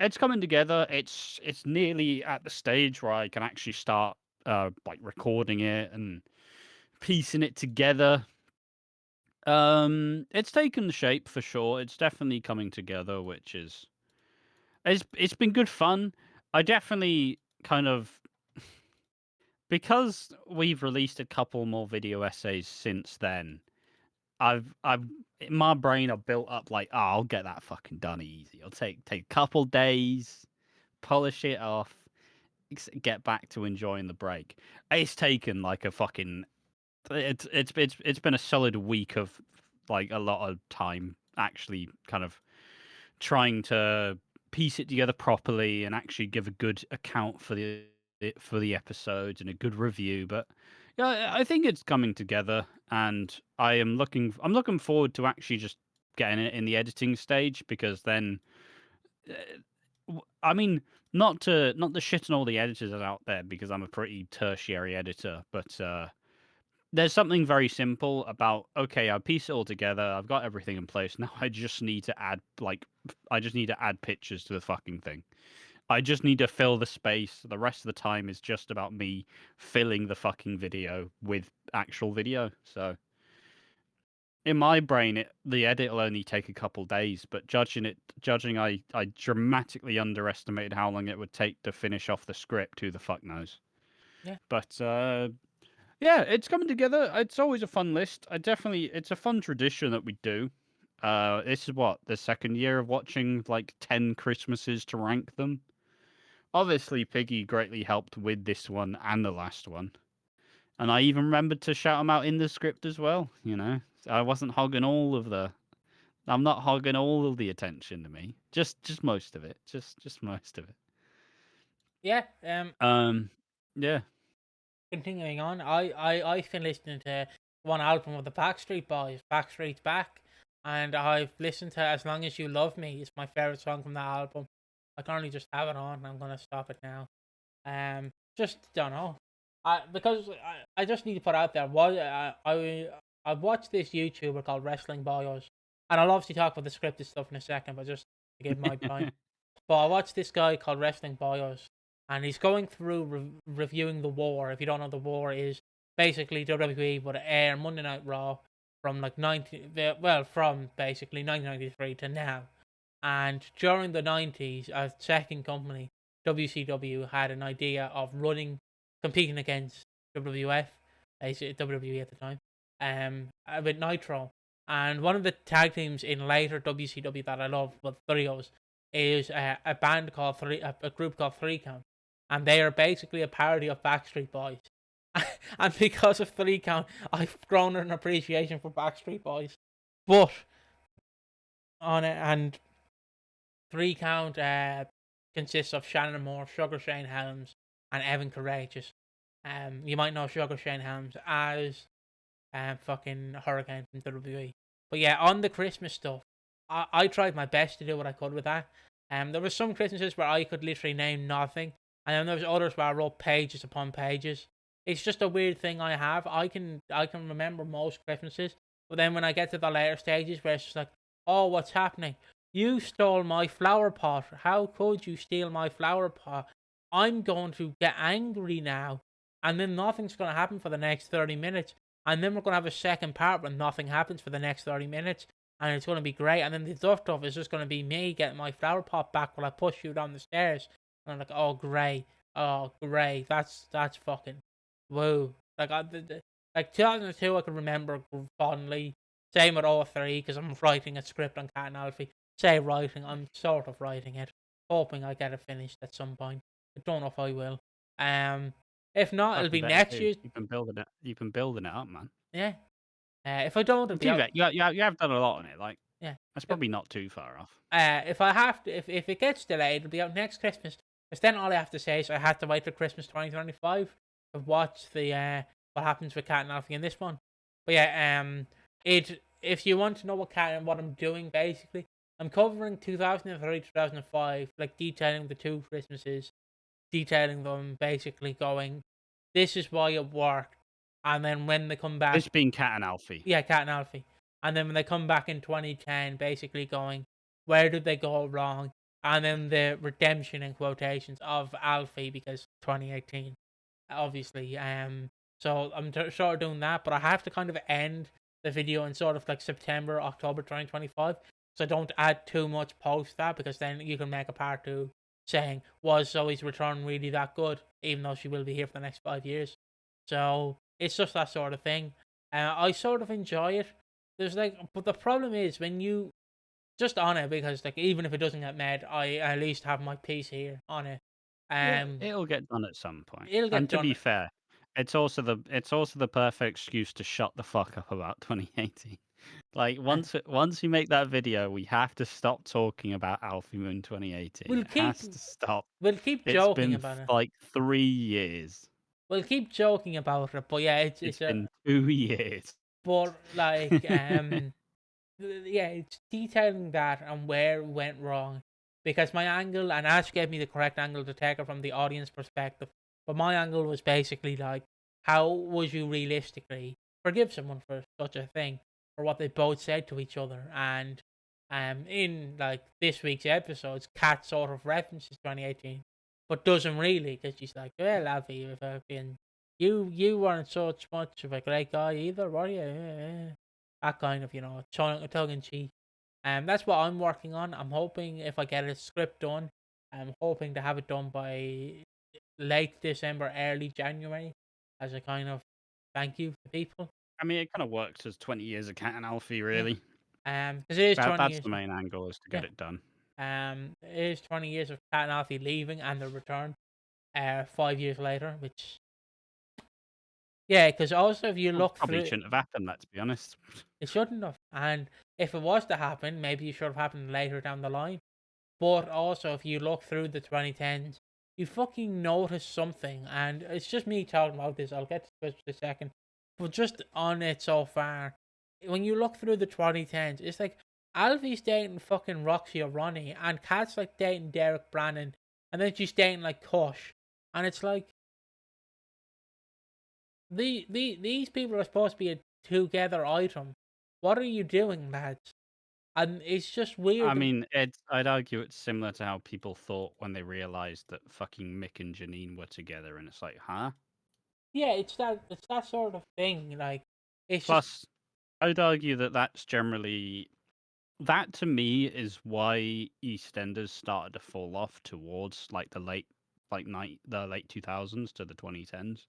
It's coming together. It's nearly at the stage where I can actually start like recording it and piecing it together. It's taken shape for sure. It's definitely coming together, which is it's been good fun. I definitely kind of because we've released a couple more video essays since then. I've in my brain I've built up like, oh, I'll get that fucking done easy. I'll take a couple days, polish it off, get back to enjoying the break. It's taken like a fucking it's been a solid week of like a lot of time actually kind of trying to piece it together properly and actually give a good account for the episodes and a good review. But yeah, I think it's coming together, and I'm looking forward to actually just getting it in the editing stage because then, I mean, not to shit on all the editors out there because I'm a pretty tertiary editor, but there's something very simple about okay, I piece it all together, I've got everything in place. Now I just need to add pictures to the fucking thing. I just need to fill the space. The rest of the time is just about me filling the fucking video with actual video. So in my brain, the edit will only take a couple days, but I dramatically underestimated how long it would take to finish off the script. Who the fuck knows? yeah, But yeah, it's coming together. It's always a fun list. It's a fun tradition that we do. This is what the second year of watching like 10 Christmases to rank them. Obviously, Piggy greatly helped with this one and the last one, and I even remembered to shout him out in the script as well. You know, I wasn't hogging all of the. I'm not hogging all of the attention to me. Just most of it. Just most of it. yeah. Yeah. Continuing on, I've been listening to one album of the Backstreet Boys, "Backstreet's Back," and I've listened to "As Long as You Love Me." It's my favorite song from that album. I currently just have it on. I'm gonna stop it now. Just don't know. I just need to put out there. I watched this YouTuber called Wrestling Bios, and I'll obviously talk about the scripted stuff in a second, but just to give my point. But I watched this guy called Wrestling Bios, and he's going through reviewing the war. If you don't know, the war is basically WWE would air Monday Night Raw from like from basically 1993 to now. And during the 90s, a second company, WCW, had an idea of competing against WWF, basically WWE at the time, with Nitro. And one of the tag teams in later WCW that I love, with Trios, is a band called a group called Three Count, and they are basically a parody of Backstreet Boys. And because of Three Count, I've grown an appreciation for Backstreet Boys. But on it, and Three Count consists of Shannon Moore, Sugar Shane Helms, and Evan Courageous. You might know Sugar Shane Helms as fucking Hurricane from WWE. But yeah, on the Christmas stuff, I tried my best to do what I could with that. There was some Christmases where I could literally name nothing, and then there was others where I wrote pages upon pages. It's just a weird thing I have. I can remember most Christmases, but then when I get to the later stages where it's just like, oh, what's happening? You stole my flower pot. How could you steal my flower pot? I'm going to get angry now, and then nothing's going to happen for the next 30 minutes. And then we're going to have a second part where nothing happens for the next 30 minutes. And it's going to be great. And then the other stuff is just going to be me getting my flower pot back while I push you down the stairs. And I'm like, oh, great. Oh, great. That's fucking woo. Like 2002, I can remember fondly. Same with 03, because I'm writing a script on Cat and Alfie. Say writing, I'm sort of writing it. Hoping I get it finished at some point. I don't know if I will. If not, it'll Fucking be better next too. year. You've been building it. You've been building it up, man. Yeah. If I don't, it'll And be to be out. fair, you have done a lot on it. Like Yeah. that's probably not too far off. If I have to, if it gets delayed, it'll be out next Christmas. Because then all I have to say is I had to wait till Christmas 2025 to watch the what happens with Cat and Alfie in this one. But yeah, if you want to know what I'm doing, basically, I'm covering 2003, 2005, like detailing the two Christmases, detailing them, basically going, this is why it worked. And then when they come back, This being Cat and Alfie. yeah, Cat and Alfie. And then when they come back in 2010, basically going, where did they go wrong? And then the redemption in quotations of Alfie, because 2018, obviously. So I'm sort of doing that, but I have to kind of end the video in sort of like September, October 2025. So I don't add too much post that, because then you can make a part two saying, was Zoe's return really that good? Even though she will be here for the next 5 years. So it's just that sort of thing. I sort of enjoy it. There's like, but the problem is when you just on it, because like even if it doesn't get made, I at least have my piece here on it. It'll get done at some point. It'll get And to be done. fair, it's also the perfect excuse to shut the fuck up about 2018. Like Uh, once you make that video, we have to stop talking about Alfie Moon 2018. we'll It keep has to stop. we'll keep It's joking been about it. like 3 years. We'll keep joking about it, but yeah, It's it's a been 2 years. but like yeah, it's detailing that and where it went wrong. Because my angle, and Ash gave me the correct angle to take it from the audience perspective, but my angle was basically like, how would you realistically forgive someone for such a thing, for what they both said to each other? And in like this week's episodes, Kat sort of references 2018, but doesn't really, because she's like, well, Alfie, if I've been, you weren't such much of a great guy either, were you? That kind of, tongue in cheek. That's what I'm working on. I'm hoping if I get a script done, I'm hoping to have it done by late December, early January, as a kind of thank you to people. I mean, it kind of works as 20 years of Cat and Alfie, Yeah. really. Because it is 20 That's years. the main angle, is to Yeah. get it done. It is 20 years of Cat and Alfie leaving and the return. 5 years later, which, yeah, because also if you look Probably through, shouldn't have happened, let's be honest. it shouldn't have. And if it was to happen, maybe it should have happened later down the line. But also, if you look through the 2010s, you fucking notice something. And it's just me talking about this. I'll get to this in a second. But just on it so far, when you look through the 2010s, it's like Alfie's dating fucking Roxy or Ronnie, and Kat's like dating Derek Brannon, and then she's dating like Kush. And it's like, these people are supposed to be a together item. What are you doing, lads? And it's just I weird. mean, I'd argue it's similar to how people thought when they realized that fucking Mick and Janine were together, and it's like, huh? Yeah, it's that sort of thing. Like, it's just Plus, I'd argue that that to me is why EastEnders started to fall off towards like the late 2000s to the 2010s,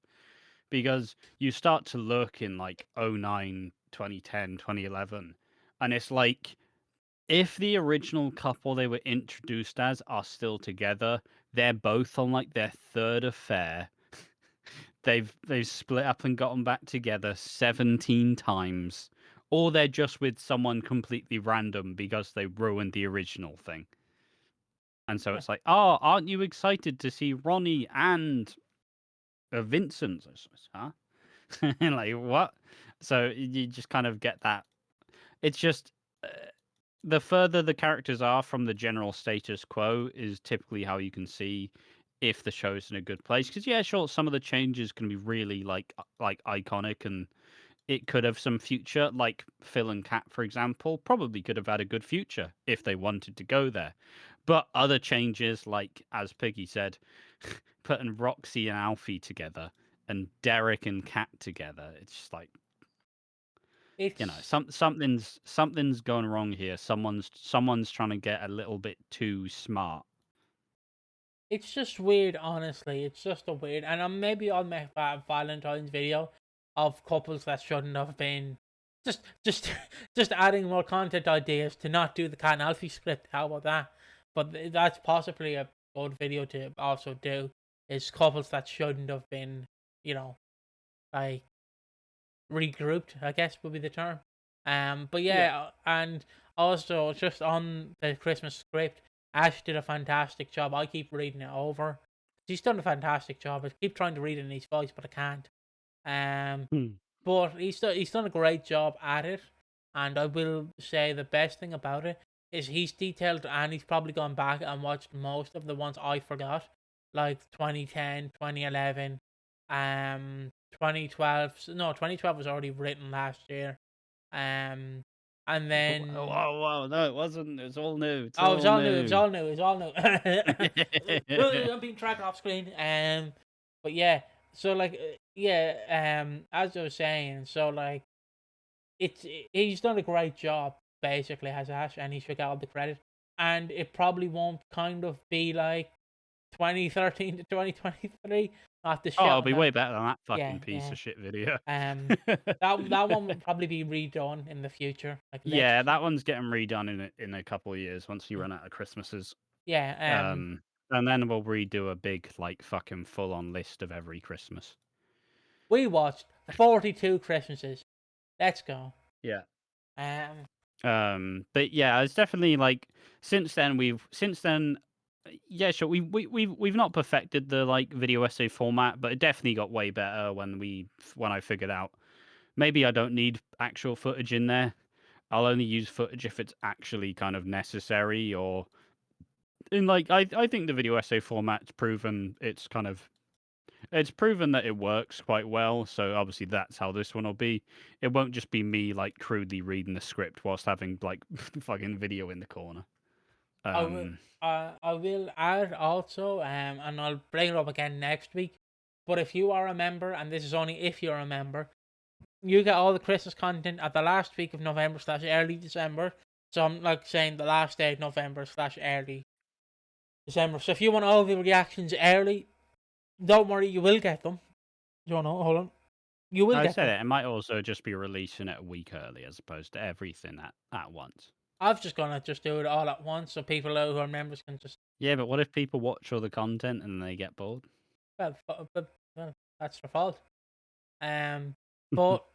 because you start to look in like 09, 2010, 2011, and it's like, if the original couple they were introduced as are still together, they're both on like their third affair. They've split up and gotten back together 17 times. Or they're just with someone completely random because they ruined the original thing. And so yeah, it's like, oh, aren't you excited to see Ronnie and Vincent's, huh? Like what? So you just kind of get that. It's just the further the characters are from the general status quo is typically how you can see if the show's in a good place. Because yeah, sure, some of the changes can be really like iconic and it could have some future. Like Phil and Kat, for example, probably could have had a good future if they wanted to go there. But other changes, like as Piggy said, putting Roxy and Alfie together and Derek and Kat together, it's just like It's something's going wrong here. Someone's trying to get a little bit too smart. it's just weird, honestly. It's just a weird, and maybe I'll make a Valentine's video of couples that shouldn't have been. Just, just adding more content ideas to not do the Cat and Alfie script. How about that? But that's possibly a good video to also do. Is couples that shouldn't have been, like regrouped, I guess would be the term. But yeah, and also just on the Christmas script, Ash did a fantastic job. I keep reading it over. She's done a fantastic job. I keep trying to read it in his voice, but I can't. Um, Hmm. but he's done a great job at it, and I will say the best thing about it is he's detailed, and he's probably gone back and watched most of the ones I forgot, like 2010, 2011, 2012. No, 2012 was already written last year. Um, and then Whoa, no, it wasn't. It's all new. It's oh, it was all all new. It was new. all new. It was all new. I'm being tracked off screen. But yeah. So like, as I was saying, so like, he's done a great job basically as Ash, and he should get all the credit. And it probably won't kind of be like 2013 to 2023 at the Oh, show. it'll be way better than that Yeah, fucking piece yeah. of shit video. That one will probably be redone in the future, like next Yeah, year. that one's getting redone in a couple of years once you run out of Christmases. Yeah. And then we'll redo a big like fucking full on list of every Christmas. We watched 42 Christmases. Let's go. Yeah. Um, But yeah, it's definitely like since then yeah, sure. We've not perfected the like video essay format, but it definitely got way better when I figured out maybe I don't need actual footage in there. I'll only use footage if it's actually kind of necessary or in like I think the video essay format's proven it's proven that it works quite well, so obviously that's how this one will be. It won't just be me like crudely reading the script whilst having like fucking video in the corner. I will. Um I will add also, and I'll bring it up again next week. But if you are a member, and this is only if you're a member, you get all the Christmas content at the last week of November / early December. So I'm like saying the last day of November / early December. So if you want all the reactions early, don't worry, you will get them. You know, hold on, you will I get said them. it might also just be releasing it a week early as opposed to everything at once. I've just gonna just do it all at once, so people who are members can just Yeah, but what if people watch all the content and they get bored? well, that's their fault. Um, but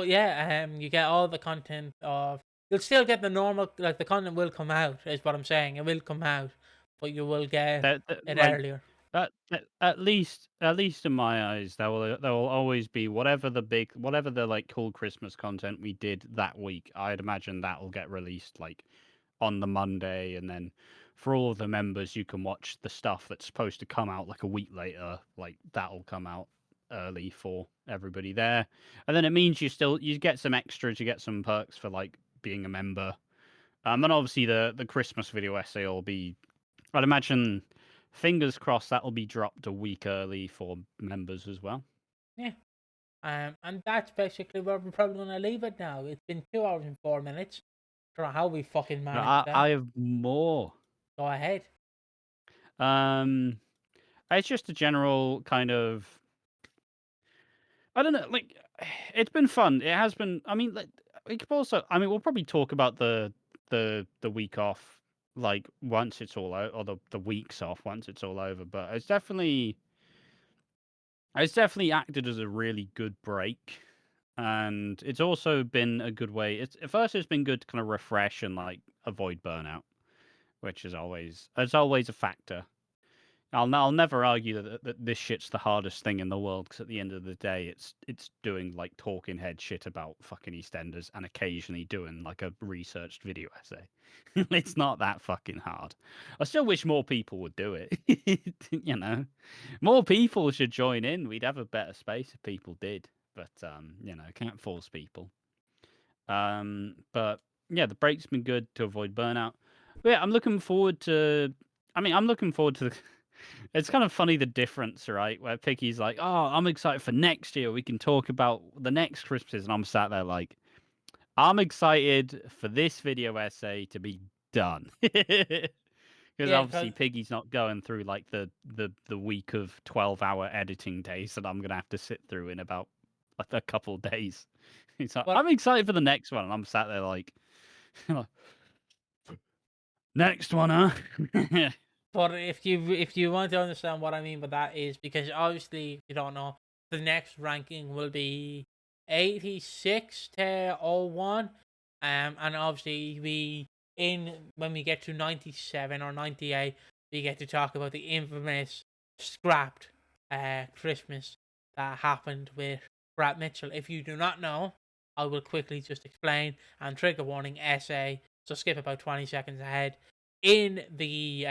yeah, you get all the content of. You'll still get the normal, like the content will come out. Is what I'm saying. It will come out, but you will get it Like earlier. at least in my eyes, there will always be whatever the like cool Christmas content we did that week. I'd imagine that will get released like on the Monday, and then for all of the members, you can watch the stuff that's supposed to come out like a week later. Like that'll come out early for everybody there, and then it means you get some extras, you get some perks for like being a member. And obviously the Christmas video essay will be, I'd imagine, fingers crossed that'll be dropped a week early for members as well. Yeah. And that's basically where we're probably gonna leave it now. It's been 2 hours and 4 minutes. Don't know how we fucking But managed that. I have more. Go ahead. Um, it's just a general kind of, I don't know, like it's been fun. It has been. I mean, like, we could also. I mean, we'll probably talk about the week off like once it's all out, or the weeks off once it's all over. But it's definitely acted as a really good break, and it's also been a good way. It's been good to kind of refresh and like avoid burnout, which is always a factor. I'll never argue that this shit's the hardest thing in the world, because at the end of the day, it's doing like talking head shit about fucking EastEnders and occasionally doing like a researched video essay. It's not that fucking hard. I still wish more people would do it. You know, more people should join in. We'd have a better space if people did. But you know, can't force people. But yeah, the break's been good to avoid burnout. But yeah, I'm looking forward to. I mean, I'm looking forward to the. It's kind of funny the difference, right? Where Piggy's like, "Oh, I'm excited for next year. We can talk about the next Christmases," and I'm sat there like, "I'm excited for this video essay to be done." Because Yeah, obviously because Piggy's not going through like the week of 12-hour editing days that I'm gonna have to sit through in about like a couple of days. He's like, but I'm excited for the next one, and I'm sat there like, next one, huh? but if you want to understand what I mean by that is because obviously if you don't know, the next ranking will be 86 to 01. And obviously when we get to 97 or 98, we get to talk about the infamous scrapped Christmas that happened with Brad Mitchell. If you do not know, I will quickly just explain, and trigger warning essay, so skip about 20 seconds ahead. In the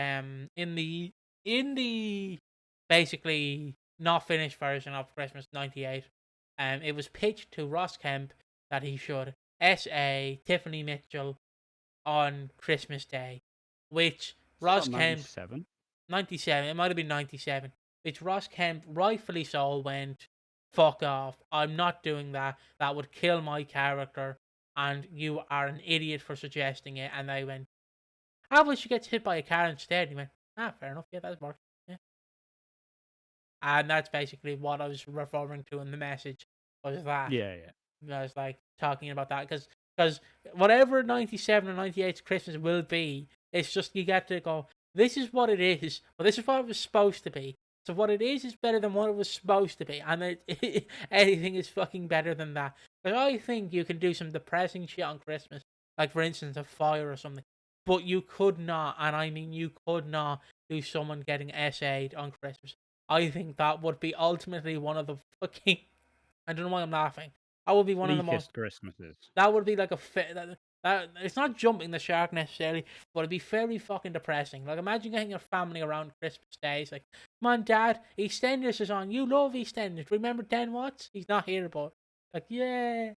basically not finished version of Christmas 98, it was pitched to Ross Kemp that he should SA Tiffany Mitchell on Christmas Day, which Is it Ross not Kemp 97? 97, it might have been 97, which Ross Kemp rightfully so went, fuck off, I'm not doing that, that would kill my character, and you are an idiot for suggesting it. And they went, how about she gets hit by a car instead? And he went, fair enough, yeah, that works. Yeah. And that's basically what I was referring to in the message, was that. Yeah, yeah. I was like talking about that because whatever 97 or 98's Christmas will be, it's just you get to go, this is what it is, but this is what it was supposed to be. So what it is better than what it was supposed to be, and anything is fucking better than that. Because I think you can do some depressing shit on Christmas, like for instance a fire or something, but you could not, and I mean you could not, do someone getting SA'd on Christmas. I think that would be ultimately one of the fucking. I don't know why I'm laughing. That would be one of the most. Bleakest Christmases. That would be like that it's not jumping the shark necessarily, but it'd be very fucking depressing. Like imagine getting your family around Christmas Day. It's like, come on, Dad, EastEnders is on. You love EastEnders. Remember Dan Watts? He's not here, but like, yeah.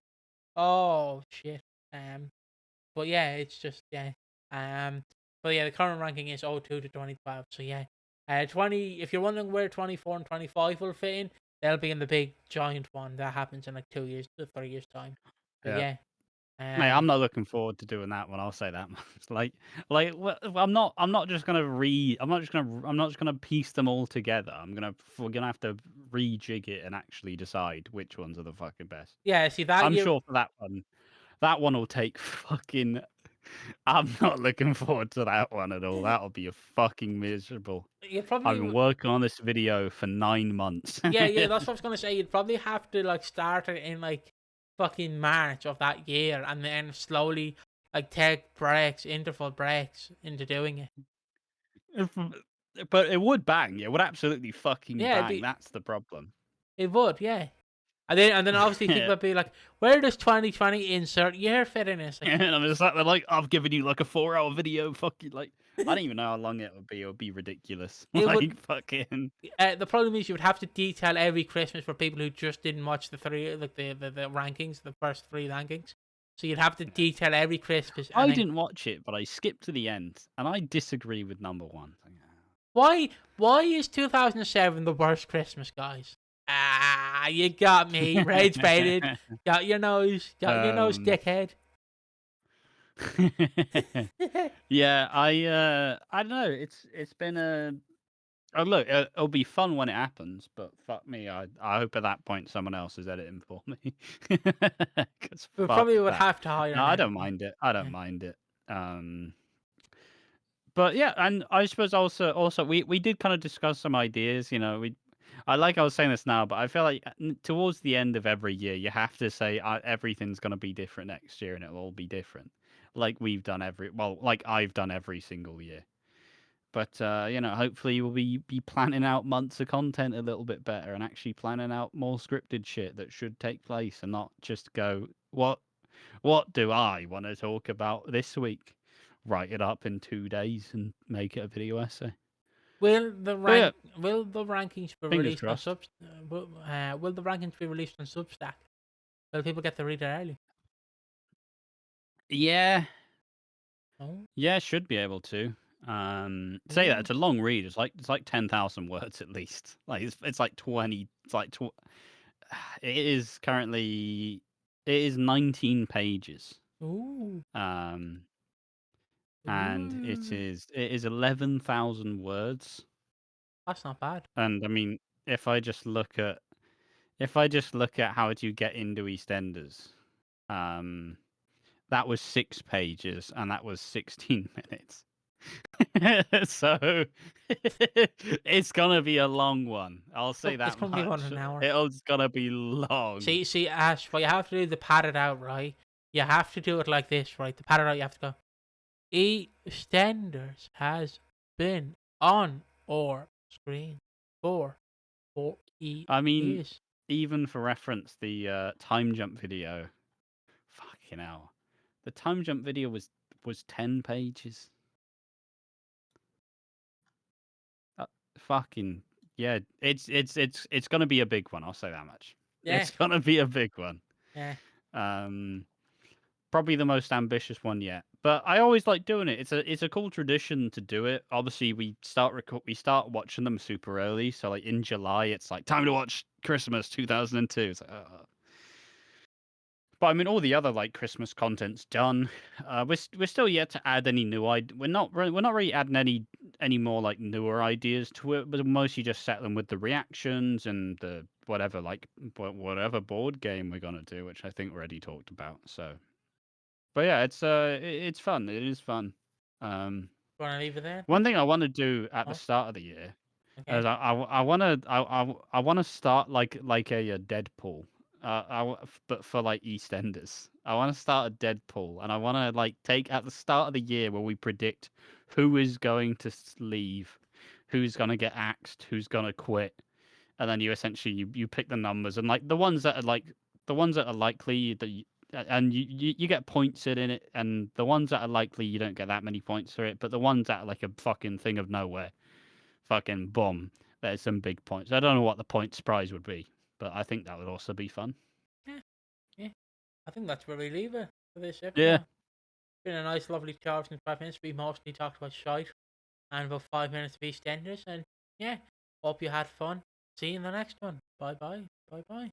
Oh shit. But yeah, it's just yeah. But yeah, the current ranking is 02 to 2012. So yeah, 20. If you're wondering where 24 and 25 will fit in, they'll be in the big giant one that happens in like 2 years to 3 years time. But Yeah. yeah, Mate, I'm um, not looking forward to doing that one. I'll say that much. Like, I'm not. I'm not just gonna read. I'm not just gonna. I'm not just gonna piece them all together. We're gonna have to rejig it and actually decide which ones are the fucking best. yeah. See that I'm year, sure for that one. That one will take fucking. I'm not looking forward to that one at all. That'll be a fucking miserable. you I've probably been working on this video for 9 months. yeah. That's what I was gonna say. You'd probably have to like start it in like fucking March of that year, and then slowly like take breaks, interval breaks into doing it. But it would bang. It would absolutely fucking Yeah, bang. That's the problem. it would, yeah. And then obviously think about be like, where does 2020 insert year fit in this? Like, And I'm just like, I've given you like a 4-hour video. Fucking like, I don't even know how long it would be. It would be ridiculous. it would. Like fucking. The problem is you would have to detail every Christmas for people who just didn't watch the three, like the rankings, the first three rankings. So you'd have to detail every Christmas. And I then didn't watch it, but I skipped to the end, and I disagree with number one. why is 2007 the worst Christmas, guys? You got me rage baited. Got your nose, um, dickhead. yeah, I don't know. It's been a. Oh look, it'll be fun when it happens, but fuck me, I hope at that point someone else is editing for me. 'Cause We fuck probably would that. have to hire No, an I don't editor. mind it. I don't Yeah. mind it. But yeah, and I suppose also we did kind of discuss some ideas. You know, I was saying this now, but I feel like towards the end of every year, you have to say everything's gonna be different next year, and it'll all be different. Like like I've done every single year. But hopefully we'll be planning out months of content a little bit better and actually planning out more scripted shit that should take place and not just go, what do I want to talk about this week? Write it up in 2 days and make it a video essay. Will the But rankings be fingers released on crossed. will the rankings be released on Substack? Will people get to read it early? Yeah, Oh, yeah, should be able to. Say that ooh, it's a long read. It's like 10,000 words at least. Like it's like 20. It's like it is currently 19 pages. ooh, Um, and it ooh. is 11,000 words. That's not bad. And I mean, if I just look at how do you get into EastEnders, that was 6 pages and that was 16 minutes. So it's gonna be a long one. I'll say It's that gonna be about much. an hour. It's gonna be long. See, Ash, what you have to do to pad it out, right? You have to do it like this, right? To pad it out, you have to go. EastEnders has been on our screen for 4 I mean, years. even for reference, the time jump video. Fucking hell, the time jump video was 10 pages. Fucking yeah, it's gonna be a big one. I'll say that much. Yeah, It's gonna be a big one. yeah. Um, Probably the most ambitious one yet. But I always like doing it. It's a cool tradition to do it. Obviously, we start watching them super early. So like in July, it's like time to watch Christmas 2002. It's like, But I mean, all the other like Christmas content's done. We're still yet to add any new we're not really adding any more like newer ideas to it, but mostly just set them with the reactions and the whatever board game we're gonna do, which I think we already talked about. So, but yeah, it's fun. It is fun. Um, Wanna leave it there? One thing I want to do at the Oh, start of the year okay. is I want to I want to start like a Deadpool. But for like EastEnders, I want to start a Deadpool, and I want to like take at the start of the year where we predict who is going to leave, who's going to get axed, who's going to quit, and then you essentially you pick the numbers and like the ones that are likely and you get points in it, and the ones that are likely you don't get that many points for it, but the ones that are like a fucking thing of nowhere, fucking bomb, there's some big points. I don't know what the points prize would be, but I think that would also be fun. Yeah, yeah. I think that's where we leave it for this Yeah. episode. Been a nice, lovely 5 minutes. We mostly talked about shite and about 5 minutes of EastEnders. And yeah, hope you had fun. See you in the next one. Bye bye. Bye bye.